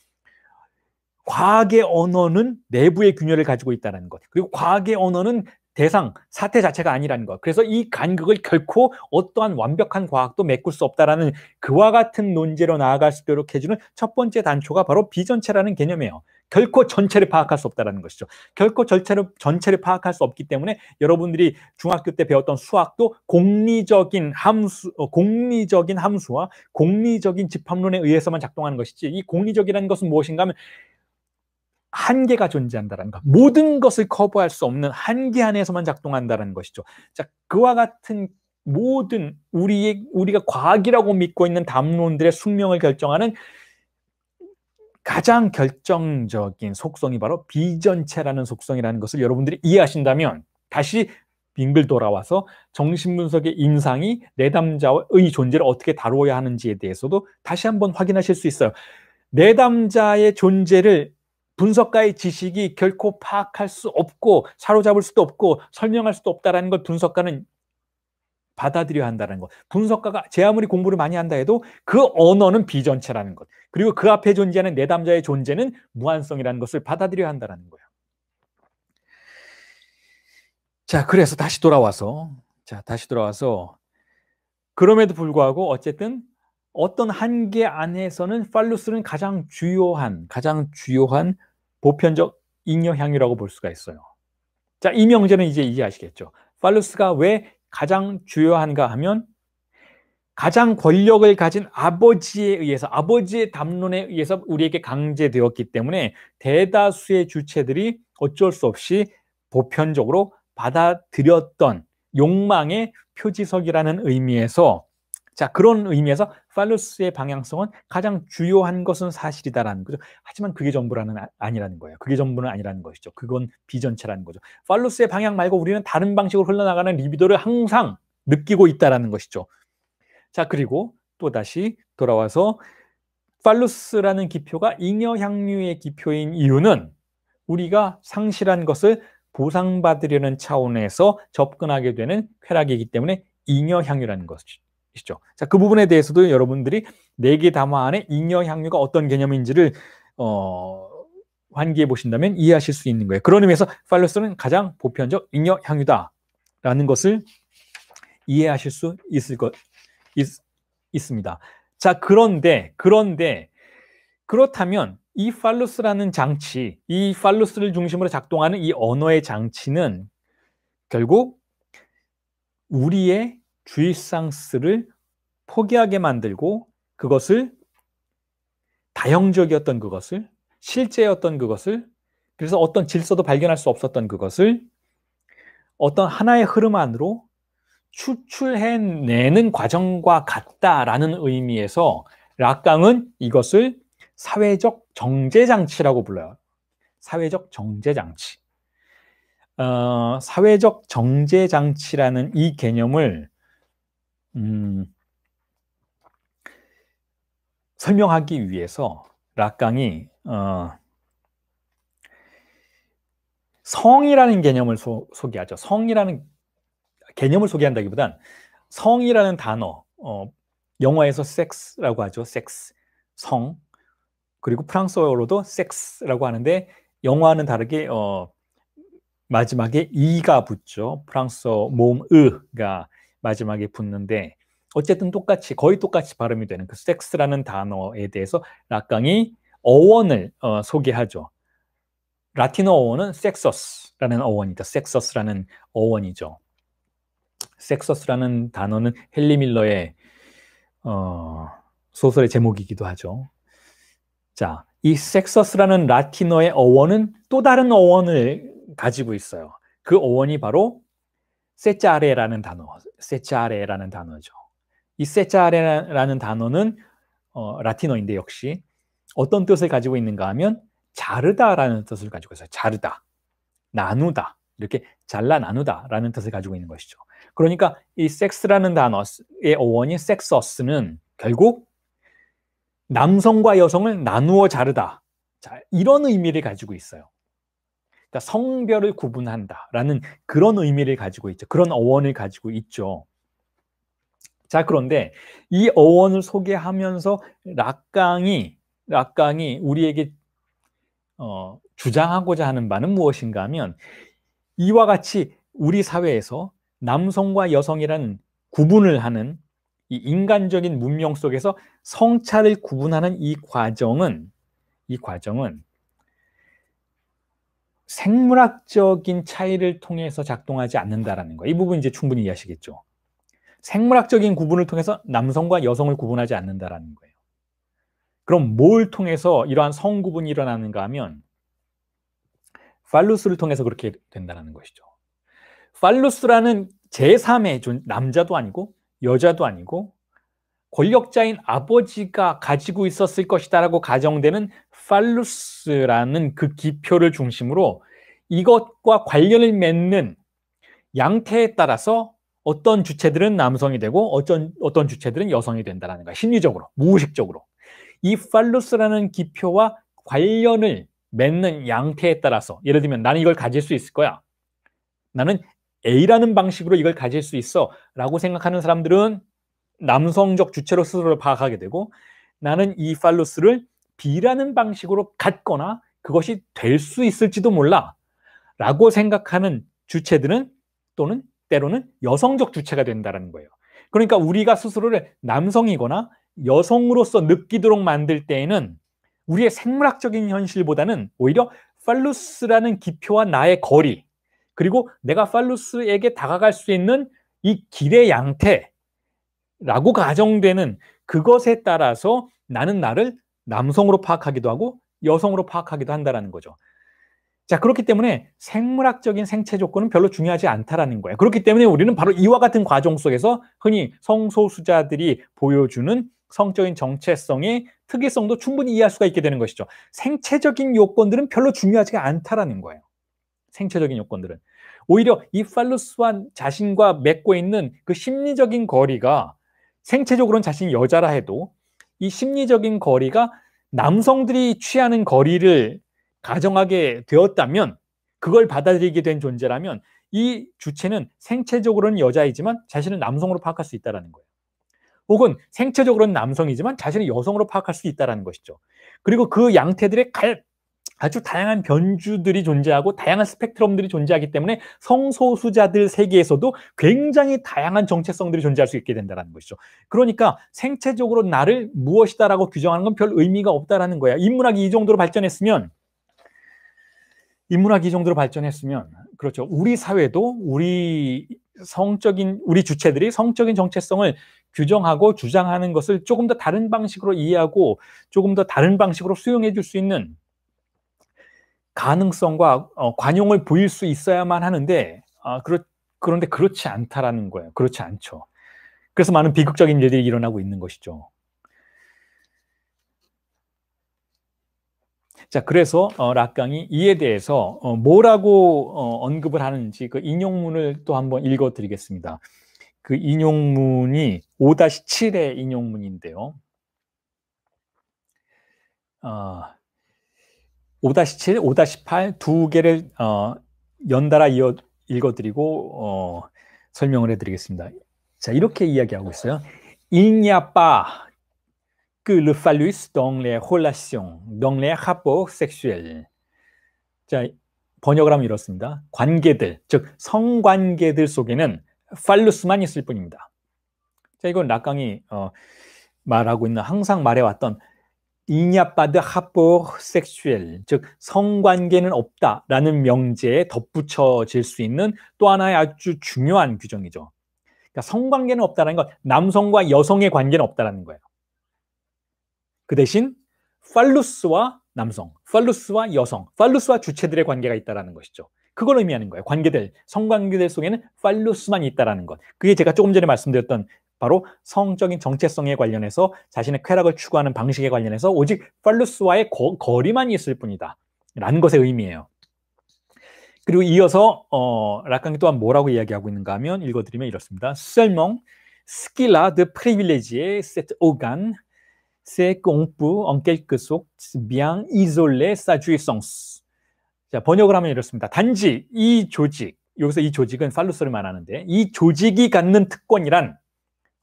과학의 언어는 내부의 균열을 가지고 있다는 것. 그리고 과학의 언어는 사태 자체가 아니라는 것. 그래서 이 간극을 결코 어떠한 완벽한 과학도 메꿀 수 없다라는 그와 같은 논제로 나아갈 수 있도록 해주는 첫 번째 단초가 바로 비전체라는 개념이에요. 결코 전체를 파악할 수 없다는 것이죠. 결코 전체를 파악할 수 없기 때문에 여러분들이 중학교 때 배웠던 수학도 공리적인 함수와 공리적인 집합론에 의해서만 작동하는 것이지, 이 공리적이라는 것은 무엇인가 하면 한계가 존재한다는 것, 모든 것을 커버할 수 없는 한계 안에서만 작동한다는 것이죠. 자, 그와 같은 모든 우리가 과학이라고 믿고 있는 담론들의 숙명을 결정하는 가장 결정적인 속성이 바로 비전체라는 속성이라는 것을 여러분들이 이해하신다면, 다시 빙글 돌아와서 정신분석의 임상이 내담자의 존재를 어떻게 다루어야 하는지에 대해서도 다시 한번 확인하실 수 있어요. 내담자의 존재를 분석가의 지식이 결코 파악할 수 없고 사로잡을 수도 없고 설명할 수도 없다는 걸 분석가는 받아들여야 한다는 것. 분석가가 제 아무리 공부를 많이 한다 해도 그 언어는 비전체라는 것. 그리고 그 앞에 존재하는 내담자의 존재는 무한성이라는 것을 받아들여야 한다는 거예요. 자, 그래서 다시 돌아와서 그럼에도 불구하고 어쨌든 어떤 한계 안에서는 팔루스는 가장 주요한 보편적 잉여향유라고 볼 수가 있어요. 자, 이 명제는 이제 이해하시겠죠. 팔루스가 왜 가장 주요한가 하면, 가장 권력을 가진 아버지의 담론에 의해서 우리에게 강제되었기 때문에 대다수의 주체들이 어쩔 수 없이 보편적으로 받아들였던 욕망의 표지석이라는 의미에서, 자, 그런 의미에서 팔루스의 방향성은 가장 주요한 것은 사실이다라는 거죠. 하지만 그게 전부는 아니라는 거예요. 그게 전부는 아니라는 것이죠. 그건 비전체라는 거죠. 팔루스의 방향 말고 우리는 다른 방식으로 흘러나가는 리비도를 항상 느끼고 있다라는 것이죠. 자, 그리고 또 다시 돌아와서 팔루스라는 기표가 잉여향유의 기표인 이유는 우리가 상실한 것을 보상받으려는 차원에서 접근하게 되는 쾌락이기 때문에 잉여향유라는 것이죠. 자, 그 부분에 대해서도 여러분들이 4개 담화 안에 잉여향유가 어떤 개념인지를 환기해 보신다면 이해하실 수 있는 거예요. 그런 의미에서 팔로스는 가장 보편적 잉여 향유다라는 것을 이해하실 수 있습니다. 자, 그런데 그렇다면 이 팔로스라는 장치, 이 팔로스를 중심으로 작동하는 이 언어의 장치는 결국 우리의 쥐상스를 포기하게 만들고 그것을 다형적이었던 그것을, 실제였던 그것을, 그래서 어떤 질서도 발견할 수 없었던 그것을 어떤 하나의 흐름 안으로 추출해내는 과정과 같다라는 의미에서 락강은 이것을 사회적 정제장치라고 불러요. 사회적 정제장치. 사회적 정제장치라는 이 개념을 설명하기 위해서 락강이 성이라는 개념을 소개하죠. 성이라는 개념을 소개한다기보단 성이라는 단어, 영어에서 섹스라고 하죠. 섹스, 성. 그리고 프랑스어로도 섹스라고 하는데 영어와는 다르게 마지막에 이가 붙죠. 프랑스어 모음 으가 마지막에 붙는데 어쨌든 똑같이 거의 똑같이 발음이 되는 그 섹스라는 단어에 대해서 락강이 어원을 소개하죠. 라틴어 어원은 섹서스라는 어원이다. 섹서스라는 어원이죠. 섹서스라는 단어는 헨리 밀러의 소설의 제목이기도 하죠. 자, 이 섹서스라는 라틴어의 어원은 또 다른 어원을 가지고 있어요. 그 어원이 바로 세짜레라는 단어죠. 이 세짜레라는 단어는 라틴어인데 역시 어떤 뜻을 가지고 있는가 하면 자르다라는 뜻을 가지고 있어요. 자르다, 나누다, 이렇게 잘라 나누다라는 뜻을 가지고 있는 것이죠. 그러니까 이 섹스라는 단어의 어원인 섹서스는 결국 남성과 여성을 나누어 자르다. 자, 이런 의미를 가지고 있어요. 그러니까 성별을 구분한다라는 그런 의미를 가지고 있죠. 그런 어원을 가지고 있죠. 자, 그런데 이 어원을 소개하면서 락강이 우리에게 주장하고자 하는 바는 무엇인가 하면 이와 같이 우리 사회에서 남성과 여성이라는 구분을 하는 이 인간적인 문명 속에서 성차를 구분하는 이 과정은 생물학적인 차이를 통해서 작동하지 않는다라는 거예요. 이 부분 이제 충분히 이해하시겠죠. 생물학적인 구분을 통해서 남성과 여성을 구분하지 않는다라는 거예요. 그럼 뭘 통해서 이러한 성구분이 일어나는가 하면 팔루스를 통해서 그렇게 된다는 것이죠. 팔루스라는 제3의 남자도 아니고 여자도 아니고 권력자인 아버지가 가지고 있었을 것이다라고 가정되는 팔루스라는 그 기표를 중심으로 이것과 관련을 맺는 양태에 따라서 어떤 주체들은 남성이 되고 어떤 주체들은 여성이 된다는 거야. 심리적으로, 무의식적으로. 이 팔루스라는 기표와 관련을 맺는 양태에 따라서 예를 들면 나는 이걸 가질 수 있을 거야. 나는 A라는 방식으로 이걸 가질 수 있어 라고 생각하는 사람들은 남성적 주체로 스스로를 파악하게 되고 나는 이 팔루스를 B라는 방식으로 갖거나 그것이 될 수 있을지도 몰라 라고 생각하는 주체들은 또는 때로는 여성적 주체가 된다는 거예요. 그러니까 우리가 스스로를 남성이거나 여성으로서 느끼도록 만들 때에는 우리의 생물학적인 현실보다는 오히려 팔루스라는 기표와 나의 거리 그리고 내가 팔루스에게 다가갈 수 있는 이 길의 양태라고 가정되는 그것에 따라서 나는 나를 남성으로 파악하기도 하고 여성으로 파악하기도 한다는 거죠. 자, 그렇기 때문에 생물학적인 생체 조건은 별로 중요하지 않다라는 거예요. 그렇기 때문에 우리는 바로 이와 같은 과정 속에서 흔히 성소수자들이 보여주는 성적인 정체성의 특이성도 충분히 이해할 수가 있게 되는 것이죠. 생체적인 요건들은 별로 중요하지 않다라는 거예요. 생체적인 요건들은. 오히려 이 팔루스와 자신과 맺고 있는 그 심리적인 거리가 생체적으로는 자신이 여자라 해도 이 심리적인 거리가 남성들이 취하는 거리를 가정하게 되었다면 그걸 받아들이게 된 존재라면 이 주체는 생체적으로는 여자이지만 자신을 남성으로 파악할 수 있다는 거예요. 혹은 생체적으로는 남성이지만 자신을 여성으로 파악할 수 있다는 것이죠. 그리고 그 양태들의 아주 다양한 변주들이 존재하고 다양한 스펙트럼들이 존재하기 때문에 성소수자들 세계에서도 굉장히 다양한 정체성들이 존재할 수 있게 된다는 것이죠. 그러니까 생체적으로 나를 무엇이다라고 규정하는 건 별 의미가 없다라는 거야. 인문학이 이 정도로 발전했으면 그렇죠. 우리 사회도 우리 주체들이 성적인 정체성을 규정하고 주장하는 것을 조금 더 다른 방식으로 이해하고 조금 더 다른 방식으로 수용해 줄 수 있는 가능성과 관용을 보일 수 있어야만 하는데 그런데 그렇지 않다라는 거예요. 그렇지 않죠. 그래서 많은 비극적인 일들이 일어나고 있는 것이죠. 자, 그래서 락강이 이에 대해서 뭐라고 언급을 하는지 그 인용문을 또 한번 읽어드리겠습니다. 그 인용문이 5-7의 인용문인데요. 5-7, 5-8 두 개를 연달아 읽어드리고 설명을 해드리겠습니다. 자, 이렇게 이야기하고 있어요. Il n'y a pas que le phallus dans les relations, dans les rapports sexuels. 자, 번역을 하면 이렇습니다. 관계들, 즉 성관계들 속에는 팔루스만 있을 뿐입니다. 자, 이건 락강이 말하고 있는, 항상 말해왔던 Il n'y a pas de rapport sexuel, 즉 성관계는 없다라는 명제에 덧붙여질 수 있는 또 하나의 아주 중요한 규정이죠. 그러니까 성관계는 없다는 건 남성과 여성의 관계는 없다는 거예요. 그 대신 팔루스와 남성, 팔루스와 여성, 팔루스와 주체들의 관계가 있다는 것이죠. 그걸 의미하는 거예요. 관계들, 성관계들 속에는 팔루스만 있다는 것. 그게 제가 조금 전에 말씀드렸던 바로 성적인 정체성에 관련해서 자신의 쾌락을 추구하는 방식에 관련해서 오직 팔루스와의 거리만 있을 뿐이다 라는 것의 의미예요. 그리고 이어서 라칸이 또한 뭐라고 이야기하고 있는가 하면 읽어드리면 이렇습니다. Seulement, ce qu'il a de privilégié cet organe, c'est qu'on peut en quelque sorte bien isoler sa jouissance. 자, 번역을 하면 이렇습니다. 단지 이 조직, 여기서 이 조직은 팔루스를 말하는데 이 조직이 갖는 특권이란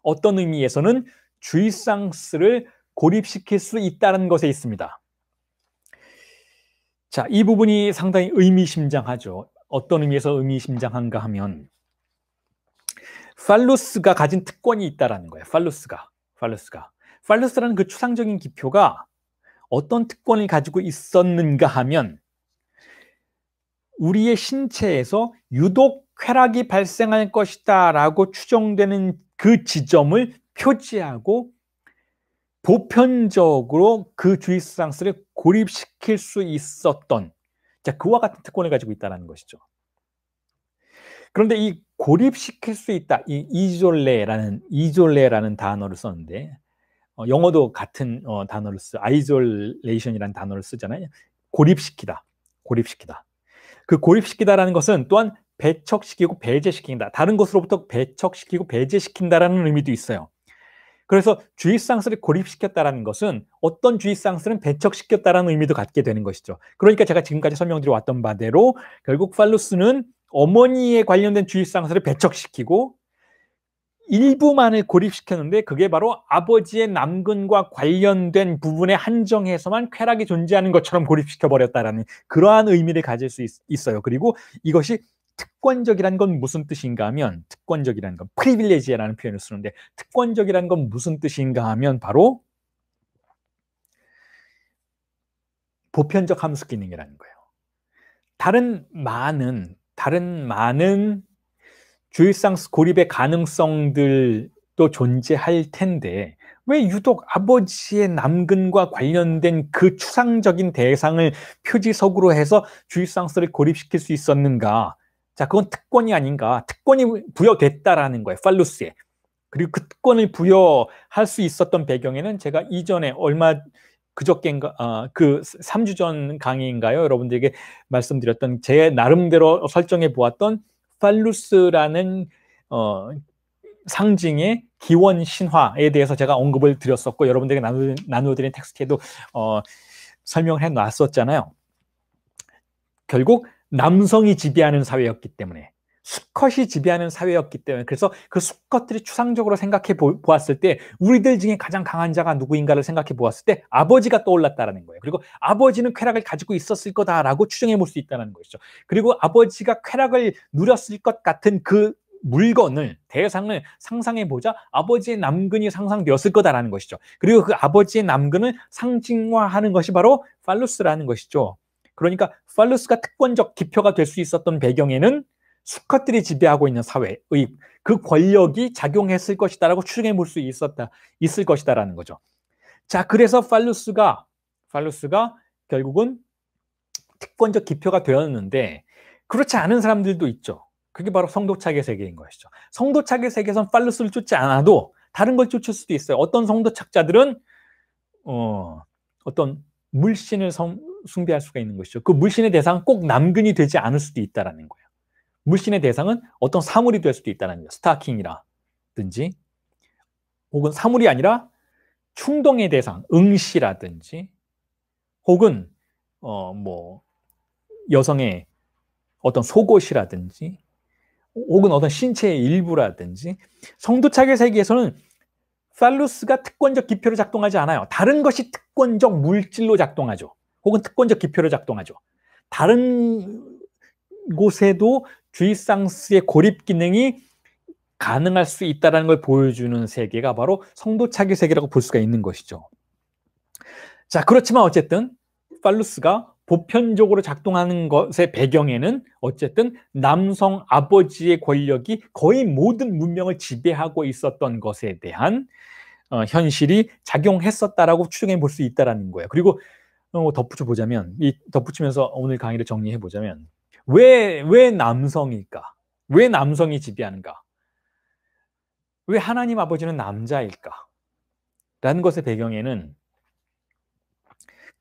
어떤 의미에서는 주이상스를 고립시킬 수 있다는 것에 있습니다. 자, 이 부분이 상당히 의미심장하죠. 어떤 의미에서 의미심장한가 하면 팔루스가 가진 특권이 있다는 거예요. 팔루스라는 그 추상적인 기표가 어떤 특권을 가지고 있었는가 하면 우리의 신체에서 유독 쾌락이 발생할 것이다 라고 추정되는 그 지점을 표지하고 보편적으로 그 주이상스를 고립시킬 수 있었던, 자, 그와 같은 특권을 가지고 있다는 것이죠. 그런데 이 고립시킬 수 있다, 이 이졸레라는 단어를 썼는데 영어도 같은 단어를 아이솔레이션이라는 단어를 쓰잖아요. 고립시키다. 그 고립시키다라는 것은 또한 배척시키고 배제시킨다. 다른 것으로부터 배척시키고 배제시킨다라는 의미도 있어요. 그래서 주이상스를 고립시켰다라는 것은 어떤 주이상스는 배척시켰다라는 의미도 갖게 되는 것이죠. 그러니까 제가 지금까지 설명드려 왔던 바대로 결국 팔루스는 어머니에 관련된 주이상스를 배척시키고 일부만을 고립시켰는데 그게 바로 아버지의 남근과 관련된 부분에 한정해서만 쾌락이 존재하는 것처럼 고립시켜버렸다라는 그러한 의미를 가질 수 있어요. 그리고 이것이 특권적이라는 건 무슨 뜻인가 하면, 특권적이라는 건 프리빌레지라는 표현을 쓰는데 특권적이라는 건 무슨 뜻인가 하면 바로 보편적 함수 기능이라는 거예요. 다른 많은 주이상스 고립의 가능성들도 존재할 텐데 왜 유독 아버지의 남근과 관련된 그 추상적인 대상을 표지석으로 해서 주이상스를 고립시킬 수 있었는가? 자, 그건 특권이 아닌가? 특권이 부여됐다라는 거예요, 팔루스에. 그리고 그 특권을 부여할 수 있었던 배경에는 제가 이전에 그저께인가, 그 3주 전 강의인가요? 여러분들에게 말씀드렸던 제 나름대로 설정해 보았던 팔루스라는 상징의 기원 신화에 대해서 제가 언급을 드렸었고 여러분들에게 나누어드린 텍스트에도 설명을 해놨었잖아요. 결국 남성이 지배하는 사회였기 때문에 수컷이 지배하는 사회였기 때문에, 그래서 그 수컷들이 추상적으로 생각해 보았을 때 우리들 중에 가장 강한 자가 누구인가를 생각해 보았을 때 아버지가 떠올랐다라는 거예요. 그리고 아버지는 쾌락을 가지고 있었을 거다라고 추정해 볼 수 있다는 것이죠. 그리고 아버지가 쾌락을 누렸을 것 같은 그 물건을, 대상을 상상해 보자 아버지의 남근이 상상되었을 거다라는 것이죠. 그리고 그 아버지의 남근을 상징화하는 것이 바로 팔루스라는 것이죠. 그러니까 팔루스가 특권적 기표가 될 수 있었던 배경에는 수컷들이 지배하고 있는 사회의 그 권력이 작용했을 것이다라고 추정해 볼 수 있을 것이다라는 거죠. 자, 그래서 팔루스가 결국은 특권적 기표가 되었는데, 그렇지 않은 사람들도 있죠. 그게 바로 성도착의 세계인 것이죠. 성도착의 세계에서는 팔루스를 쫓지 않아도 다른 걸 쫓을 수도 있어요. 어떤 성도착자들은 어떤 물신을 숭배할 수가 있는 것이죠. 그 물신의 대상은 꼭 남근이 되지 않을 수도 있다는 거예요. 물신의 대상은 어떤 사물이 될 수도 있다는 거예요. 스타킹이라든지, 혹은 사물이 아니라 충동의 대상, 응시라든지, 혹은 여성의 어떤 속옷이라든지, 혹은 어떤 신체의 일부라든지. 성도착의 세계에서는 팔루스가 특권적 기표로 작동하지 않아요. 다른 것이 특권적 물질로 작동하죠. 혹은 특권적 기표로 작동하죠. 다른 곳에도 쥐상스의 고립 기능이 가능할 수 있다는 걸 보여주는 세계가 바로 성도착의 세계라고 볼 수가 있는 것이죠. 자, 그렇지만 어쨌든 팔루스가 보편적으로 작동하는 것의 배경에는 어쨌든 남성 아버지의 권력이 거의 모든 문명을 지배하고 있었던 것에 대한 현실이 작용했었다라고 추정해 볼 수 있다는 거예요. 그리고 덧붙이면서 오늘 강의를 정리해 보자면, 왜 남성일까? 왜 남성이 지배하는가? 왜 하나님 아버지는 남자일까? 라는 것의 배경에는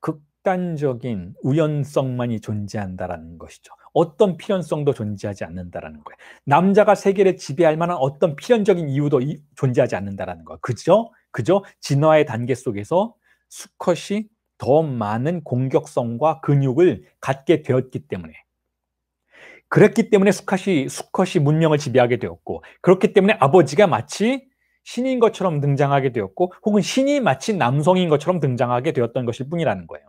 극단적인 우연성만이 존재한다라는 것이죠. 어떤 필연성도 존재하지 않는다라는 거예요. 남자가 세계를 지배할 만한 어떤 필연적인 이유도 존재하지 않는다라는 거예요. 그저 진화의 단계 속에서 수컷이 더 많은 공격성과 근육을 갖게 되었기 때문에, 그랬기 때문에 수컷이 문명을 지배하게 되었고, 그렇기 때문에 아버지가 마치 신인 것처럼 등장하게 되었고, 혹은 신이 마치 남성인 것처럼 등장하게 되었던 것일 뿐이라는 거예요.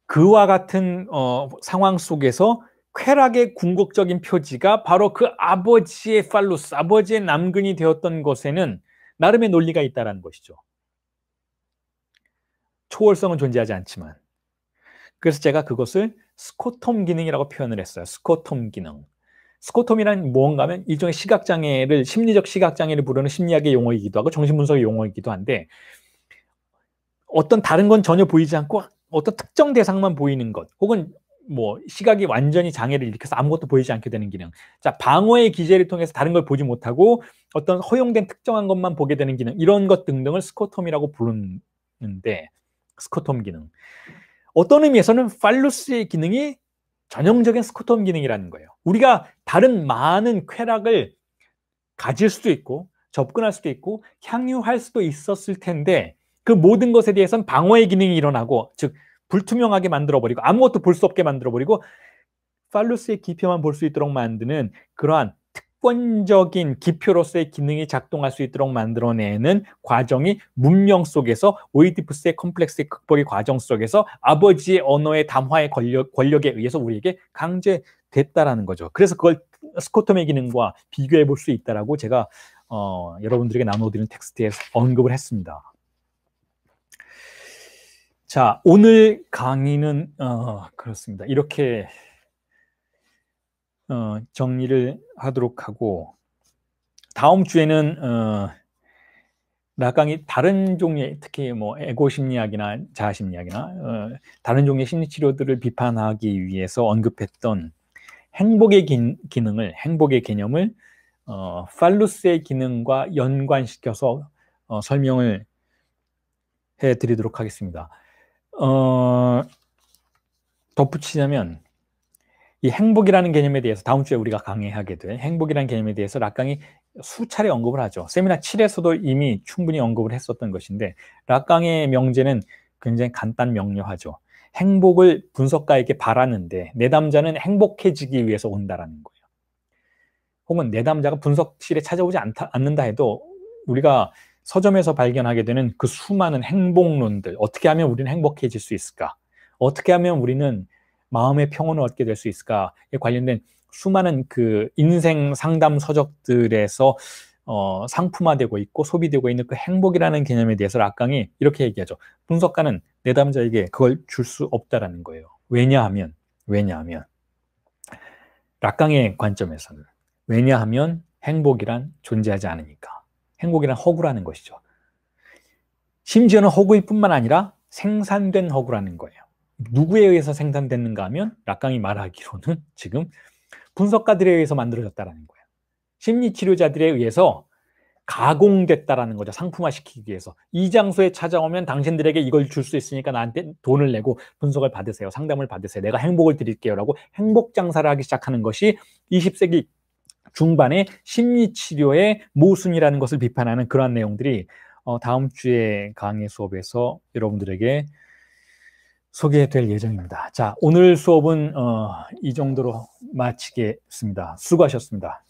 그와 같은 상황 속에서 쾌락의 궁극적인 표지가 바로 그 아버지의 팔루스, 아버지의 남근이 되었던 것에는 나름의 논리가 있다는 것이죠. 초월성은 존재하지 않지만. 그래서 제가 그것을 스코톰 기능이라고 표현을 했어요. 스코톰 기능. 스코톰이란 무언가 하면 일종의 시각장애를, 심리적 시각장애를 부르는 심리학의 용어이기도 하고 정신분석의 용어이기도 한데, 어떤 다른 건 전혀 보이지 않고 어떤 특정 대상만 보이는 것, 혹은 시각이 완전히 장애를 일으켜서 아무것도 보이지 않게 되는 기능. 자, 방어의 기제를 통해서 다른 걸 보지 못하고 어떤 허용된 특정한 것만 보게 되는 기능, 이런 것 등등을 스코톰이라고 부르는데, 스코톰 기능. 어떤 의미에서는 팔루스의 기능이 전형적인 스코톰 기능이라는 거예요. 우리가 다른 많은 쾌락을 가질 수도 있고 접근할 수도 있고 향유할 수도 있었을 텐데, 그 모든 것에 대해서는 방어의 기능이 일어나고, 즉 불투명하게 만들어버리고 아무것도 볼 수 없게 만들어버리고 팔루스의 기표만 볼 수 있도록 만드는 그러한 특권적인 기표로서의 기능이 작동할 수 있도록 만들어내는 과정이 문명 속에서, 오이디푸스의 컴플렉스의 극복의 과정 속에서 아버지의 언어의 담화의 권력에 의해서 우리에게 강제됐다라는 거죠. 그래서 그걸 스코톰의 기능과 비교해 볼 수 있다라고 제가 여러분들에게 나눠드리는 텍스트에 언급을 했습니다. 자, 오늘 강의는 그렇습니다. 이렇게 정리를 하도록 하고, 다음 주에는 라강이 다른 종류의, 특히 에고 심리학이나 자아 심리학이나 다른 종류의 심리 치료들을 비판하기 위해서 언급했던 행복의 기능을, 행복의 개념을 팔루스의 기능과 연관시켜서 설명을 해드리도록 하겠습니다. 덧붙이자면, 이 행복이라는 개념에 대해서 다음 주에 우리가 강의하게 될 행복이라는 개념에 대해서 락강이 수차례 언급을 하죠. 세미나 7에서도 이미 충분히 언급을 했었던 것인데, 락강의 명제는 굉장히 간단 명료하죠. 행복을 분석가에게 바라는데 내담자는 행복해지기 위해서 온다라는 거예요. 혹은 내담자가 분석실에 찾아오지 않는다 해도 우리가 서점에서 발견하게 되는 그 수많은 행복론들, 어떻게 하면 우리는 행복해질 수 있을까? 어떻게 하면 우리는 마음의 평온을 얻게 될 수 있을까에 관련된 수많은 그 인생 상담 서적들에서 상품화되고 있고 소비되고 있는 그 행복이라는 개념에 대해서 락강이 이렇게 얘기하죠. 분석가는 내담자에게 그걸 줄 수 없다라는 거예요. 왜냐하면 락강의 관점에서는 왜냐하면 행복이란 존재하지 않으니까. 행복이란 허구라는 것이죠. 심지어는 허구일 뿐만 아니라 생산된 허구라는 거예요. 누구에 의해서 생산됐는가 하면 락강이 말하기로는 지금 분석가들에 의해서 만들어졌다는 거예요. 심리치료자들에 의해서 가공됐다라는 거죠. 상품화시키기 위해서. 이 장소에 찾아오면 당신들에게 이걸 줄 수 있으니까 나한테 돈을 내고 분석을 받으세요. 상담을 받으세요. 내가 행복을 드릴게요. 라고 행복 장사를 하기 시작하는 것이 20세기 중반에 심리치료의 모순이라는 것을 비판하는 그러한 내용들이 다음 주에 강의 수업에서 여러분들에게 소개될 예정입니다. 자, 오늘 수업은 이 정도로 마치겠습니다. 수고하셨습니다.